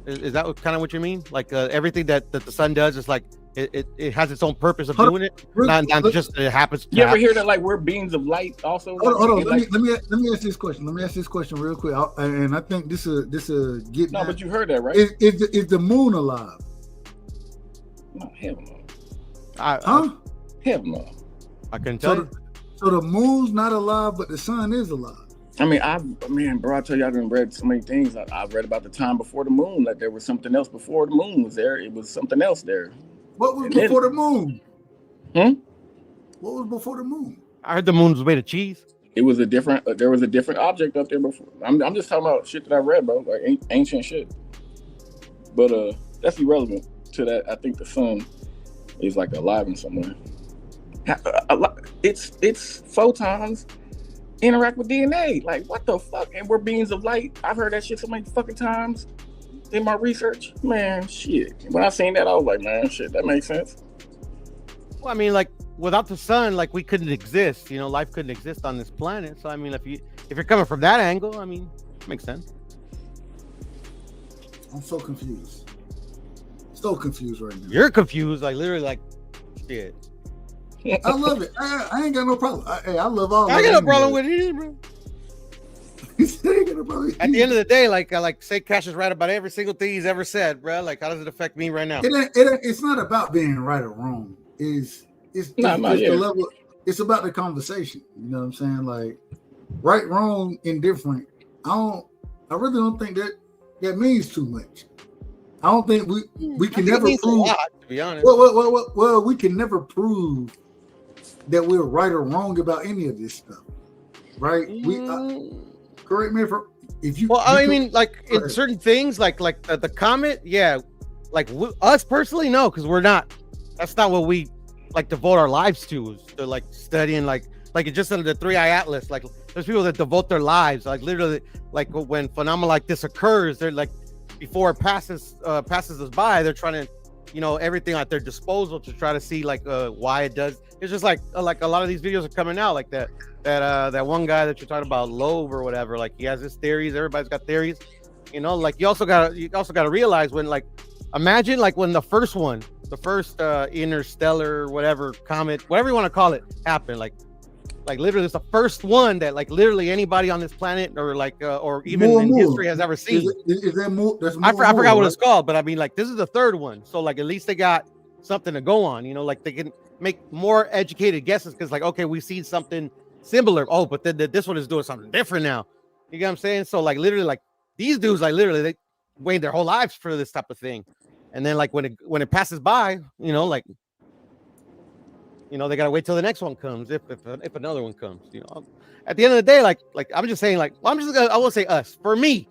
is that kind of what you mean? Like everything that the sun does is like it has its own purpose of doing it, not just that it happens. You ever hear that like we're beings of light? Also, hold on. Let me ask this question. Let me ask this question real quick, and I think this get. No, but you heard that, right? Is the moon alive? No, hell no. Hell no. I couldn't tell you. So the moon's not alive, but the sun is alive. I mean, bro, I tell you, I've read so many things. I read about the time before the moon, that there was something else before the moon was there. It was something else there. What was before the moon? What was before the moon? I heard the moon was made of cheese. It was a different. There was a different object up there before. I'm just talking about shit that I read, bro, like ancient shit. But that's irrelevant to that. I think the sun is like alive in some way. It's photons interact with DNA. Like what the fuck? And we're beings of light. I've heard that shit so many fucking times in my research. Man, shit. When I seen that, I was like, man, shit, that makes sense. Well, I mean, like without the sun, like we couldn't exist. You know, life couldn't exist on this planet. So I mean, if you're coming from that angle, I mean, it makes sense. I'm so confused. So confused right now. You're confused, like literally, like shit. I love it. I ain't got no problem. I love all. I got no problem with it either, bro. At the end of the day, like say Cash is right about every single thing he's ever said, bro. Like, how does it affect me right now? It's not about being right or wrong. It's the level. It's about the conversation. You know what I'm saying? Like, right, wrong, indifferent. I really don't think that means too much. I don't think we can never prove. A lot, to be honest. Well, we can never prove that we're right or wrong about any of this stuff, right? Correct me if you. Well, I mean, like in certain things, like the comet, yeah, like us personally, no, because we're not. That's not what we like devote our lives to. Is to like studying, like it's just in the 3i Atlas. Like there's people that devote their lives, like literally, like when phenomena like this occurs, they're like before it passes us by, they're trying to, you know, everything at their disposal to try to see like why it does. It's just like a lot of these videos are coming out like that one guy that you're talking about, Loeb or whatever, like he has his theories. Everybody's got theories, you know. Like you also got to realize when, like, imagine like when the first interstellar whatever comet, whatever you want to call it, happened. Like literally it's the first one that like literally anybody on this planet or like or even in history has ever seen. Is there more? I forgot what it's called, but I mean, like, this is the third one, so like at least they got something to go on, you know. Like they can make more educated guesses because, like, okay, we've seen something similar. Oh, but then this one is doing something different now. You get what I'm saying? So like literally, like these dudes, like literally, they wait their whole lives for this type of thing, and then like when it passes by, you know, like, you know, they gotta wait till the next one comes if another one comes. You know, at the end of the day, like I'm just saying, like, well, I won't say us. For me,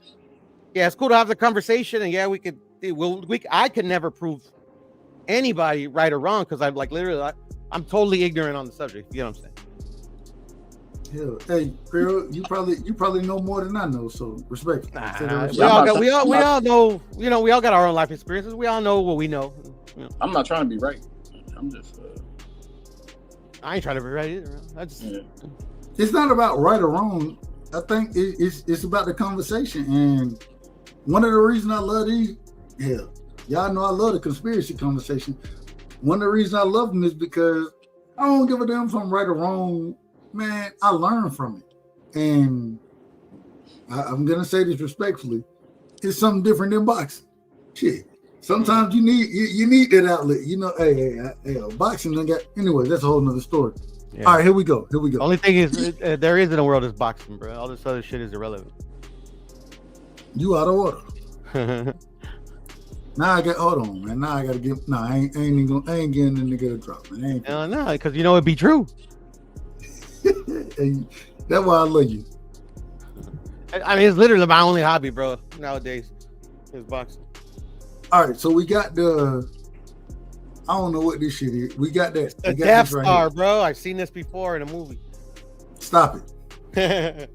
yeah, it's cool to have the conversation, and yeah, I can never prove anybody right or wrong because I'm like literally, I'm totally ignorant on the subject. You know what I'm saying? Yeah. Hey, girl, you probably know more than I know, so respect. We all know, you know, we all got our own life experiences. We all know what we know. You know? I'm not trying to be right. I'm just. I ain't trying to be right either. It's not about right or wrong. I think it's about the conversation. And one of the reasons I love these, y'all know I love the conspiracy conversation. One of the reasons I love them is because I don't give a damn if I'm right or wrong. Man, I learn from it. And I'm gonna say this respectfully. It's something different than boxing. Shit. Sometimes you need that outlet, you know. Hey, boxing. Anyway, that's a whole nother story. Yeah. All right, here we go. The only thing is, there is in the world is boxing, bro. All this other shit is irrelevant. You out of order. Now I got. Hold on, man. Now I gotta give. No, I ain't getting the nigga a drop, man. No, because you know it'd be true. That's why I love you. I mean, it's literally my only hobby, bro. Nowadays, is boxing. All right, so we got the I don't know what this shit is. We got that. The We got Death this right Star, here. bro. I've seen this before in a movie. Stop it.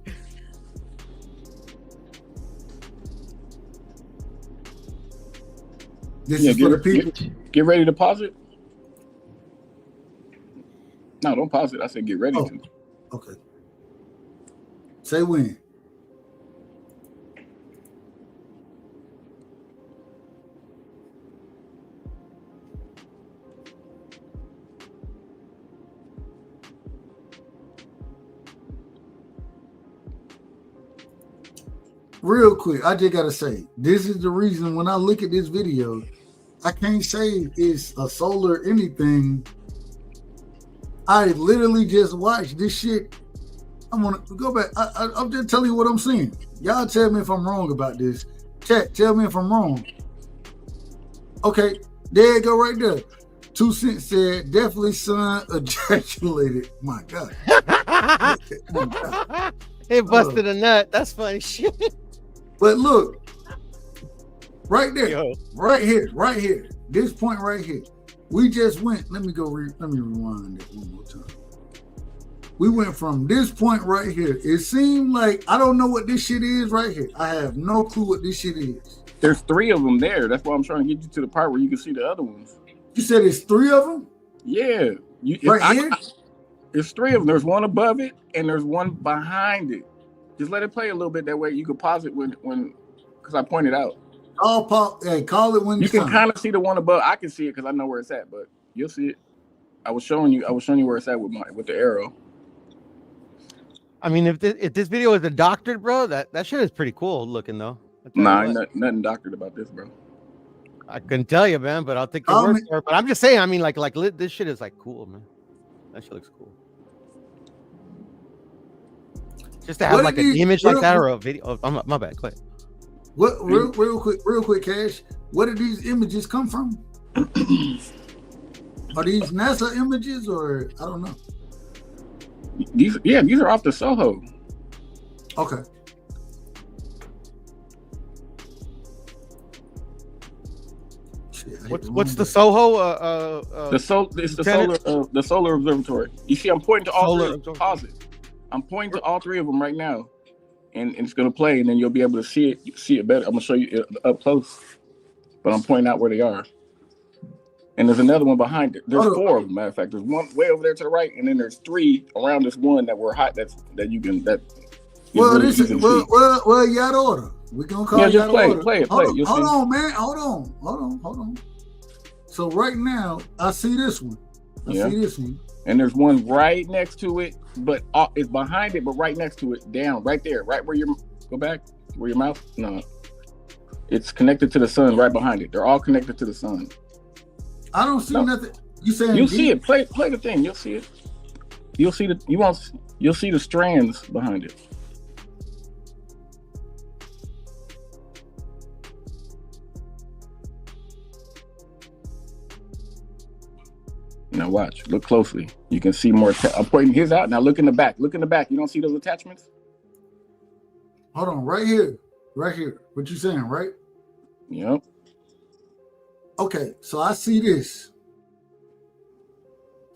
This is for the people. Get ready to pause it. No, don't pause it. I said get ready to. Okay. Say when. Real quick, I just gotta say, this is the reason when I look at this video, I can't say it's a solar anything. I literally just watched this shit. I'm gonna go back. I'm just telling you what I'm seeing. Y'all tell me if I'm wrong about this. Chat, tell me if I'm wrong. Okay, there you go right there. 2 Cent said, definitely son ejaculated. My God. My God. It busted a nut. That's funny shit. But look, right there, Yo. right here, this point right here. We just went, let me rewind that one more time. We went from this point right here. It seemed like, I don't know what this shit is right here. I have no clue what this shit is. There's 3 of them there. That's why I'm trying to get you to the part where you can see the other ones. You said it's 3 of them? Yeah. Here? There's 3 of them. There's one above it and there's one behind it. Just let it play a little bit. That way you can pause it when because I pointed out. Call it when you can kind of see the one above. I can see it because I know where it's at, but you'll see it. I was showing you where it's at with the arrow. I mean, if this video is a doctored, bro, that shit is pretty cool looking though. Nah, ain't nothing doctored about this, bro. I couldn't tell you, man, but I'll take your word for it. But I'm just saying, I mean, like this shit is like cool, man. That shit looks cool. Just to have like an image like that or a video. Oh, my bad. Go ahead. What real quick, Cash? Where did these images come from? Are these NASA images or I don't know? These are off the Soho. Okay. What's the Soho? The solar observatory. You see, I'm pointing to all 3. Pause it. I'm pointing to all 3 of them right now, and it's gonna play, and then you'll be able to see it better. I'm gonna show you it up close, but I'm pointing out where they are. And there's another one behind it. There's 4 of them. Matter of fact, there's one way over there to the right, and then there's 3 around this one that were hot. That you can. Well, this is you out of order. We're gonna call just play it. Hold on, man. Hold on. So right now, I see this one. I see this one. And there's one right next to it, but it's behind it, but right next to it, down, right there, right where go back, where your mouth, no. It's connected to the sun right behind it. They're all connected to the sun. I don't see nothing. You saying you'll see it. Play the thing. You'll see it. You'll see you'll see the strands behind it. Now watch. Look closely. You can see more. I'm pointing his out. Now look in the back. Look in the back. You don't see those attachments? Hold on. Right here. What you saying, right? Yep. Okay. So I see this.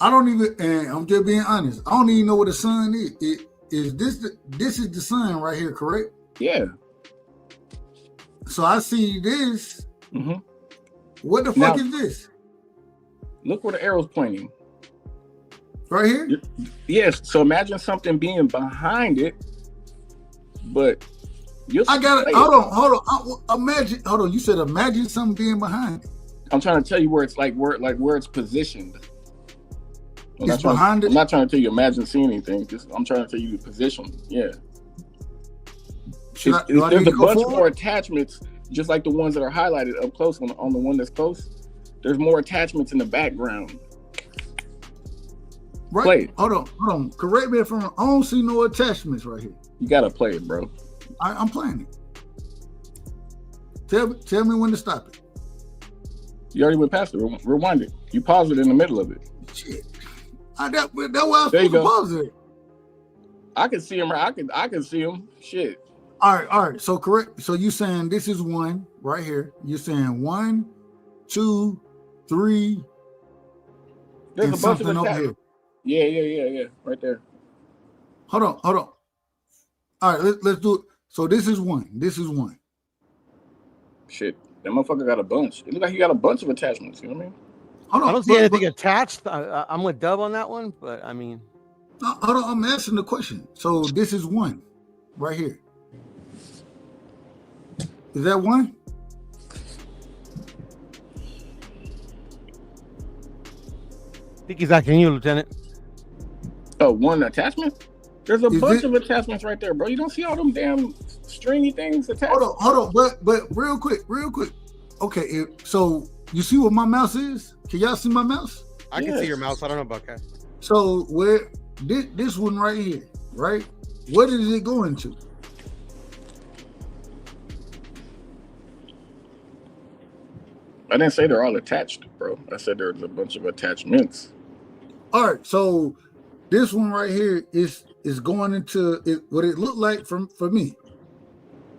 I don't even, and I'm just being honest, I don't even know what the sun is. This is the sun right here, correct? Yeah. So I see this. Mm-hmm. What the fuck is this? Look where the arrow's pointing. Right here? Yes. So imagine something being behind it, but I got it. Hold on. Imagine. Hold on. You said imagine something being behind it. I'm trying to tell you where it's where it's positioned. It's behind it. I'm not trying to tell you imagine seeing anything. I'm trying to tell you the position. Yeah. There's a bunch more attachments, just like the ones that are highlighted up close on the one that's close. There's more attachments in the background. Right. Play it. Hold on. Correct me if I'm wrong. I don't see no attachments right here. You gotta play it, bro. I'm playing it. Tell me when to stop it. You already went past it. Rewind it. You paused it in the middle of it. Shit. That's why I was there supposed to pause it. I can see him. I can see him. Shit. All right. So correct. So you saying this is one right here. You're saying 1, 2, 3, There's and a bunch of something over attachments. here. Yeah. Right there. Hold on. All right, let's do it. So this is one. Shit, that motherfucker got a bunch. It look like he got a bunch of attachments. You know what I mean? Hold on. I don't see anything attached. I'm with Dub on that one, but I mean, Hold on. I'm asking the question. So this is one right here. Is that one? I think he's asking you, Lieutenant. Oh, one attachment? There's a Is bunch it- of attachments right there, bro. You don't see all them damn stringy things attached? Hold on. But real quick. Okay, so you see what my mouse is? Can y'all see my mouse? I can see your mouse. I don't know about that. So where this one right here, right? What is it going to? I didn't say they're all attached, bro. I said there's a bunch of attachments. All right, so this one right here is going into it, what it looked like for me.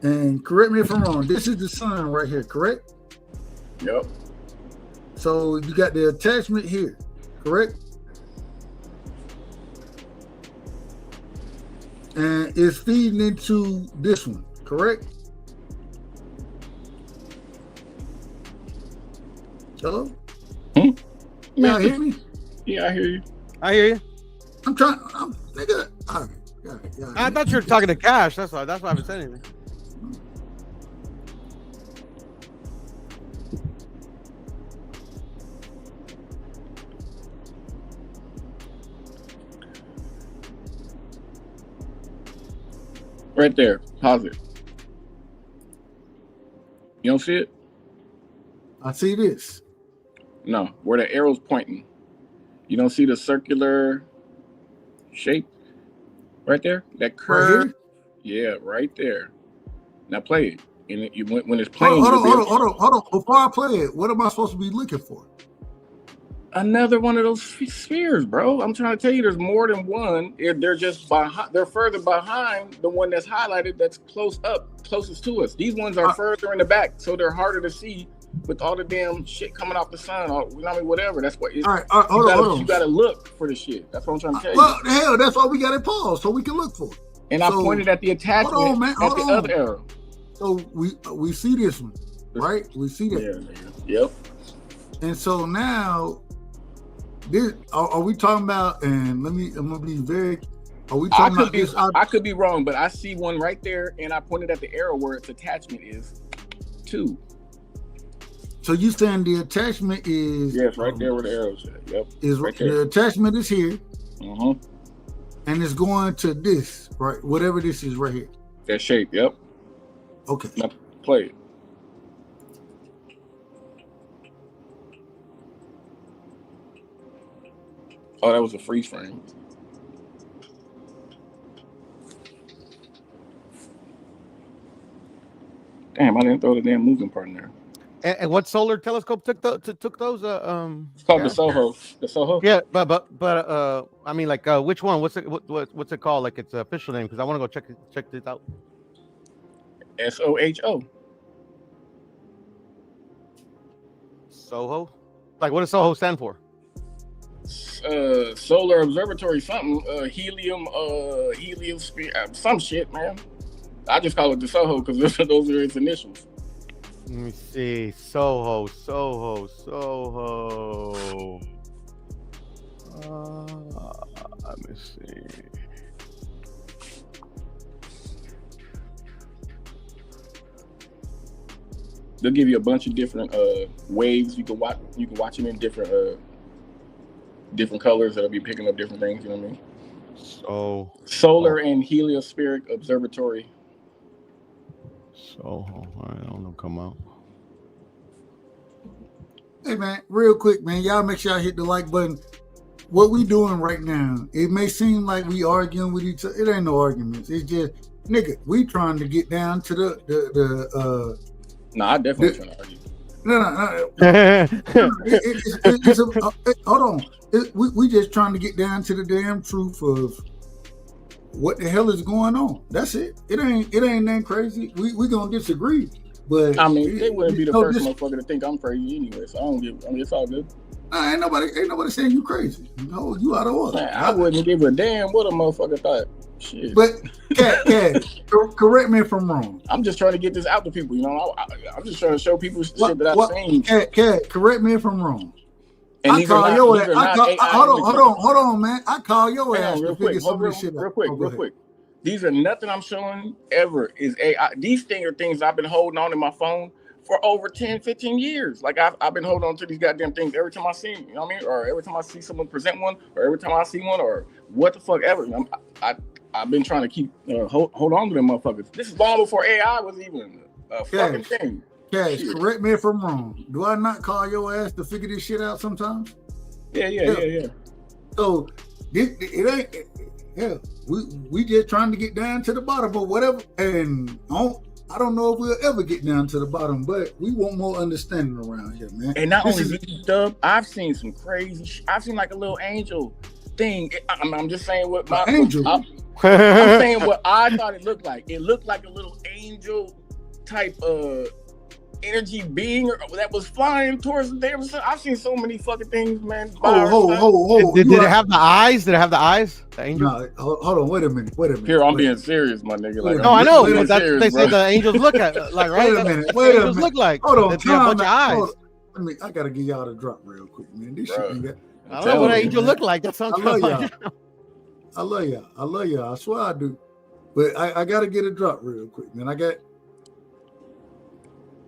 And correct me if I'm wrong. This is the sun right here, correct? Yep. So you got the attachment here, correct? And it's feeding into this one, correct? Hello? Y'all hear me? Yeah, I hear you. I hear you. I'm nigga. All right. Yeah. I thought you were talking to Cash. That's why I haven't said anything. Right there. Pause it. You don't see it? I see this. No. Where the arrow's pointing. You don't see the circular shape right there? That curve? Right Yeah, right there. Now play it. And when it's playing, Hold on. Before I play it, what am I supposed to be looking for? another one of those spheres, bro. I'm trying to tell you, there's more than one. They're just behind. They're further behind the one that's highlighted. That's closest to us. These ones are further in the back, so they're harder to see with all the damn shit coming off the sun. Or, I mean, whatever. That's what. All right, hold on. You gotta look for the shit. That's what I'm trying to tell you. Well, hell, that's why we got it paused, so we can look for it. And I pointed at the attachment hold on, man, at the other arrow. So we see this one, right? We see that. Yeah. Yep. And so now, this are we talking about? And I'm gonna be very. Are we talking about this? I could be wrong, but I see one right there, and I pointed at the arrow where its attachment is 2. So you saying the attachment is? Yes, right there where the arrow's at. Yep. Is right the there. attachment is here? Uh-huh. And it's going to this, right? Whatever this is right here. That shape. Yep. Okay. Now play it. Oh, that was a freeze frame. Damn, I didn't throw the damn moving part in there. And what solar telescope took those? It's called the Soho. The Soho. Yeah, but I mean, like, which one? What's it called? Like, its official name? Because I want to go check this out. SOHO. Soho. Like, what does Soho stand for? Solar Observatory something. Helium sphere. Some shit, man. I just call it the Soho because those are its initials. Let me see. Soho. Let me see. They'll give you a bunch of different waves. You can watch them in different colors that'll be picking up different things. You know what I mean? So Solar and Heliospheric Observatory. Soho. I don't know. Come out. Hey man, real quick, man, y'all make sure y'all hit the like button. What we doing right now, it may seem like we arguing with each other. It ain't no arguments. It's just, nigga, we trying to get down to the No, I definitely trying to argue. No. Hold on. We just trying to get down to the damn truth of what the hell is going on. That's it. It ain't that crazy. We gonna disagree, but I mean, they wouldn't be the first motherfucker to think I'm crazy anyway. So I don't give. I mean, it's all good. Nah, ain't nobody saying you crazy. No, you out of order. Man, I wouldn't give a damn what a motherfucker thought. Shit. But Cat, correct me if I'm wrong. I'm just trying to get this out to people. You know, I'm just trying to show people shit that I've seen. Cat, correct me if I'm wrong. And I call your ass. Hold on, man. I call your ass to figure some of this shit out. Real quick. These are nothing I'm showing ever is AI. These things are things I've been holding on in my phone for over 10, 15 years. Like I've been holding on to these goddamn things every time I see them, you know what I mean? Or every time I see someone present one, or every time I see one, or what the fuck ever. I've been trying to keep hold on to them motherfuckers. This is long before AI was even a fucking thing. Cash, correct me if I'm wrong. Do I not call your ass to figure this shit out sometimes? Yeah. So it ain't. Yeah, we just trying to get down to the bottom, but whatever. And I don't know if we'll ever get down to the bottom, but we want more understanding around here, man. And not only this stuff, I've seen some crazy. I've seen like a little angel thing. I'm just saying what my angel. I'm saying what I thought it looked like. It looked like a little angel type energy being that was flying towards them. I've seen so many fucking things, man. Did it have the eyes? Did it have the eyes? The angel? No, hold on. Wait a minute. Here, I'm being serious, my nigga. Like, no, I know. But that's serious, they say bro. the angels look at like right. Wait a minute. Angels look like. Hold on. They have a bunch of eyes. I gotta give y'all the drop real quick, man. This Bro. shit. I don't know what an angel look like. That's what I'm I talking about. I love y'all. I swear I do. But I gotta get a drop real quick, man.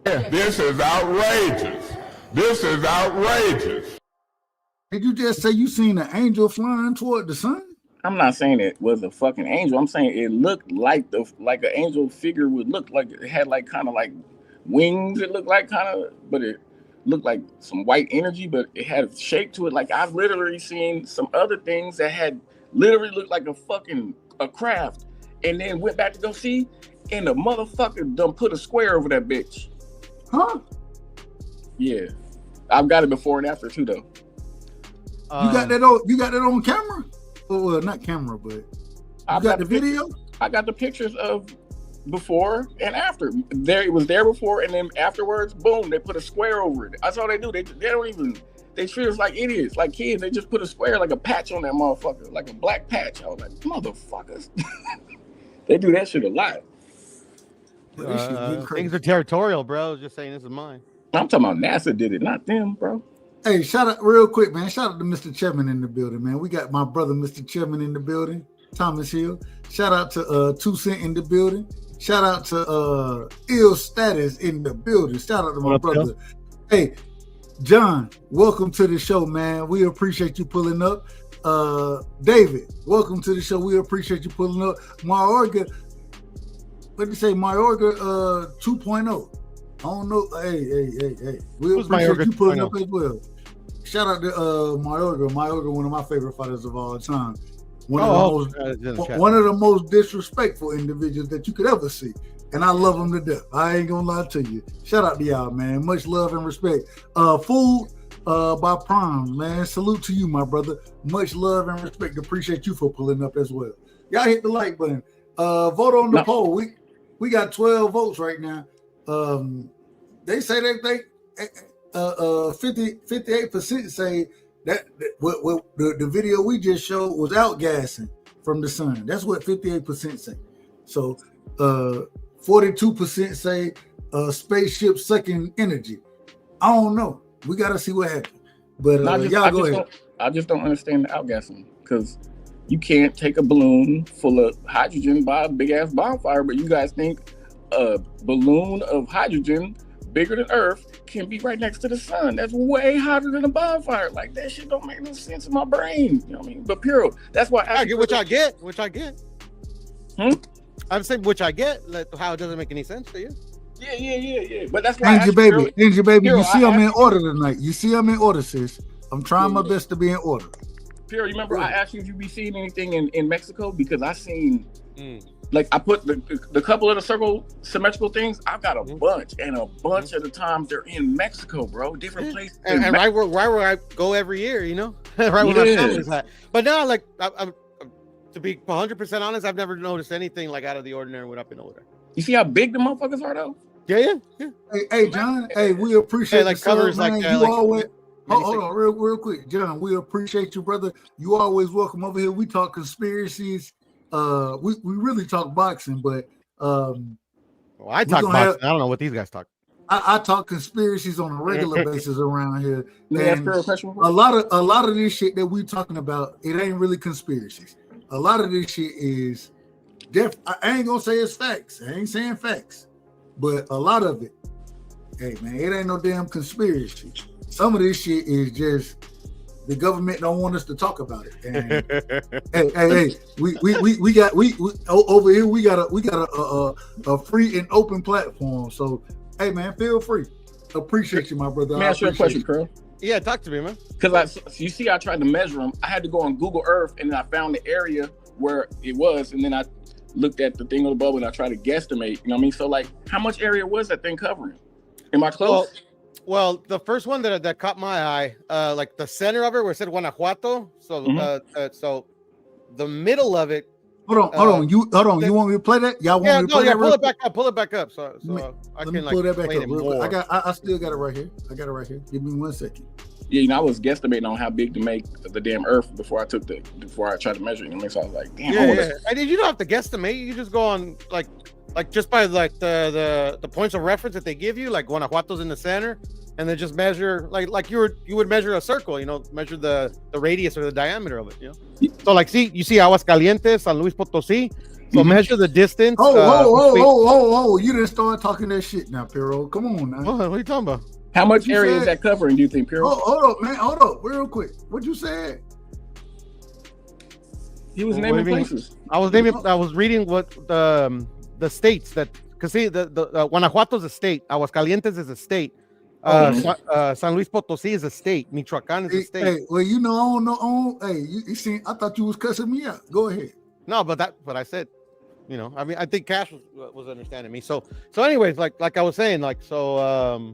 This is outrageous. This is outrageous. Did you just say you seen an angel flying toward the sun? I'm not saying it was a fucking angel. I'm saying it looked like an angel figure would look like. It had like kind of like wings. It looked like kind of, but it looked like some white energy. But it had a shape to it. Like I've literally seen some other things that had literally looked like a craft, and then went back to go see, and the motherfucker done put a square over that bitch. Huh? Yeah, I've got it before and after too, though. You got that on camera? Well, not camera, but you got the video? I got the pictures of before and after. There, it was there before, and then afterwards, boom, they put a square over it. That's all they do. They don't even. They treat us like idiots, like kids. They just put a square, like a patch on that motherfucker, like a black patch. I was like, motherfuckers. They do that shit a lot. Things are territorial, bro. I was just saying this is mine. I'm talking about NASA did it, not them, bro. Hey, shout out real quick, man. Shout out to Mr. Chairman in the building, man. We got my brother, Mr. Chairman, in the building, Thomas Hill. Shout out to 2 Cent in the building. Shout out to Ill Status in the building. Shout out to my brother. Hey, John, welcome to the show, man. We appreciate you pulling up. David, welcome to the show. We appreciate you pulling up. Mayorga, what did you say? Mayorga 2.0. I don't know. Hey. We appreciate you pulling up as well. Shout out to Mayorga. Mayorga, one of my favorite fighters of all time. One of the most disrespectful individuals that you could ever see. And I love him to death. I ain't gonna lie to you. Shout out to y'all, man. Much love and respect. Food by Prime, man. Salute to you, my brother. Much love and respect. Appreciate you for pulling up as well. Y'all hit the like button. Vote on the poll. We got 12 votes right now. They say that 58% say that what the video we just showed was outgassing from the sun. That's what 58% say. So 42% say spaceship sucking energy. I don't know. We got to see what happens. But y'all go ahead. I just don't understand the outgassing, because you can't take a balloon full of hydrogen by a big ass bonfire, but you guys think a balloon of hydrogen bigger than Earth can be right next to the sun. That's way hotter than a bonfire. Like, that shit don't make no sense in my brain. You know what I mean? But Puro, that's why I get which I get. I'm saying which I get. Like, how it doesn't make any sense to you. Yeah. But that's why Angel baby, Puro, you see I'm in order tonight. You see I'm in order, sis. I'm trying my best to be in order. Puro, you remember I asked you if you be seeing anything in Mexico? Because I seen like I put the couple of the symmetrical things. I've got a bunch, and a bunch of the times they're in Mexico, bro. Different places. And right where I go every year, you know, right where my family's at. But now, like, I'm to be 100% honest, I've never noticed anything like out of the ordinary when I've been over there. You see how big the motherfuckers are, though? Yeah. Hey, John. Hey, we appreciate like covers man. like You always. Hold on, real quick, John. We appreciate you, brother. You always welcome over here. We talk conspiracies. We really talk boxing, but Well, I talk boxing. I don't know what these guys talk. I talk conspiracies on a regular basis around here. Let me ask And her a question. a lot of this shit that we talking about, it ain't really conspiracies. A lot of this shit is I ain't gonna say it's facts. I ain't saying facts, but a lot of it, hey man, it ain't no damn conspiracy. Some of this shit is just the government don't want us to talk about it. And hey, we got over here. We got a free and open platform. So hey man, feel free. Appreciate you, my brother. Let me ask you a question, Curl. Yeah, talk to me, man. Because you see, I tried to measure them. I had to go on Google Earth, and then I found the area where it was, and then I looked at the thing on the bubble, and I tried to guesstimate. You know what I mean? So like, how much area was that thing covering? Am I close? Well, the first one that caught my eye, like the center of it, where it said Guanajuato. So, so the middle of it. Hold on. You want me to play that? Y'all want me to play that? Pull it back up. Pull it back up. So I can pull that back play up. it Real quick. more. I still got it right here. Give me 1 second. Yeah, you know, I was guestimating on how big to make the damn Earth before I tried to measure it. You know, so I was like, damn. Yeah. And you don't have to guesstimate. You just go on like just by like the points of reference that they give you, like Guanajuato's in the center, and then just measure like you would measure a circle. You know, measure the radius or the diameter of it. You know. So like, you see Aguascalientes, San Luis Potosí. So measure the distance. Oh! You didn't start talking that shit now, Piero. Come on now. What are you talking about? How much area is that covering, do you think, Piero? Hold up, man. Hold up, real quick. What you said? He was naming places. I was reading what the states that, because see, the Guanajuato is a state, Aguascalientes is a state, San Luis Potosí is a state, Michoacán is a state. Hey, well, you know, I don't know. Hey, you see, I thought you was cussing me out. Go ahead. No, but I said, you know, I mean, I think Cash was understanding me. So anyways, like I was saying, like, so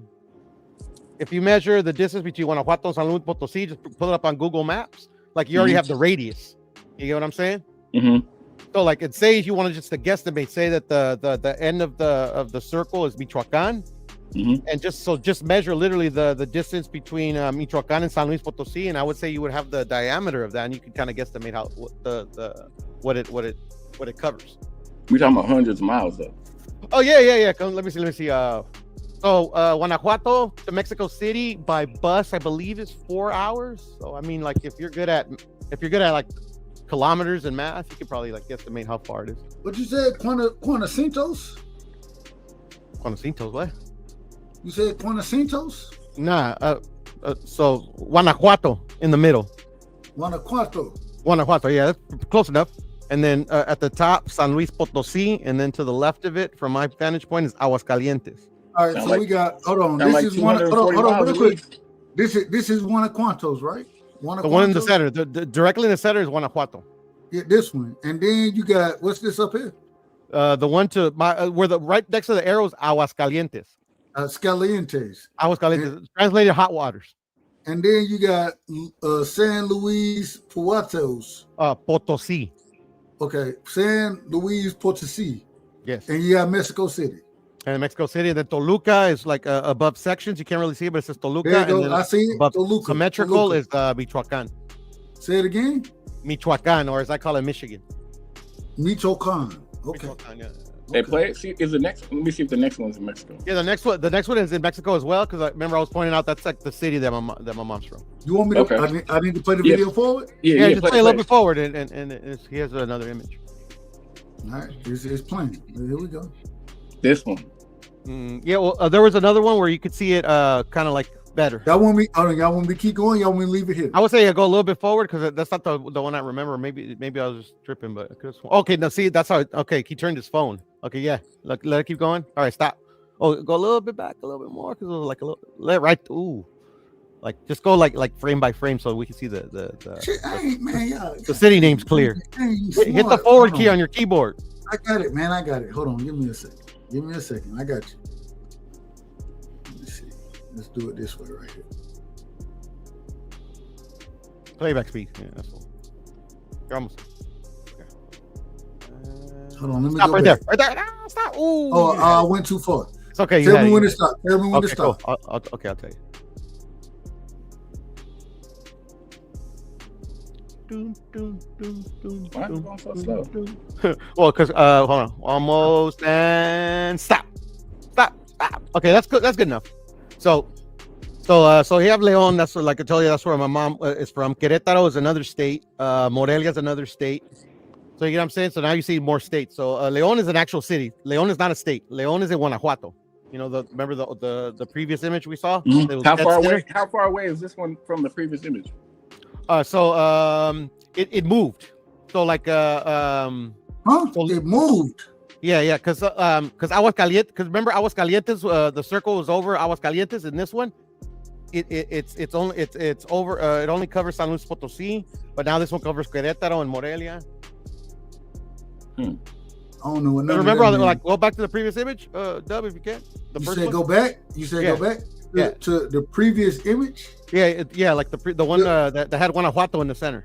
if you measure the distance between Guanajuato and San Luis Potosí, just pull it up on Google Maps. Like, you already have the radius. You get what I'm saying? Mm-hmm. So like, it says you want to just to guesstimate, say that the end of the circle is Michoacán, and just measure literally the distance between Michoacán and San Luis Potosí, and I would say you would have the diameter of that, and you can kind of guesstimate how what it covers. We're talking about hundreds of miles though. Oh yeah. Let me see. So Guanajuato to Mexico City by bus, I believe, is 4 hours. So I mean, like, if you're good at like kilometers and math, you could probably like guesstimate how far it is. What you said, Quanacintos? Quanacintos, what? You said Quanacintos? Nah. So Guanajuato in the middle. Guanajuato, yeah, that's close enough. And then at the top, San Luis Potosí, and then to the left of it, from my vantage point, is Aguascalientes. All right, so we got. Hold on. This is one. Hold on, real quick. This is Guanajuato's, right? The one in the center, directly in the center, is Guanajuato. Yeah, this one, and then you got what's this up here? The one to my where the right next to the arrows, Aguascalientes. Aguascalientes. Translated hot waters. And then you got San Luis Potosí. Potosí. Okay, San Luis Potosí. Yes. And you got Mexico City. And Mexico City, the Toluca is like above sections. You can't really see it, but it says Toluca. There you go. And I see it. Toluca. Symmetrical is Michoacán. Say it again. Michoacán, or as I call it, Michigan. Michoacán. Okay. Michoacán, yeah. They play it. See, is the next? Let me see if the next one's in Mexico. Yeah, the next one is in Mexico as well. Because I remember I was pointing out that's like the city that my mom's from. You want me to? Okay. I need to play the video forward. Yeah, just play a little bit forward, and he has another image. All right, it's playing. Here we go. This one. Yeah, well, there was another one where you could see it kind of like better. Y'all want me to keep going? Y'all want me to leave it here? I would say go a little bit forward because that's not the one I remember. Maybe I was just tripping, but okay. Now see, that's how. Okay, he turned his phone. Okay, yeah. Let it keep going. All right, stop. Oh, go a little bit back, a little bit more, because it was like a little. Let right. Ooh, like just go like frame by frame so we can see the city names clear. Hit the forward key on your keyboard. I got it, man. I got it. Hold on. Give me a second. I got you. Let me see. Let's do it this way right here. Playback speed. Yeah, that's cool. You're almost. Hold on, let me stop go right back. there. Right there. Ah, stop. Ooh. Oh, I went too far. It's okay. Tell me when to stop. Tell me when to stop. Cool. I'll tell you. Why are you going so slow? Well, because hold on, almost and stop. Okay, that's good. That's good enough. So you have León. That's like I told you. That's where my mom is from. Querétaro is another state. Morelia is another state. So you know what I'm saying. So now you see more states. So León is an actual city. León is not a state. León is in Guanajuato. You know, remember the previous image we saw? Mm-hmm. How far away? How far away is this one from the previous image? It moved. So like It moved. Yeah, because Aguascalientes. Because remember Aguascalientes, the circle was over Aguascalientes. In this one, it's over. It only covers San Luis Potosí, but now this one covers Querétaro and Morelia. I don't know what. Remember, like go back to the previous image, Dub, if you can. You said go back. You said go back. To the previous image. Yeah, like the one that had Guanajuato in the center.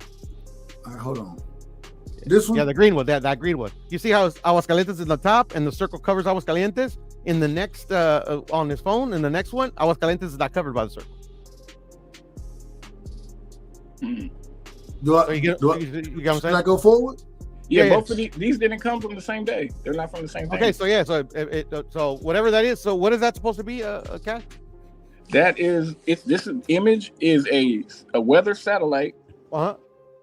All right, hold on. This one. Yeah, the green one. That green one. You see how Aguascalientes is in the top, and the circle covers Aguascalientes. In the next on his phone, in the next one, Aguascalientes is not covered by the circle. Do I should I go forward? Yeah, both of these didn't come from the same day. They're not from the same day. Okay, so whatever that is. So what is that supposed to be, Kat? That is, this image is a weather satellite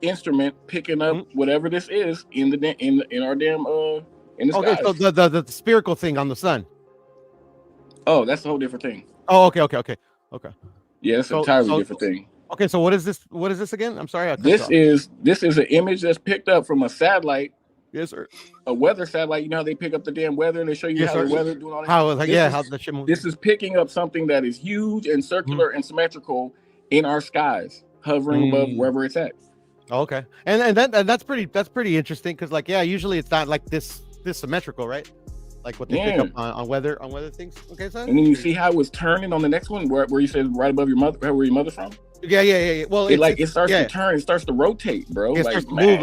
instrument picking up whatever this is in our damn in the sky. Okay, so the spherical thing on the sun. Oh, that's a whole different thing. Oh, okay. Yeah, it's an entirely different thing. Okay, so what is this? What is this again? I'm sorry. This is an image that's picked up from a satellite. Yes, sir. A weather satellite. You know how they pick up the damn weather and they show you how the weather doing all that. How the shit moves. This is picking up something that is huge and circular and symmetrical in our skies, hovering above wherever it's at. Okay, and that's pretty interesting because usually it's not like this symmetrical, right? Like what they pick up on weather things. Okay, so and then you see how it was turning on the next one where you said right above your mother, where your mother's from. Yeah. Well, it starts to turn. It starts to rotate, bro. It starts to move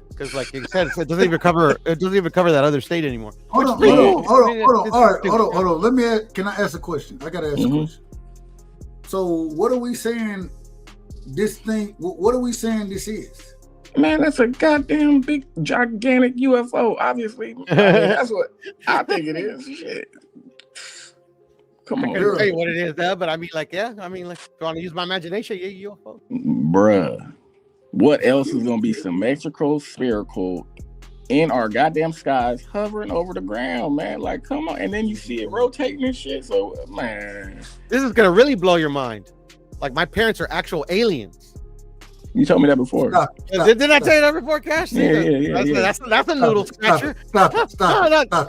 because like you said, it doesn't even cover that other state anymore. Hold on. Hold on. Let me can I ask a question? I gotta ask a question. So what are we saying this thing, what are we saying this is? Man, that's a goddamn big, gigantic UFO, obviously. I mean, that's what I think it is. Shit. Come on. I couldn't tell you what it is, but I mean, if you want to use my imagination, UFO. Bruh. What else is going to be symmetrical, spherical, in our goddamn skies, hovering over the ground, man? Like, come on. And then you see it rotating and shit. So, man. This is going to really blow your mind. Like, my parents are actual aliens. You told me that before. Didn't I tell you that before, Cash? Yeah. That's a noodle scratcher. Stop.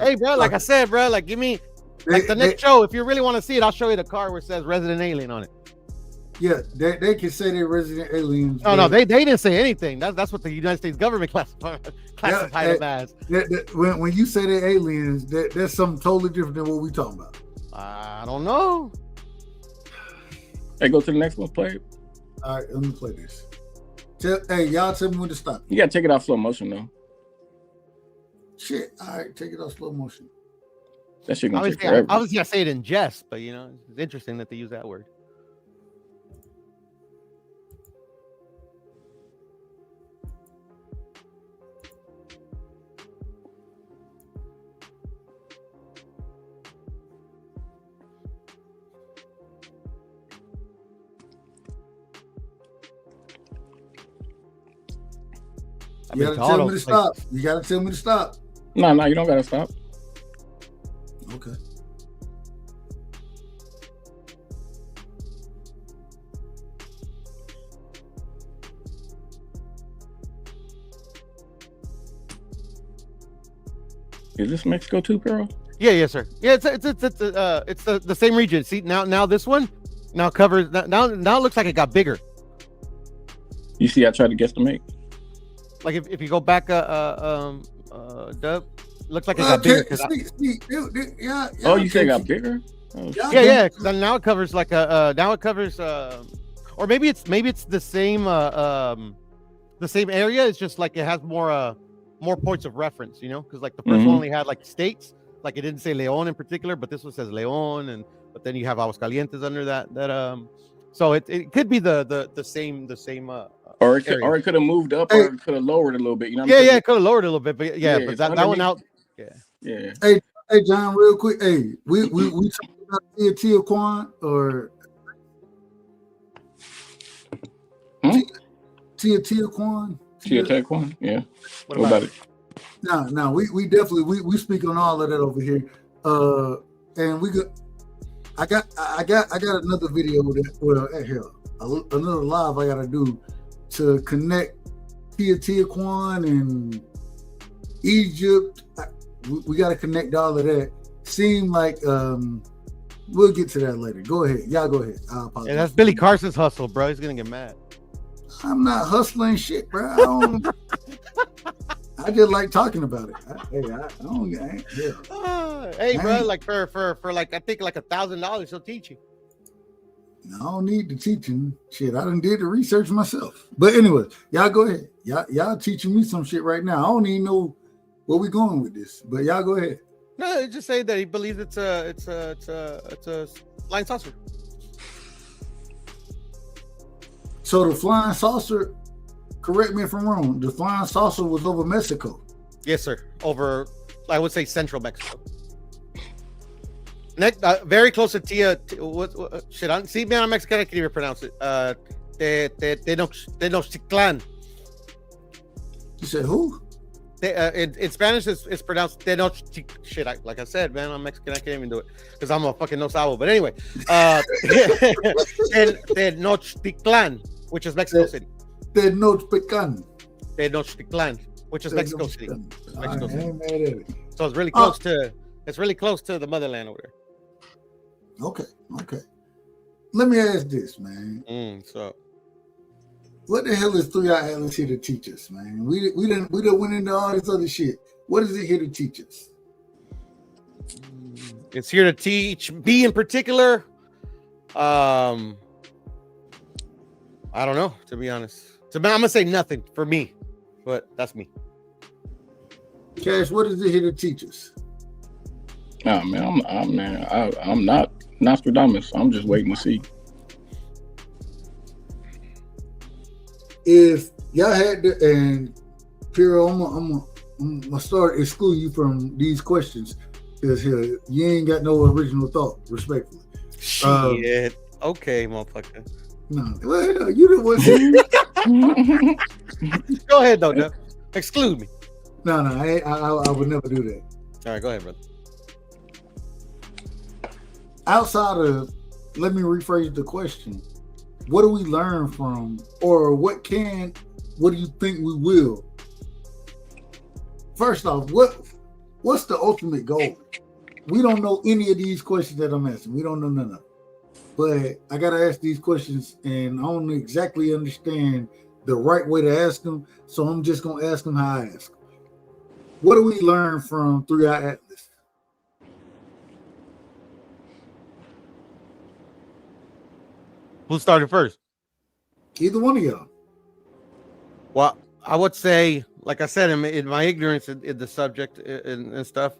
Hey, bro, like I said, bro, like give me the next show. If you really want to see it, I'll show you the car where it says Resident Alien on it. Yeah, they can say they're resident aliens. No, they didn't say anything. That's what the United States government classified them as. When you say they're aliens, that's something totally different than what we talking about. I don't know. Hey, go to the next one, play it. All right, let me play this. Hey, y'all tell me when to stop. You gotta take it off slow motion though. Shit. All right, take it off slow motion. That shit gonna take forever. Obviously, I say it in jest, but it's interesting that they use that word. You gotta tell me to stop. You gotta tell me to stop. No, you don't gotta stop. Okay. Is this Mexico too, Pearl? Yeah, yes, sir. Yeah, it's the same region. See, now this one now covers now it looks like it got bigger. You see, I tried to guesstimate. Like if you go back, Dub, looks like it got bigger. Oh, you say it got bigger? Oh, yeah. Because now it covers or maybe it's the same area. It's just like it has more points of reference, because like the first one only had like states, like it didn't say León in particular, but this one says León, but then you have Aguascalientes under that. So it could be the same Or it area. could have moved up, or it could have lowered a little bit. You know? What Yeah, I'm yeah, saying? it could have lowered it a little bit, but Yeah, but it's that one out. underneath. Yeah. Hey, John, real quick. Hey, we talking about Tia Quan or Tia Quan? Tia Taekwon, yeah. What What about it? No, we definitely we speak on all of that over here. And we got I got another video that another live I gotta do to connect Tia Quan and Egypt. We gotta connect all of that. Seem like we'll get to that later. Go ahead, y'all go ahead. I apologize. Yeah, that's Billy Carson's hustle, bro. He's gonna get mad. I'm not hustling shit, bro. I just like talking about it. Hey, bro, like for like I think like $1,000, he'll teach you. I don't need the teaching shit. I done did the research myself. But anyway, y'all go ahead. Y'all teaching me some shit right now. I don't even know where we going with this. But y'all go ahead. No, just say that he believes it's a flying saucer. So the flying saucer, correct me if I'm wrong, the flying saucer was over Mexico. Yes, sir. Over, I would say, central Mexico. Next, very close to what shit? See, man, I'm Mexican. I can't even pronounce it. Tenochtitlan. You said who? In Spanish, it's pronounced Tenochtitlan. Shit, like I said, man, I'm Mexican. I can't even do it because I'm a fucking no sabo. But anyway, Tenochtitlan, which is Mexico City. Tenochtitlan, which is Mexico City. Mexico City. Ain't mad at it. So it's really close to. It's really close to the motherland over there. Okay. Let me ask this, man. So, what the hell is 3i Atlas here to teach us, man? We done went into all this other shit. What is it here to teach us? It's here to teach me in particular. I don't know, to be honest. So I'm gonna say nothing for me, but that's me. Cash, what is it here to teach us? Oh man, I'm not Nostradamus. I'm just waiting to see. If y'all had to, and Piero, I'm gonna start excluding you from these questions because here you ain't got no original thought, respectfully. Shit. Okay, motherfucker. No, well, you the one. Go ahead, though, Jeff. Exclude me. No, I would never do that. All right, go ahead, brother. Outside of, let me rephrase the question. What do we learn from, or what do you think we will? First off, what's the ultimate goal? We don't know any of these questions that I'm asking. We don't know none of them. But I got to ask these questions, and I don't exactly understand the right way to ask them, so I'm just going to ask them how I ask them. What do we learn from 3i Atlas? Who started first? Either one of y'all. Well, I would say, like I said, in my ignorance in the subject and stuff,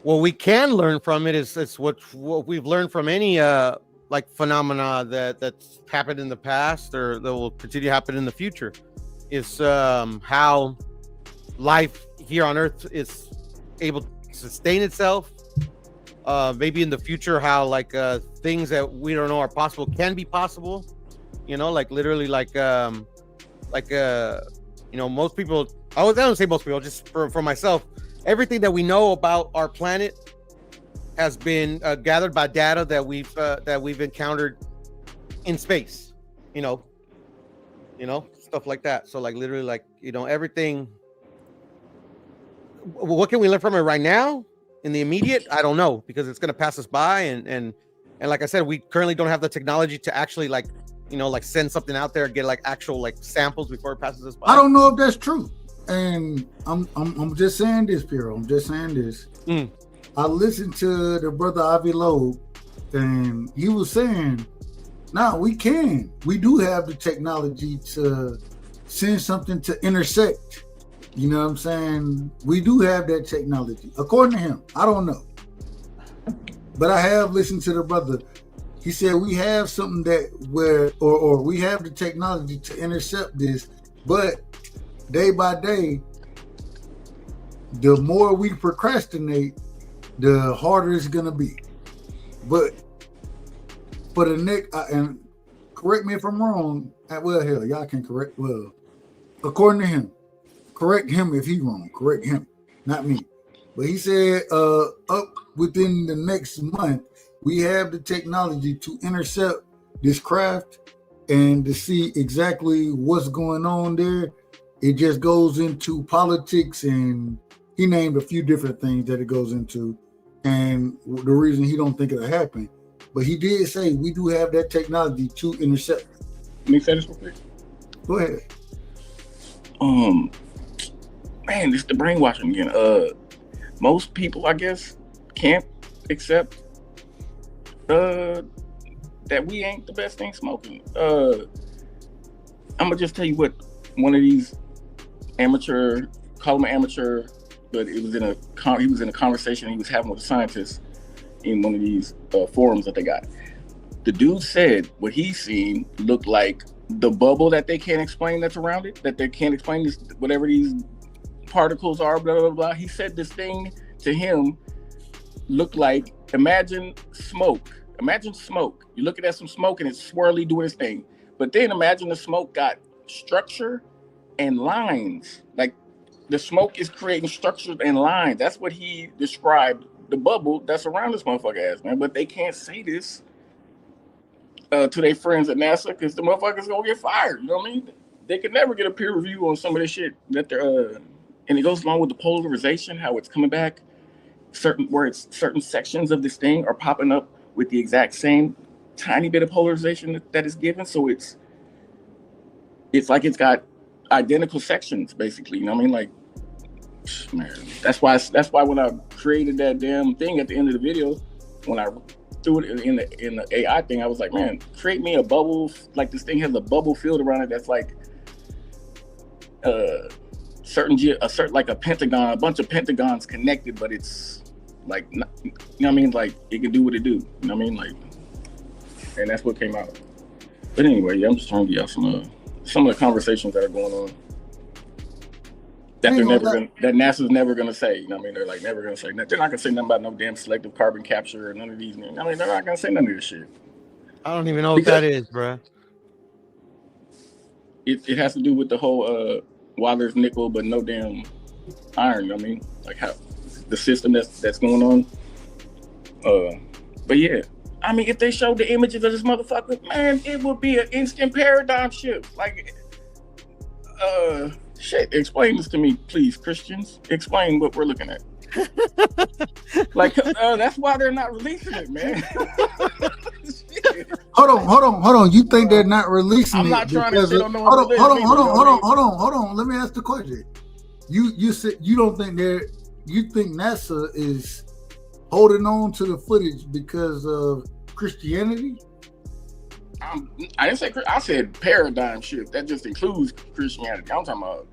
what we can learn from it is what we've learned from any like phenomena that's happened in the past or that will continue to happen in the future, is how life here on Earth is able to sustain itself. Maybe in the future, how like things that we don't know are possible can be possible. You know, like literally, like you know, most people. I don't say most people, just for myself. Everything that we know about our planet has been gathered by data that we've encountered in space. You know, stuff like that. So like literally, like, you know, everything. What can we learn from it right now? In the immediate, I don't know, because it's going to pass us by, and like I said, we currently don't have the technology to actually, like, you know, like send something out there and get like actual like samples before it passes us by. I don't know if that's true, and I'm just saying this, Piero. I'm just saying this. I listened to the brother Avi Loeb, and he was saying, "Nah, we do have the technology to send something to intersect." You know what I'm saying? We do have that technology, according to him. I don't know, but I have listened to the brother. He said we have something that where or we have the technology to intercept this, but day by day, the more we procrastinate, the harder it's gonna be. But for the next, and correct me if I'm wrong. Well, hell, y'all can correct. Well, according to him, correct him if he's wrong. Correct him, not me. But he said, up within the next month, we have the technology to intercept this craft and to see exactly what's going on there. It just goes into politics, and he named a few different things that it goes into, and the reason he don't think it'll happen. But he did say we do have that technology to intercept. Let me say this real quick. Go ahead. Man, this is the brainwashing again. Most people, I guess, can't accept that we ain't the best thing smoking. I'm gonna just tell you what one of these amateur, call him an amateur, but it was he was in a conversation he was having with a scientist in one of these forums that they got. The dude said what he's seen looked like the bubble that they can't explain that's around it, that they can't explain this, whatever these particles are, blah, blah, blah. He said this thing to him looked like, imagine smoke. Imagine smoke. You're looking at some smoke and it's swirly doing its thing. But then imagine the smoke got structure and lines. Like the smoke is creating structures and lines. That's what he described the bubble that's around this motherfucker ass, man. But they can't say this to their friends at NASA because the motherfuckers gonna get fired. You know what I mean? They could never get a peer review on some of this shit that they're and it goes along with the polarization, how it's coming back. Certain sections of this thing are popping up with the exact same tiny bit of polarization that is given. So it's like it's got identical sections, basically. You know what I mean? Like, man, that's why when I created that damn thing at the end of the video, when I threw it in the AI thing, I was like, man, create me a bubble. Like this thing has a bubble field around it that's like like a pentagon, a bunch of pentagons connected, but it's like, you know what I mean? Like it can do what it do. You know what I mean? Like, and that's what came out. But anyway, yeah, I'm just trying to get y'all some of the conversations that are going on that that NASA's never gonna say. You know what I mean? They're like never gonna say. They're not gonna say nothing about no damn selective carbon capture or none of these. I mean, they're not gonna say none of this shit. I don't even know what that is, bro. It has to do with the whole why there's nickel but no damn iron. You know what I mean? Like how the system that's going on. But yeah, I mean, if they showed the images of this motherfucker, man, it would be an instant paradigm shift. Like, shit, explain this to me, please, Christians. Explain what we're looking at. Like, that's why they're not releasing it, man. Hold on. You think they're not releasing it? I'm not trying to shit on no one. Hold on. Let me ask the question. You said you don't think you think NASA is holding on to the footage because of Christianity? I didn't say. I said paradigm shift. That just includes Christianity. I'm talking about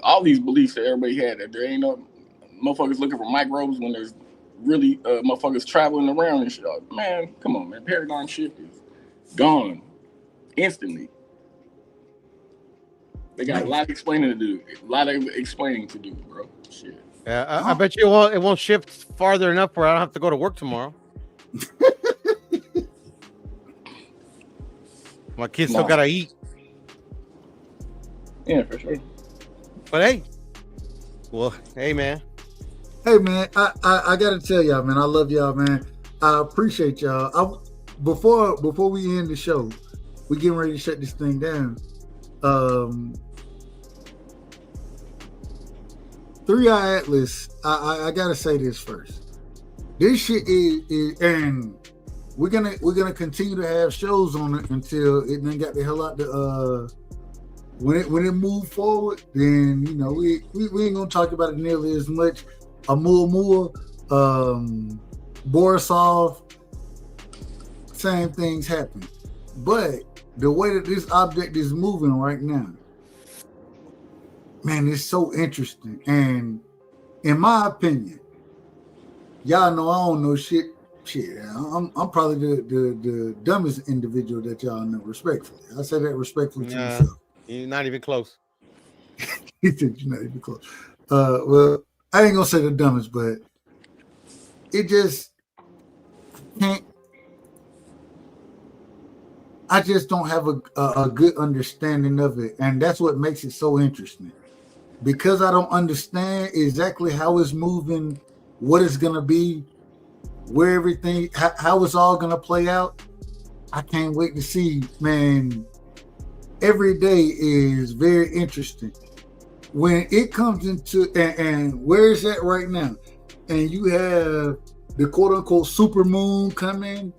all these beliefs that everybody had. That there ain't no motherfuckers looking for microbes when there's really motherfuckers traveling around and shit. Man, come on, man. Paradigm shift is gone instantly. They got a lot of explaining to do. Bro. Shit. Yeah, I bet you it won't shift farther enough where I don't have to go to work tomorrow. My kids still gotta eat. Yeah, for sure. But hey, hey man, I gotta tell y'all, man, I love y'all, man. I appreciate y'all. Before we end the show, we getting ready to shut this thing down. 3i Atlas, I gotta say this first. This shit is and we're gonna continue to have shows on it until it then got the hell out the when it moved forward, then you know we ain't gonna talk about it nearly as much. Amur, Borisov, same things happen. But the way that this object is moving right now, man, it's so interesting. And in my opinion, y'all know I don't know shit. shit, I'm probably the dumbest individual that y'all know, respectfully. I say that respectfully to myself. You're not even close. He said you're not even close. Well, I ain't gonna say the dumbest, but it just can't. I just don't have a good understanding of it, and that's what makes it so interesting. Because I don't understand exactly how it's moving, what it's gonna be, where everything, how it's all gonna play out. I can't wait to see, man. Every day is very interesting. When it comes into and where is that right now? And you have the quote unquote super moon coming.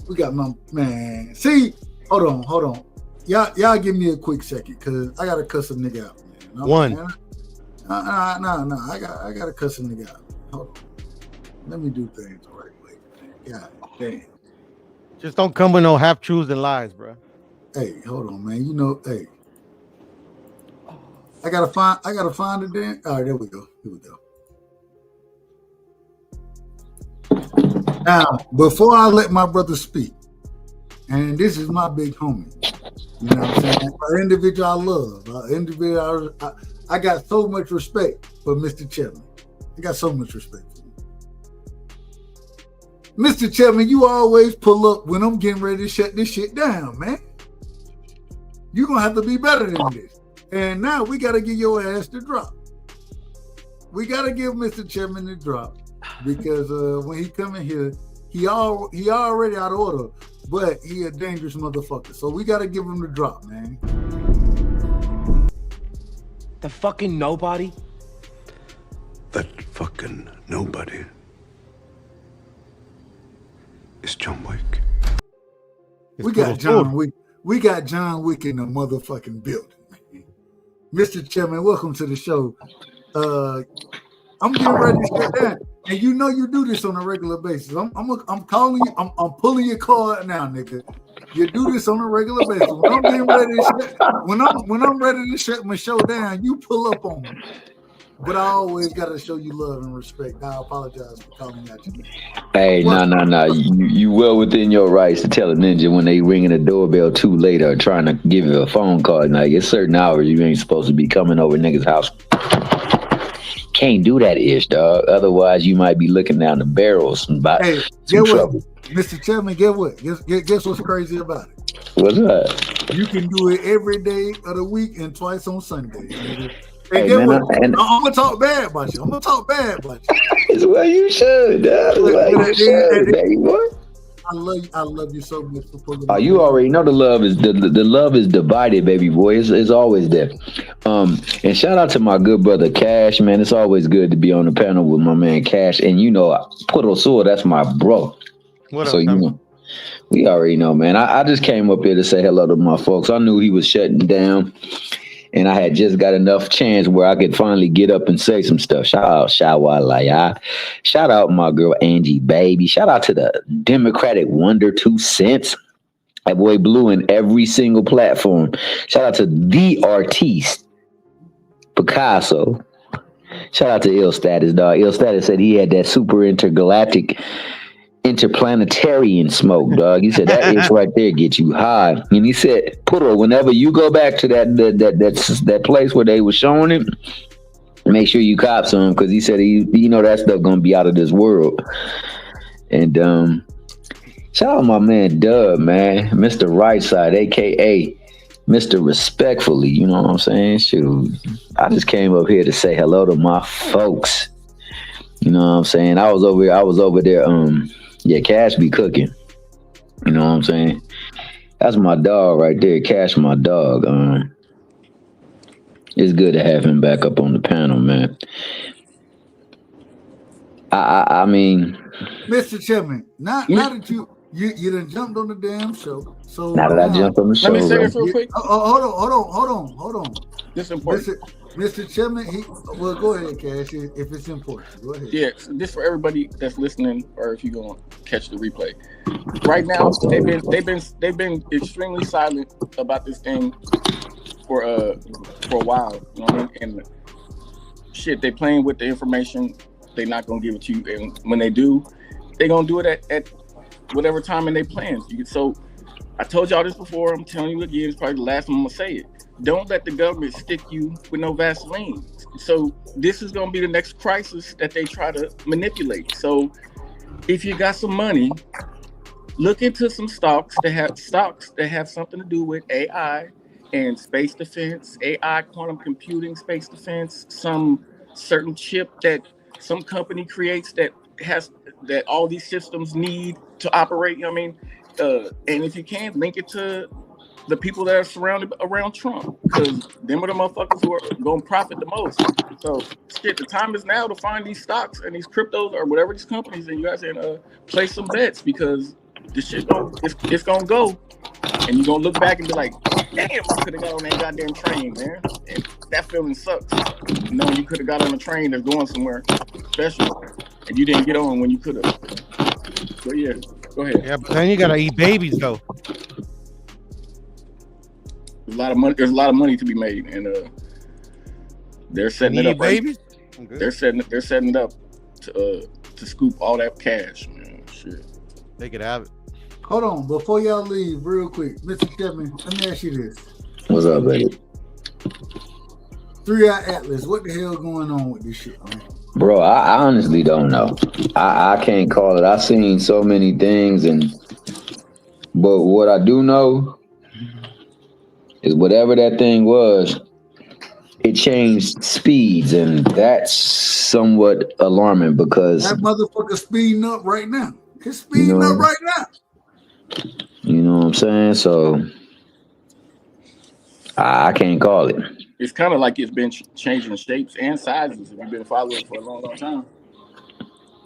We got my man. See, hold on. Y'all give me a quick second because I gotta cuss a nigga out, man. One. No. I gotta cuss a nigga out. Hold on. Let me do things the right way. God damn. Just don't come with no half truths and lies, bro. Hey, hold on, man. You know, hey. I gotta find it then. All right, there we go. Here we go. Now, before I let my brother speak, and this is my big homie, you know what I'm saying? An individual I love, I got so much respect for Mr. Chapman. I got so much respect for him. Mr. Chapman, you always pull up when I'm getting ready to shut this shit down, man. You're gonna have to be better than this. And now we gotta give your ass the drop. We gotta give Mr. Chapman the drop. Because when he come in here, he already out of order, but he a dangerous motherfucker. So we gotta give him the drop, man. The fucking nobody? That fucking nobody is John Wick. We got John Wick. We got John Wick in the motherfucking building, man. Mr. Chairman, welcome to the show. I'm getting ready to shut down. And you know you do this on a regular basis. I'm calling you. I'm pulling your card now, nigga. You do this on a regular basis. When I'm getting ready to when I'm ready to shut my show down, you pull up on me. But I always gotta show you love and respect. I apologize for calling out you. Hey, no. You well within your rights to tell a ninja when they ringing the doorbell too late or trying to give you a phone call. Like it's certain hours you ain't supposed to be coming over niggas' house. Can't do that ish, dog. Otherwise, you might be looking down the barrels and buy some trouble. Mr. Chairman, get what? Guess what's crazy about it? What's that? You can do it every day of the week and twice on Sunday. Nigga. Hey, man, I'm gonna talk bad about you. It's what you should, dog. Baby boy. I love you so much for pulling. Oh, you already know the love is the love is divided, baby boy. It's always there. And shout out to my good brother Cash, man. It's always good to be on the panel with my man Cash. And you know, Puerto Sur, that's my bro. What so up, you know, we already know, man. I just came up here to say hello to my folks. I knew he was shutting down. And I had just got enough chance where I could finally get up and say some stuff. Shout out Shawalaya. Shout out my girl Angie Baby. Shout out to the Democratic Wonder 2 Cents. That boy Blue in every single platform. Shout out to the artiste Picasso. Shout out to Ill Status, dog. Ill Status said he had that super intergalactic interplanetarian smoke, dog. He said that itch right there get you high. And he said, Puddle, whenever you go back to that place where they were showing it, make sure you cop some, because he said you know that stuff gonna be out of this world. And shout out my man Dub, man, Mr. Right Side, aka Mr. Respectfully. You know what I'm saying? Shoot, I just came up here to say hello to my folks. You know what I'm saying? I was over there. Yeah, Cash be cooking. You know what I'm saying? That's my dog right there. Cash, my dog. It's good to have him back up on the panel, man. I mean, Mr. Chairman, now that you done jumped on the damn show. So now that I jumped on the show, let me say this real quick. Hold on. This is important. Mr. Chairman, well, go ahead, Cash, if it's important. Go ahead. Yeah, so this for everybody that's listening, or if you're gonna catch the replay. Right now, they've been extremely silent about this thing for a while. You know what I mean? And shit, they playing with the information. They're not gonna give it to you, and when they do, they're gonna do it at whatever time in their plans. So I told y'all this before. I'm telling you again. It's probably the last time I'm gonna say it. Don't let the government stick you with no Vaseline. So this is gonna be the next crisis that they try to manipulate. So if you got some money, look into some stocks that have something to do with AI and space defense, AI, quantum computing, space defense, some certain chip that some company creates that all these systems need to operate. You know what I mean? And if you can, link it to the people that are surrounded around Trump, because them are the motherfuckers who are gonna profit the most. So shit, the time is now to find these stocks and these cryptos or whatever these companies, and you guys can place some bets, because this shit it's gonna go, and you're gonna look back and be like, damn, I could have got on that goddamn train, man. And that feeling sucks, knowing you could have got on a train that's going somewhere special and you didn't get on when you could have. So yeah, go ahead. Yeah, but then you gotta eat babies though. There's a lot of money. There's a lot of money to be made, and they're setting it up. Babies? They're setting it up to scoop all that cash, man. Shit. They could have it. Hold on, before y'all leave, real quick, Mr. Chapman, let me ask you this. What's up, baby? 3 Eye Atlas, what the hell going on with this shit, man? Bro, I honestly don't know. I can't call it. I've seen so many things, but what I do know is whatever that thing was, it changed speeds, and that's somewhat alarming because that motherfucker speeding up right now. It's speeding up right now. You know what I'm saying? So I can't call it. It's kind of like it's been changing shapes and sizes. If you've been following for a long, long time.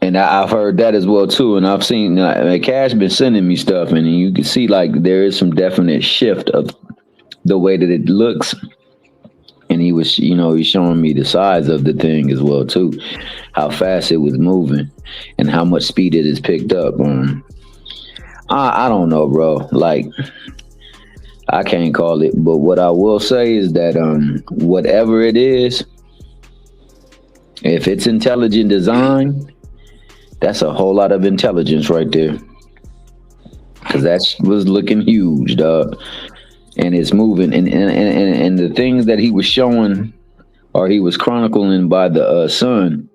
And I've heard that as well too. And I've seen Cash been sending me stuff, and you can see like there is some definite shift of the way that it looks. And he was, he's showing me the size of the thing as well too, how fast it was moving, and how much speed it has picked up. I don't know, bro. Like, I can't call it, but what I will say is that whatever it is, if it's intelligent design, that's a whole lot of intelligence right there. Because that was looking huge, dog. And it's moving, and the things that he was showing, or he was chronicling by the sun,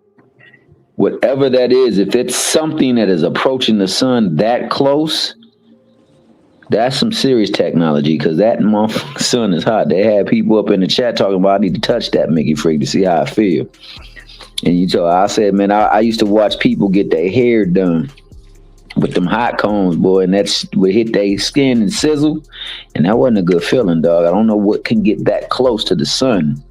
whatever that is, if it's something that is approaching the sun that close, that's some serious technology, because that motherfucking sun is hot. They had people up in the chat talking about, I need to touch that Mickey Freak to see how I feel. And I said, man, I used to watch people get their hair done with them hot combs, boy, and that's would hit their skin and sizzle, and that wasn't a good feeling, dog. I don't know what can get that close to the sun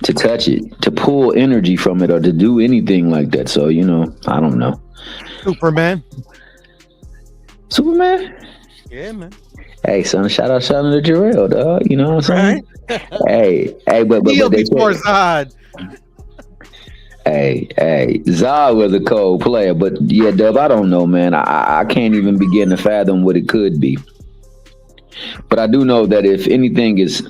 to touch it, to pull energy from it, or to do anything like that. So, I don't know. Superman? Yeah, man. Hey, son, shout out to Jarrell, dog. You know what I'm saying? Right? Hey, but before Zod. Hey, Zod was a cold player, but yeah, Dub, I don't know, man. I can't even begin to fathom what it could be. But I do know that if anything is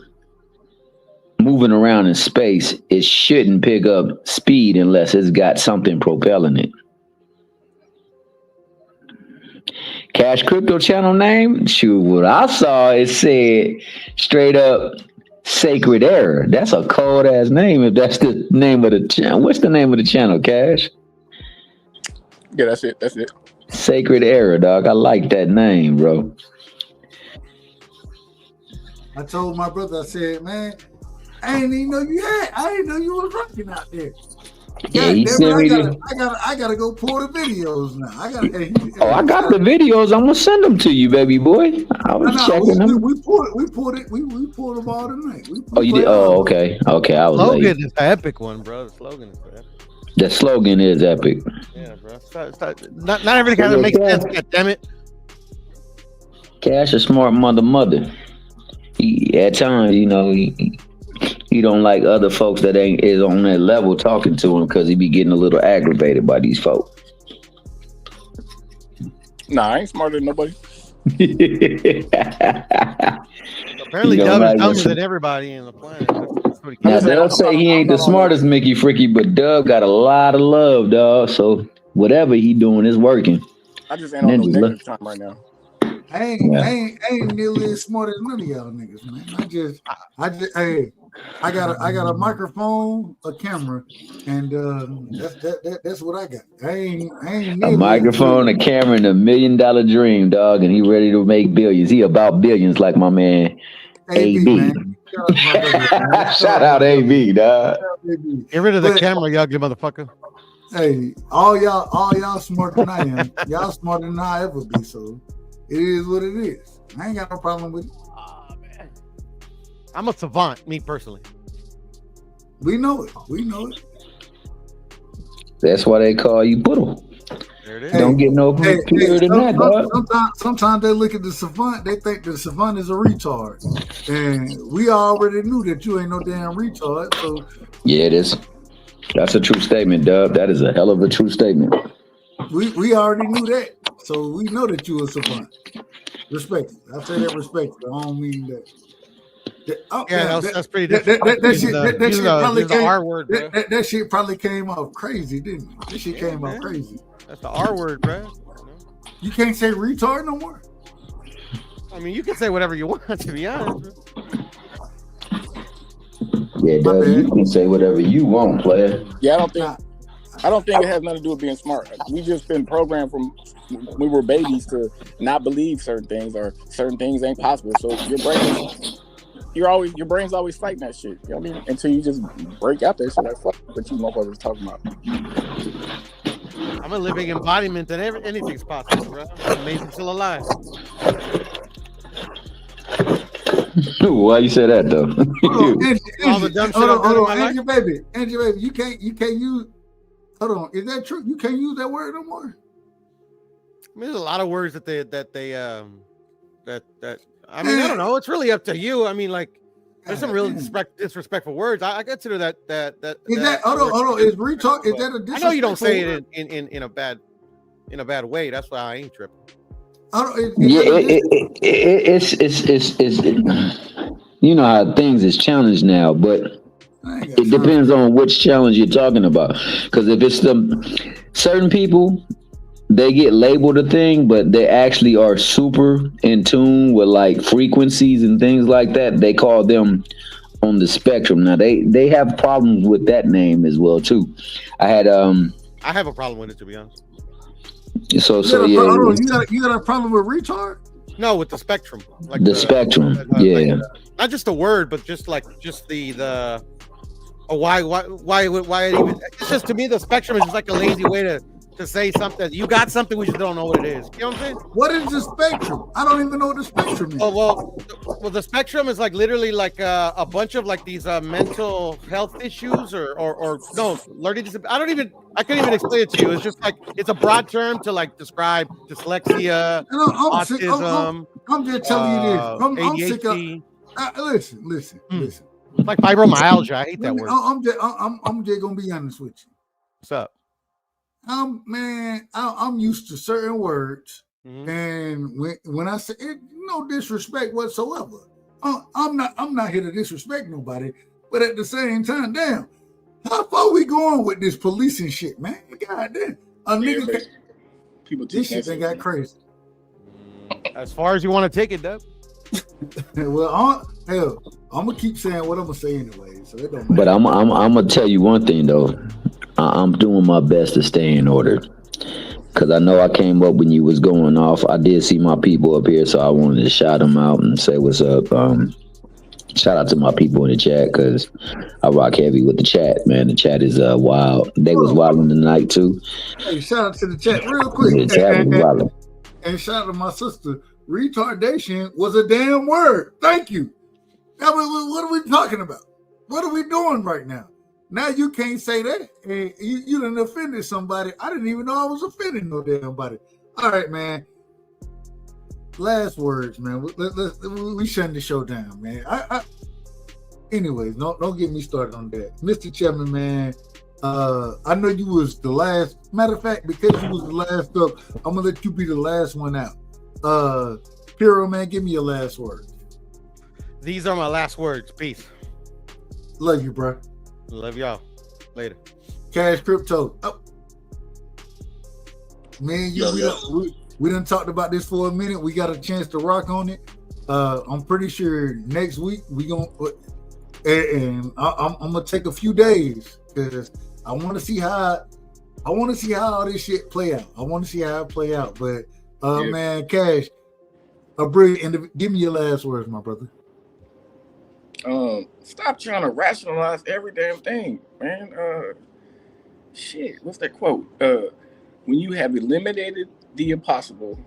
moving around in space, it shouldn't pick up speed unless it's got something propelling it. Cash Crypto channel name? Shoot, what I saw, it said straight up Sacred Error. That's a cold ass name if that's the name of the channel. What's the name of the channel, Cash? Yeah, that's it. Sacred Error, dog. I like that name, bro. I told my brother, I said, man, I didn't even know you had. I didn't know you was rocking out there. Yeah, he sent me I gotta go pull the videos now. I got the videos. I'm gonna send them to you, baby boy. I was checking them. We pulled them all tonight. Oh, you did? Oh, okay. I was Slogan late. is the epic one, bro. The slogan is epic. The slogan is epic. Yeah, bro. Not everything kind of makes sense. God damn it. Cash a smart mother. He, at times, he don't like other folks that is on that level talking to him, because he be getting a little aggravated by these folks. Nah, I ain't smarter than nobody. Apparently, Dub is dumber than everybody in the planet. Now, they'll say he ain't the smartest Mickey Freaky, but Dub got a lot of love, dog. So whatever he doing is working. I just ain't on no Ninjas, negative time right now. I ain't nearly as smart as none of y'all niggas, man. I got a microphone, a camera, and that's what I got. I ain't A microphone, a camera, and $1 million dream, dog, and he ready to make billions. He about billions, like my man AB. Man. Shout out AB, dog. Get rid of the camera, you ugly motherfucker. Hey, all y'all smarter than I am. Y'all smarter than I ever be. So it is what it is. I ain't got no problem with it. Oh, man. I'm a savant, me personally. We know it. That's why they call you Poodle. There it is. Don't get no clearer than that, dog. Sometimes they look at the savant, they think the savant is a retard. And we already knew that you ain't no damn retard. So yeah, it is. That's a true statement, Dub. That is a hell of a true statement. we already knew that. So we know that you a savant. Respect it. I say that respect it. I don't mean that. That's pretty different. That shit probably the R word, bro. That shit probably came off crazy, didn't it? That shit came off crazy. That's the R word, bro. You can't say retard no more. I mean, you can say whatever you want, to be honest. Yeah, Dub, you can say whatever you want, player. Yeah, I don't think it has nothing to do with being smart. We just been programmed from when we were babies to not believe certain things or certain things ain't possible. So your brain's always fighting that shit. You know what I mean? Until you just break out that shit like fuck what you motherfuckers talking about. I'm a living embodiment that anything's possible, bro. I'm amazing, still alive. Why you say that though? All the dumb shit I've done in my life. Angie, baby, you can't use. Hold on, is that true? You can't use that word no more. I mean, there's a lot of words that I mean, I don't know. It's really up to you. I mean, like, there's some real disrespectful words. I consider that. Is that hold on? Is retard? Is that a disrespectful? I know you don't say it in a bad way. That's why I ain't tripping. It's you know how things is challenged now, but it depends on which challenge you're talking about. Because if it's certain people, they get labeled a thing, but they actually are super in tune with like frequencies and things like that. They call them on the spectrum. Now they have problems with that name as well too. I have a problem with it, to be honest. You got a problem with retard? No, with the spectrum. Like the spectrum, yeah. Not just the word, but just the why it even. It's just, to me, the spectrum is just like a lazy way to say something. You got something, we just don't know what it is. You know what I'm saying? What is the spectrum? I don't even know what the spectrum is. Well, the spectrum is like literally like a bunch of like these mental health issues or no, learning disability. I can't even explain it to you. It's just like, it's a broad term to like describe dyslexia, autism. I'm just telling you this. I'm sick of. Listen. It's like fibromyalgia. I hate that word. I'm just gonna be honest with you. What's up? I'm used to certain words, and when I say it, no disrespect whatsoever. I'm not here to disrespect nobody, but at the same time, damn, how far we going with this policing shit, man? God damn, this shit done got crazy. As far as you want to take it, Dub. Well, I'm gonna keep saying what I'm gonna say anyway, so it don't matter. But I'm gonna tell you one thing though. I'm doing my best to stay in order, because I know I came up when you was going off. I did see my people up here, so I wanted to shout them out and say what's up. Shout out to my people in the chat, because I rock heavy with the chat, man. The chat is wild. They was wilding tonight too. Hey, shout out to the chat real quick. The chat was wilding. And shout out to my sister. Retardation was a damn word. Thank you. What are we talking about? What are we doing right now? Now you can't say that. And you done offended somebody. I didn't even know I was offending no damn body. All right, man. Last words, man. We shutting the show down, man. Anyways, don't get me started on that. Mr. Chairman, man, I know you was the last. Matter of fact, because you was the last up, I'm going to let you be the last one out. Piro, man, give me your last words. These are my last words. Peace. Love you, bro. Love y'all. Later. Cash Crypto. Oh. Me and you, we done talked about this for a minute. We got a chance to rock on it. I'm pretty sure next week we gonna, and I'm gonna take a few days because I want to see how all this shit play out. I want to see how it play out. But man, Cash, give me your last words, my brother. Stop trying to rationalize every damn thing, man. Shit, what's that quote? When you have eliminated the impossible,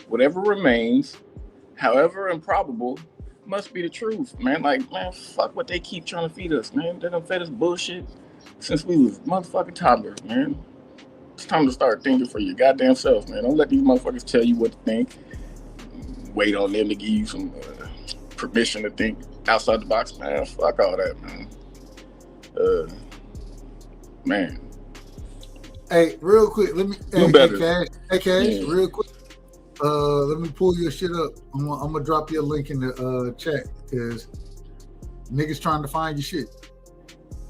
whatever remains, however improbable, must be the truth, man. Like, man, fuck what they keep trying to feed us, man. They done fed us bullshit since we was motherfucking toddlers, man. It's time to start thinking for your goddamn self, man. Don't let these motherfuckers tell you what to think. Wait on them to give you some permission to think outside the box, man. Fuck all that, man. Man. Hey, real quick, let me. Hey, Cash, real quick. Let me pull your shit up. I'm gonna drop you a link in the chat because niggas trying to find your shit.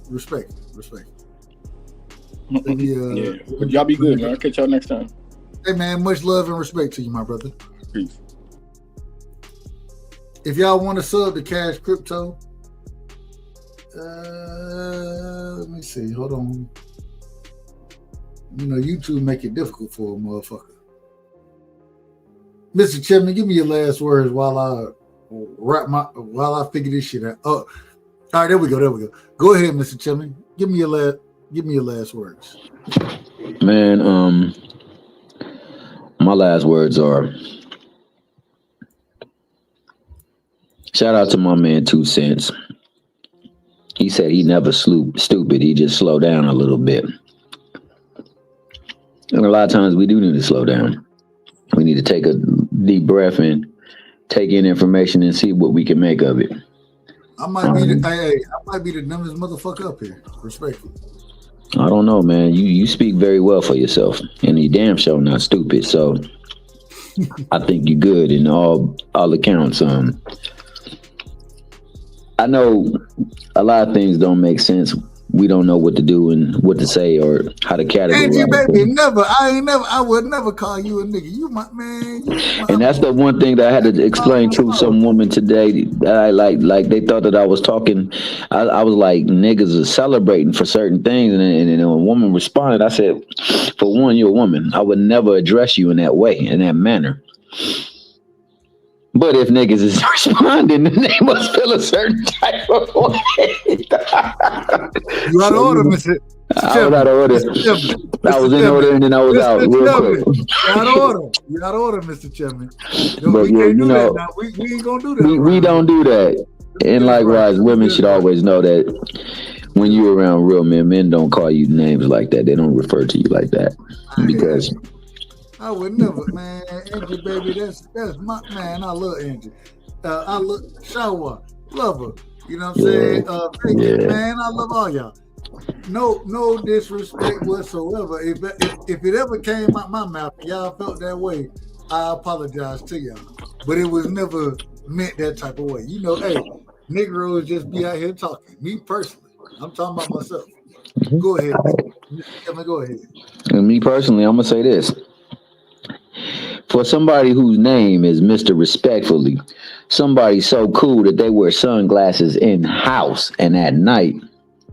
Respect. Yeah, but y'all be good, man. I'll catch y'all next time. Hey, man, much love and respect to you, my brother. Peace. If y'all want to sub to Cash Crypto, let me see. Hold on. You know, YouTube make it difficult for a motherfucker. Mr. Chipman, give me your last words while I figure this shit out. Oh, all right, there we go. Go ahead, Mr. Chipman. Give me your last words. Man, my last words are shout out to my man 2 Cents. He said he never stupid. He just slowed down a little bit. And a lot of times we do need to slow down. We need to take a deep breath and take in information and see what we can make of it. I might be the dumbest motherfucker up here. Respectfully. I don't know, man. You speak very well for yourself, and you damn sure not stupid. So I think you're good in all accounts. I know a lot of things don't make sense. We don't know what to do and what to say or how to categorize. Angie, baby, I would never call you a nigga. You my man. And that's the one thing that I had to explain to some woman today. That I like they thought that I was talking. I was like, niggas are celebrating for certain things, and a woman responded. I said, for one, you're a woman. I would never address you in that way, in that manner. But if niggas is responding, then they must feel a certain type of way. You out of order, Mr. I was out of order. I was in order and then I was out real quick. You're out of order, Mr. Chairman. But we can't do that now. We ain't gonna do that. We don't do that. And likewise, women should always know that when you're around real men don't call you names like that. They don't refer to you like that. Because I would never, man. Angie, baby, that's my man. I love Angie. I love Shawa, love her. You know what I'm saying? Man, I love all y'all. No disrespect whatsoever. If it ever came out my mouth, y'all felt that way, I apologize to y'all. But it was never meant that type of way. You know, hey, Negroes just be out here talking. Me personally, I'm talking about myself. Go ahead. Go ahead. And me personally, I'm gonna say this. For somebody whose name is Mr. Respectfully, somebody so cool that they wear sunglasses in house and at night,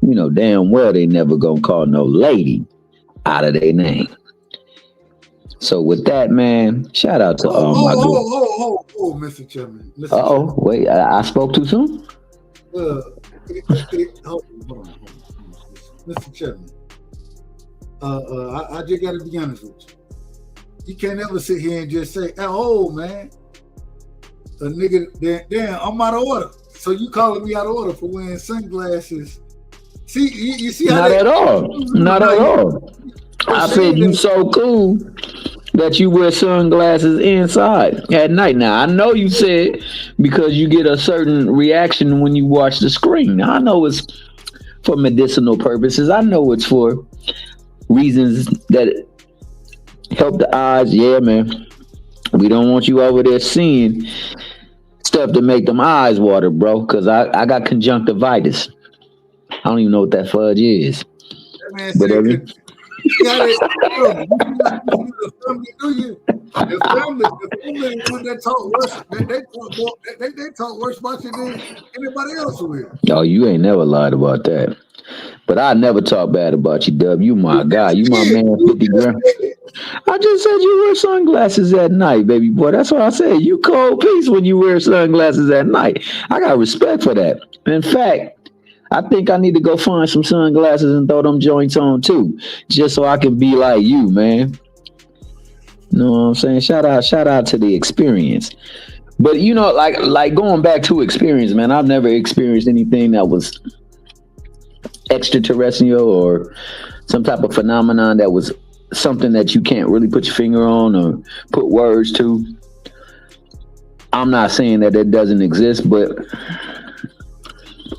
you know damn well they never gonna call no lady out of their name. So with that, man, shout out to my group. Mr. Chairman. Wait, I spoke too soon? Hold on. Mr. Chairman, I just gotta be honest with you. You can't ever sit here and just say, "Oh man, a nigga, damn, I'm out of order." So you calling me out of order for wearing sunglasses? See, you see how not at all. I said you so cool that you wear sunglasses inside at night. Now I know you said because you get a certain reaction when you watch the screen. Now, I know it's for medicinal purposes. I know it's for reasons that help the eyes. Yeah, man. We don't want you over there seeing stuff to make them eyes water, bro. Because I got conjunctivitis. I don't even know what that fudge is. That man but said got it. The family do you? The family when they talk worse, they talk worse about you than anybody else will. Oh, you ain't never lied about that. But I never talk bad about you, Dub. You my guy. You my man, 50 grand. I just said you wear sunglasses at night, baby boy. That's what I said. You cold piece when you wear sunglasses at night. I got respect for that. In fact, I think I need to go find some sunglasses and throw them joints on too, just so I can be like you, man. You know what I'm saying? Shout out to the experience. But you know, like going back to experience, man, I've never experienced anything that was extraterrestrial or some type of phenomenon that was something that you can't really put your finger on or put words to. I'm not saying that it doesn't exist, but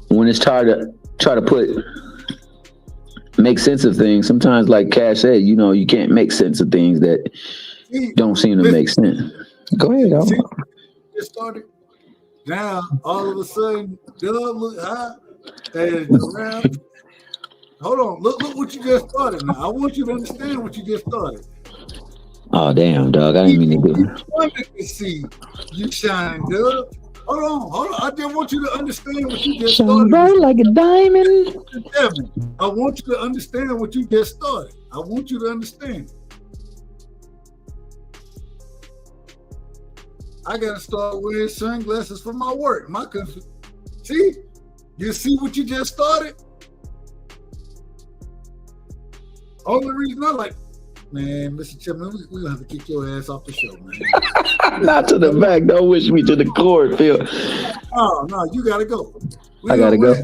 when it's try to make sense of things, sometimes like Cash said, you know, you can't make sense of things that don't seem to make sense. Go ahead. Just started. Now all of a sudden, Dub look high and around. Hold on, look what you just started. Now I want you to understand what you just started. Oh damn, dog! I didn't mean to do it. I wanted to see you shine, Dub. Hold on. I just want you to understand what you just started. Shine like a diamond. I want you to understand what you just started. I want you to understand. I gotta start wearing sunglasses for my work. See? You see what you just started? Only reason I like, man, Mr. Chairman, we're gonna have to kick your ass off the show, man. Not to the back. Don't wish me to the court, Phil. Oh, no, you gotta go. I gotta go.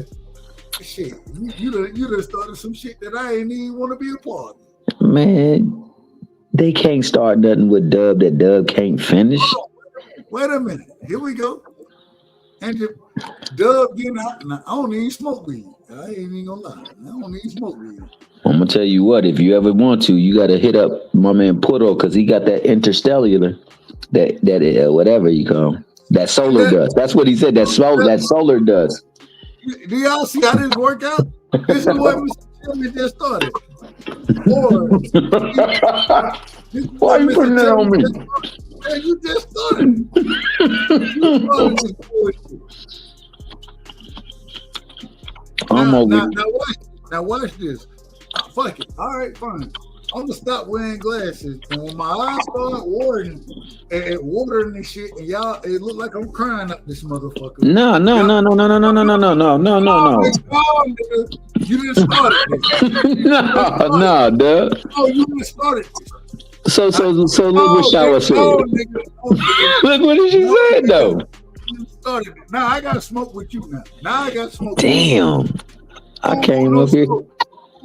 Shit, you done started some shit that I ain't even want to be a part of. Man, they can't start nothing with Dub that Dub can't finish. Wait a minute. Here we go. And Dub getting out. Now, I don't even smoke weed. I ain't even gonna lie. I don't even smoke weed. I'm gonna tell you what, if you ever want to, you gotta hit up my man Puto, because he got that interstellar, that whatever you call him, that solar dust. That's what he said. That solar dust. Do y'all see how this work out? This is what Mr. Chairman just started. Why are you putting that on me? Man, you just started. You started this bullshit. Now watch this. Fuck it. All right, fine. I'm gonna stop wearing glasses, and when my eyes start watering and shit, and y'all, it look like I'm crying up this motherfucker. No. You didn't start it. No, dude. Oh, you didn't start it. So look what Shower said. Look what did she say though. Started. Now I gotta smoke with you now. I gotta smoke. Damn. With you. I came up here.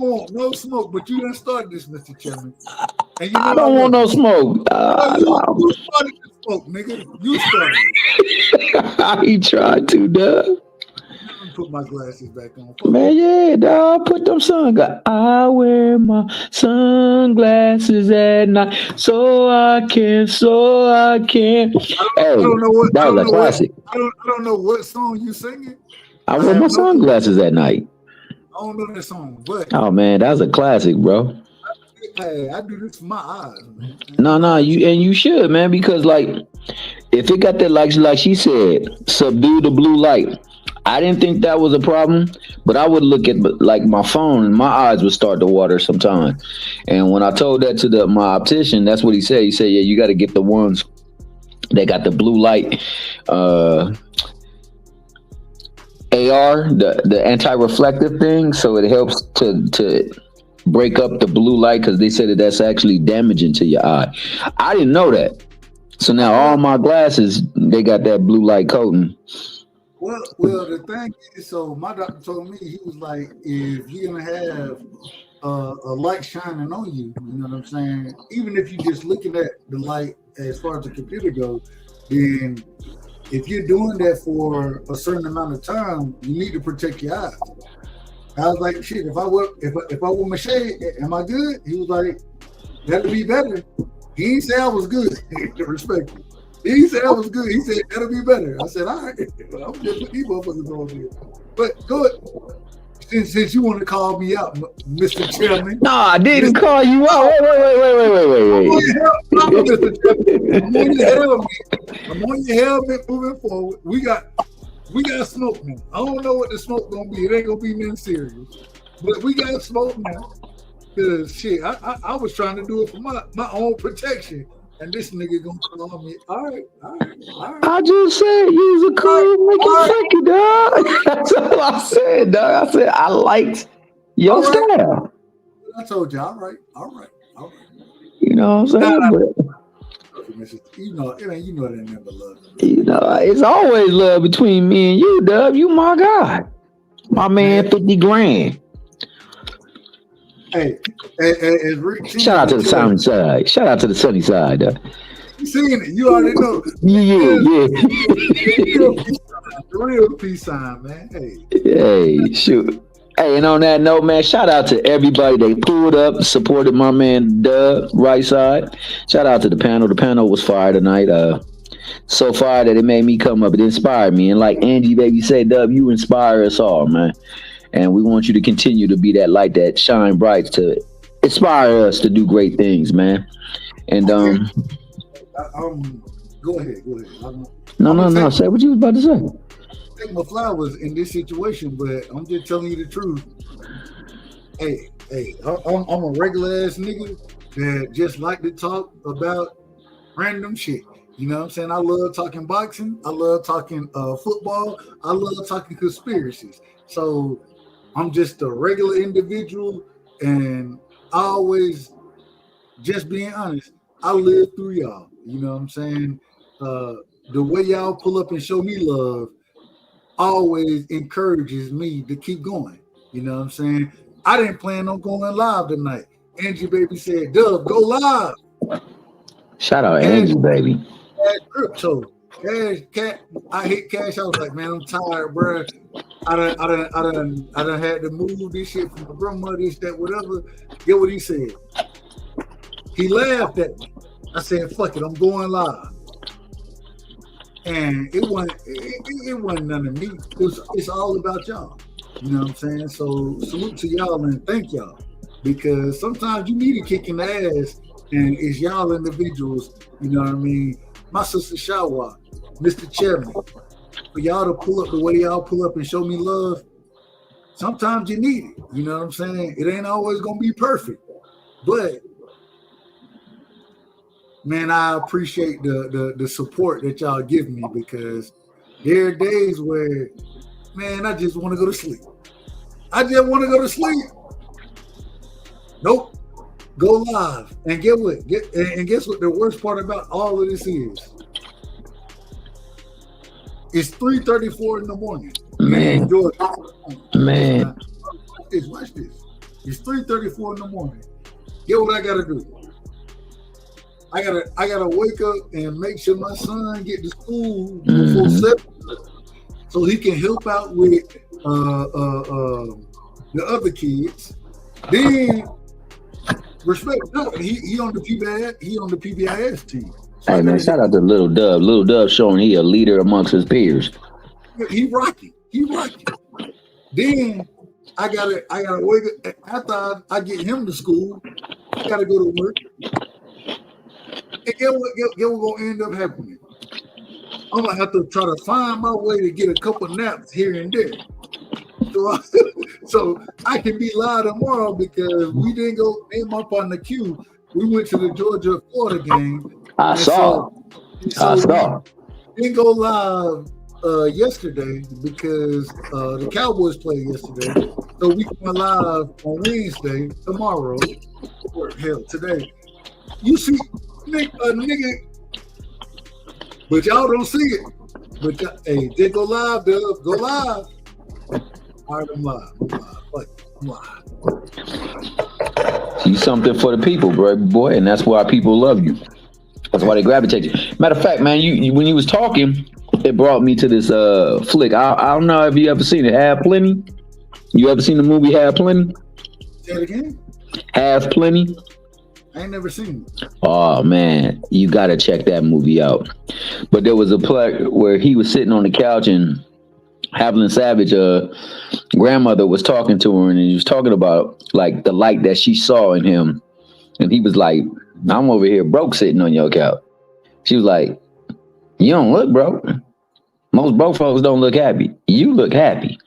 No smoke, but you done started this, Mr. Chairman. And you know I don't want no smoke. You started the smoke, nigga. You started it. He tried to, Doug. Put my glasses back on. Man, yeah, dog. Put them sunglasses. I wear my sunglasses at night so I can. I don't know what. That was a classic. I don't know what song you singing. I wear my sunglasses at night. I don't know that song, but oh man, that's a classic, bro. Hey, I do this for my eyes, man. No, you should, man, because like if it got that like she said, subdue the blue light. I didn't think that was a problem, but I would look at like my phone and my eyes would start to water sometimes. And when I told that to my optician, that's what he said. He said, yeah, you got to get the ones that got the blue light AR, the anti-reflective thing, so it helps to break up the blue light, because they said that that's actually damaging to your eye. I didn't know that. So now all my glasses, they got that blue light coating. Well, the thing is, so my doctor told me, he was like, if you're gonna have a light shining on you, you know what I'm saying? Even if you're just looking at the light as far as the computer goes, then if you're doing that for a certain amount of time, you need to protect your eyes. I was like, shit, if I wear my shade, am I good? He was like, that'll be better. He didn't say I was good. Respectful. He said I was good. He said that'll be better. I said, all right, I'm just put these motherfuckers on here. But go Since you want to call me out, Mr. Chairman. No, I didn't call you out. Wait. I'm on your helmet moving forward. We got smoke now. I don't know what the smoke gonna be. It ain't gonna be nothing serious. But we got smoke now. Cause shit, I was trying to do it for my own protection. And this nigga gonna call me. All right. I just said use a cool making freaky, dog. That's all I said, dog. I said I liked your style. I told you, all right. You know what I'm saying? You know that never love. You know, it's always love between me and you, Dub. You my guy. My man, 50 grand. Hey, as Rick, shout out to the sunny side. Shout out to the sunny side. You seen it? You already know. Yeah. The real peace sign, man. Hey, shoot. Hey, and on that note, man, shout out to everybody that pulled up, supported my man Dub, right side. Shout out to the panel. The panel was fire tonight. So fire that it made me come up. It inspired me. And like Angie Baby said, Dub, you inspire us all, man. And we want you to continue to be that light that shine bright to inspire us to do great things, man. And go ahead. No. Say what you was about to say. Take my flowers in this situation, but I'm just telling you the truth. Hey, I'm a regular ass nigga that just like to talk about random shit. You know what I'm saying? I love talking boxing. I love talking football. I love talking conspiracies. So I'm just a regular individual, and I always, just being honest, I live through y'all. You know what I'm saying? The way y'all pull up and show me love always encourages me to keep going. You know what I'm saying? I didn't plan on going live tonight. Angie Baby said, Dub, go live. Shout out Angie Baby. Crypto. Cash, I hit Cash. I was like, man, I'm tired, bro. I done had to move this shit from my grandma, this, that, whatever. Get what he said. He laughed at me. I said, fuck it, I'm going live. And it wasn't none of me. It's all about y'all. You know what I'm saying? So salute to y'all and thank y'all. Because sometimes you need a kick in the ass, and it's y'all individuals, you know what I mean? My sister Shawa, Mr. Chairman, for y'all to pull up the way y'all pull up and show me love, sometimes you need it. You know what I'm saying? It ain't always gonna be perfect. But man, I appreciate the support that y'all give me, because there are days where, man, I just want to go to sleep. Nope. Go live. And get what? Guess what the worst part about all of this is? It's 3:34 in the morning. Man. Watch this. It's 3:34 in the morning. Get what I gotta do? I gotta wake up and make sure my son get to school before 7, so he can help out with the other kids. Then respect, he on the PBIS team. So hey man, shout out to Little Dub. Little Dub showing he a leader amongst his peers. He rocking. Then I gotta wake up after I get him to school. I gotta go to work. And get what gonna end up happening? I'm gonna have to try to find my way to get a couple naps here and there. So I can be live tomorrow, because we didn't go name up on the queue. We went to the Georgia-Florida game. I saw. We didn't go live yesterday because the Cowboys played yesterday. So we go live on Wednesday, tomorrow, or hell, today. You see, nigga, but y'all don't see it. But hey, they go live, Dub. Go live. All right, I'm live. See something for the people, boy, and that's why people love you. That's why they gravitate you. Matter of fact, man, you when you was talking, it brought me to this flick. I don't know if you ever seen it. Have Plenty. You ever seen the movie Have Plenty? Say it again. Have Plenty. I ain't never seen it. Oh man, you gotta check that movie out. But there was a part where he was sitting on the couch and Havlin Savage, grandmother was talking to her, and he was talking about like the light that she saw in him, and he was like, "I'm over here broke, sitting on your couch." She was like, "You don't look broke. Most broke folks don't look happy. You look happy.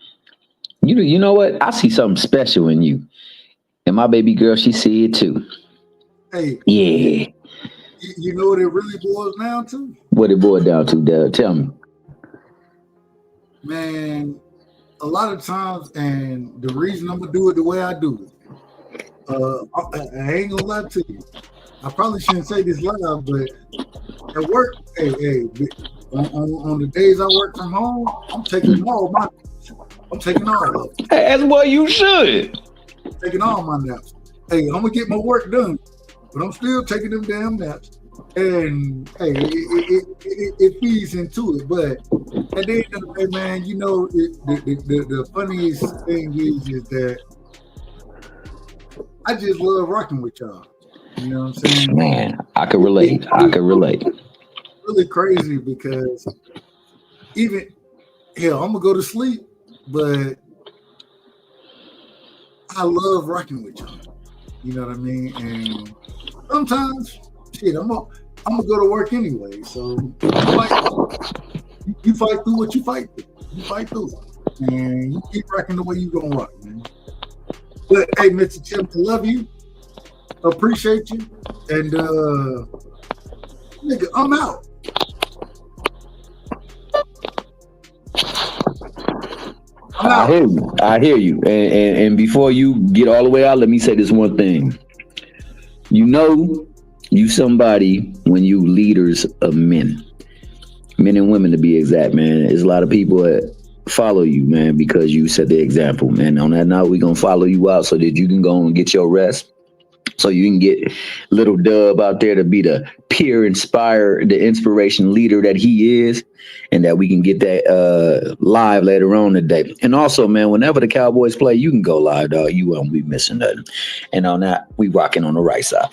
You know what? I see something special in you." And my baby girl, she see it too. Hey, yeah. You know what it really boils down to? What it boiled down to, Dad? Tell me. Man, a lot of times, and the reason I'm gonna do it the way I do it, I ain't gonna lie to you. I probably shouldn't say this loud, but at work, hey, on the days I work from home, I'm taking all of them. That's what you should. Taking all my naps. Hey, I'm gonna get my work done, but I'm still taking them damn naps. And hey, it feeds into it. But at the end of the day, man, you know, the funniest thing is that I just love rocking with y'all. You know what I'm saying? Man, I can relate. Really crazy because even hell, I'm gonna go to sleep, but I love rocking with y'all. You know what I mean? And sometimes, shit, I'm gonna go to work anyway. So you fight through what you fight through. You fight through it, and you keep rocking the way you gonna rock, man. But hey, Mr. Chip, I love you, appreciate you, and nigga, I'm out. I hear you. And before you get all the way out, let me say this one thing. You know, you somebody when you leaders of men and women to be exact, man. There's a lot of people that follow you, man, because you set the example, man. On that note, we're going to follow you out so that you can go and get your rest. So you can get little Dub out there to be the peer inspire, the inspiration leader that he is, and that we can get that live later on today. And also, man, whenever the Cowboys play, you can go live, dog. You won't be missing nothing. And on that, we rocking on the right side.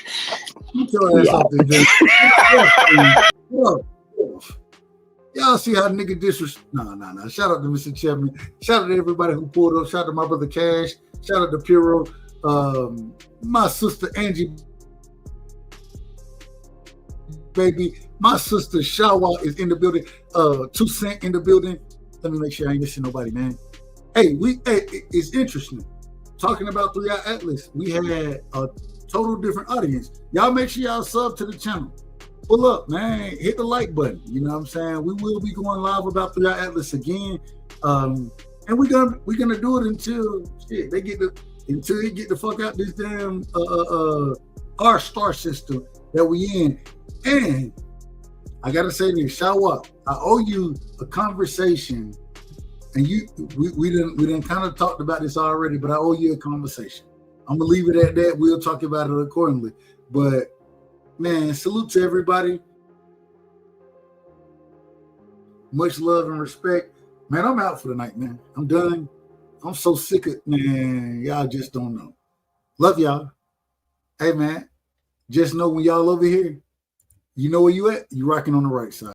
Y'all see how nigga disrespect? No. Shout out to Mr. Chapman. Shout out to everybody who pulled up. Shout out to my brother Cash. Shout out to Piro. My sister Angie, baby. My sister Shawa is in the building. 2 Cent in the building. Let me make sure I ain't missing nobody, man. Hey, it's interesting. Talking about 3i Atlas, we had a total different audience. Y'all make sure y'all sub to the channel. Pull up, man. Hit the like button. You know what I'm saying? We will be going live about 3i Atlas again. And we're gonna do it until shit, until they get the fuck out this damn our star system that we in. And I gotta say this, Shawa, I owe you a conversation, and we done kind of talked about this already, but I owe you a conversation. I'm gonna leave it at that. We'll talk about it accordingly. But man, salute to everybody. Much love and respect. Man, I'm out for the night, man. I'm done. I'm so sick of, man, y'all just don't know. Love y'all. Hey, man, just know when y'all over here, you know where you at, you rocking on the right side.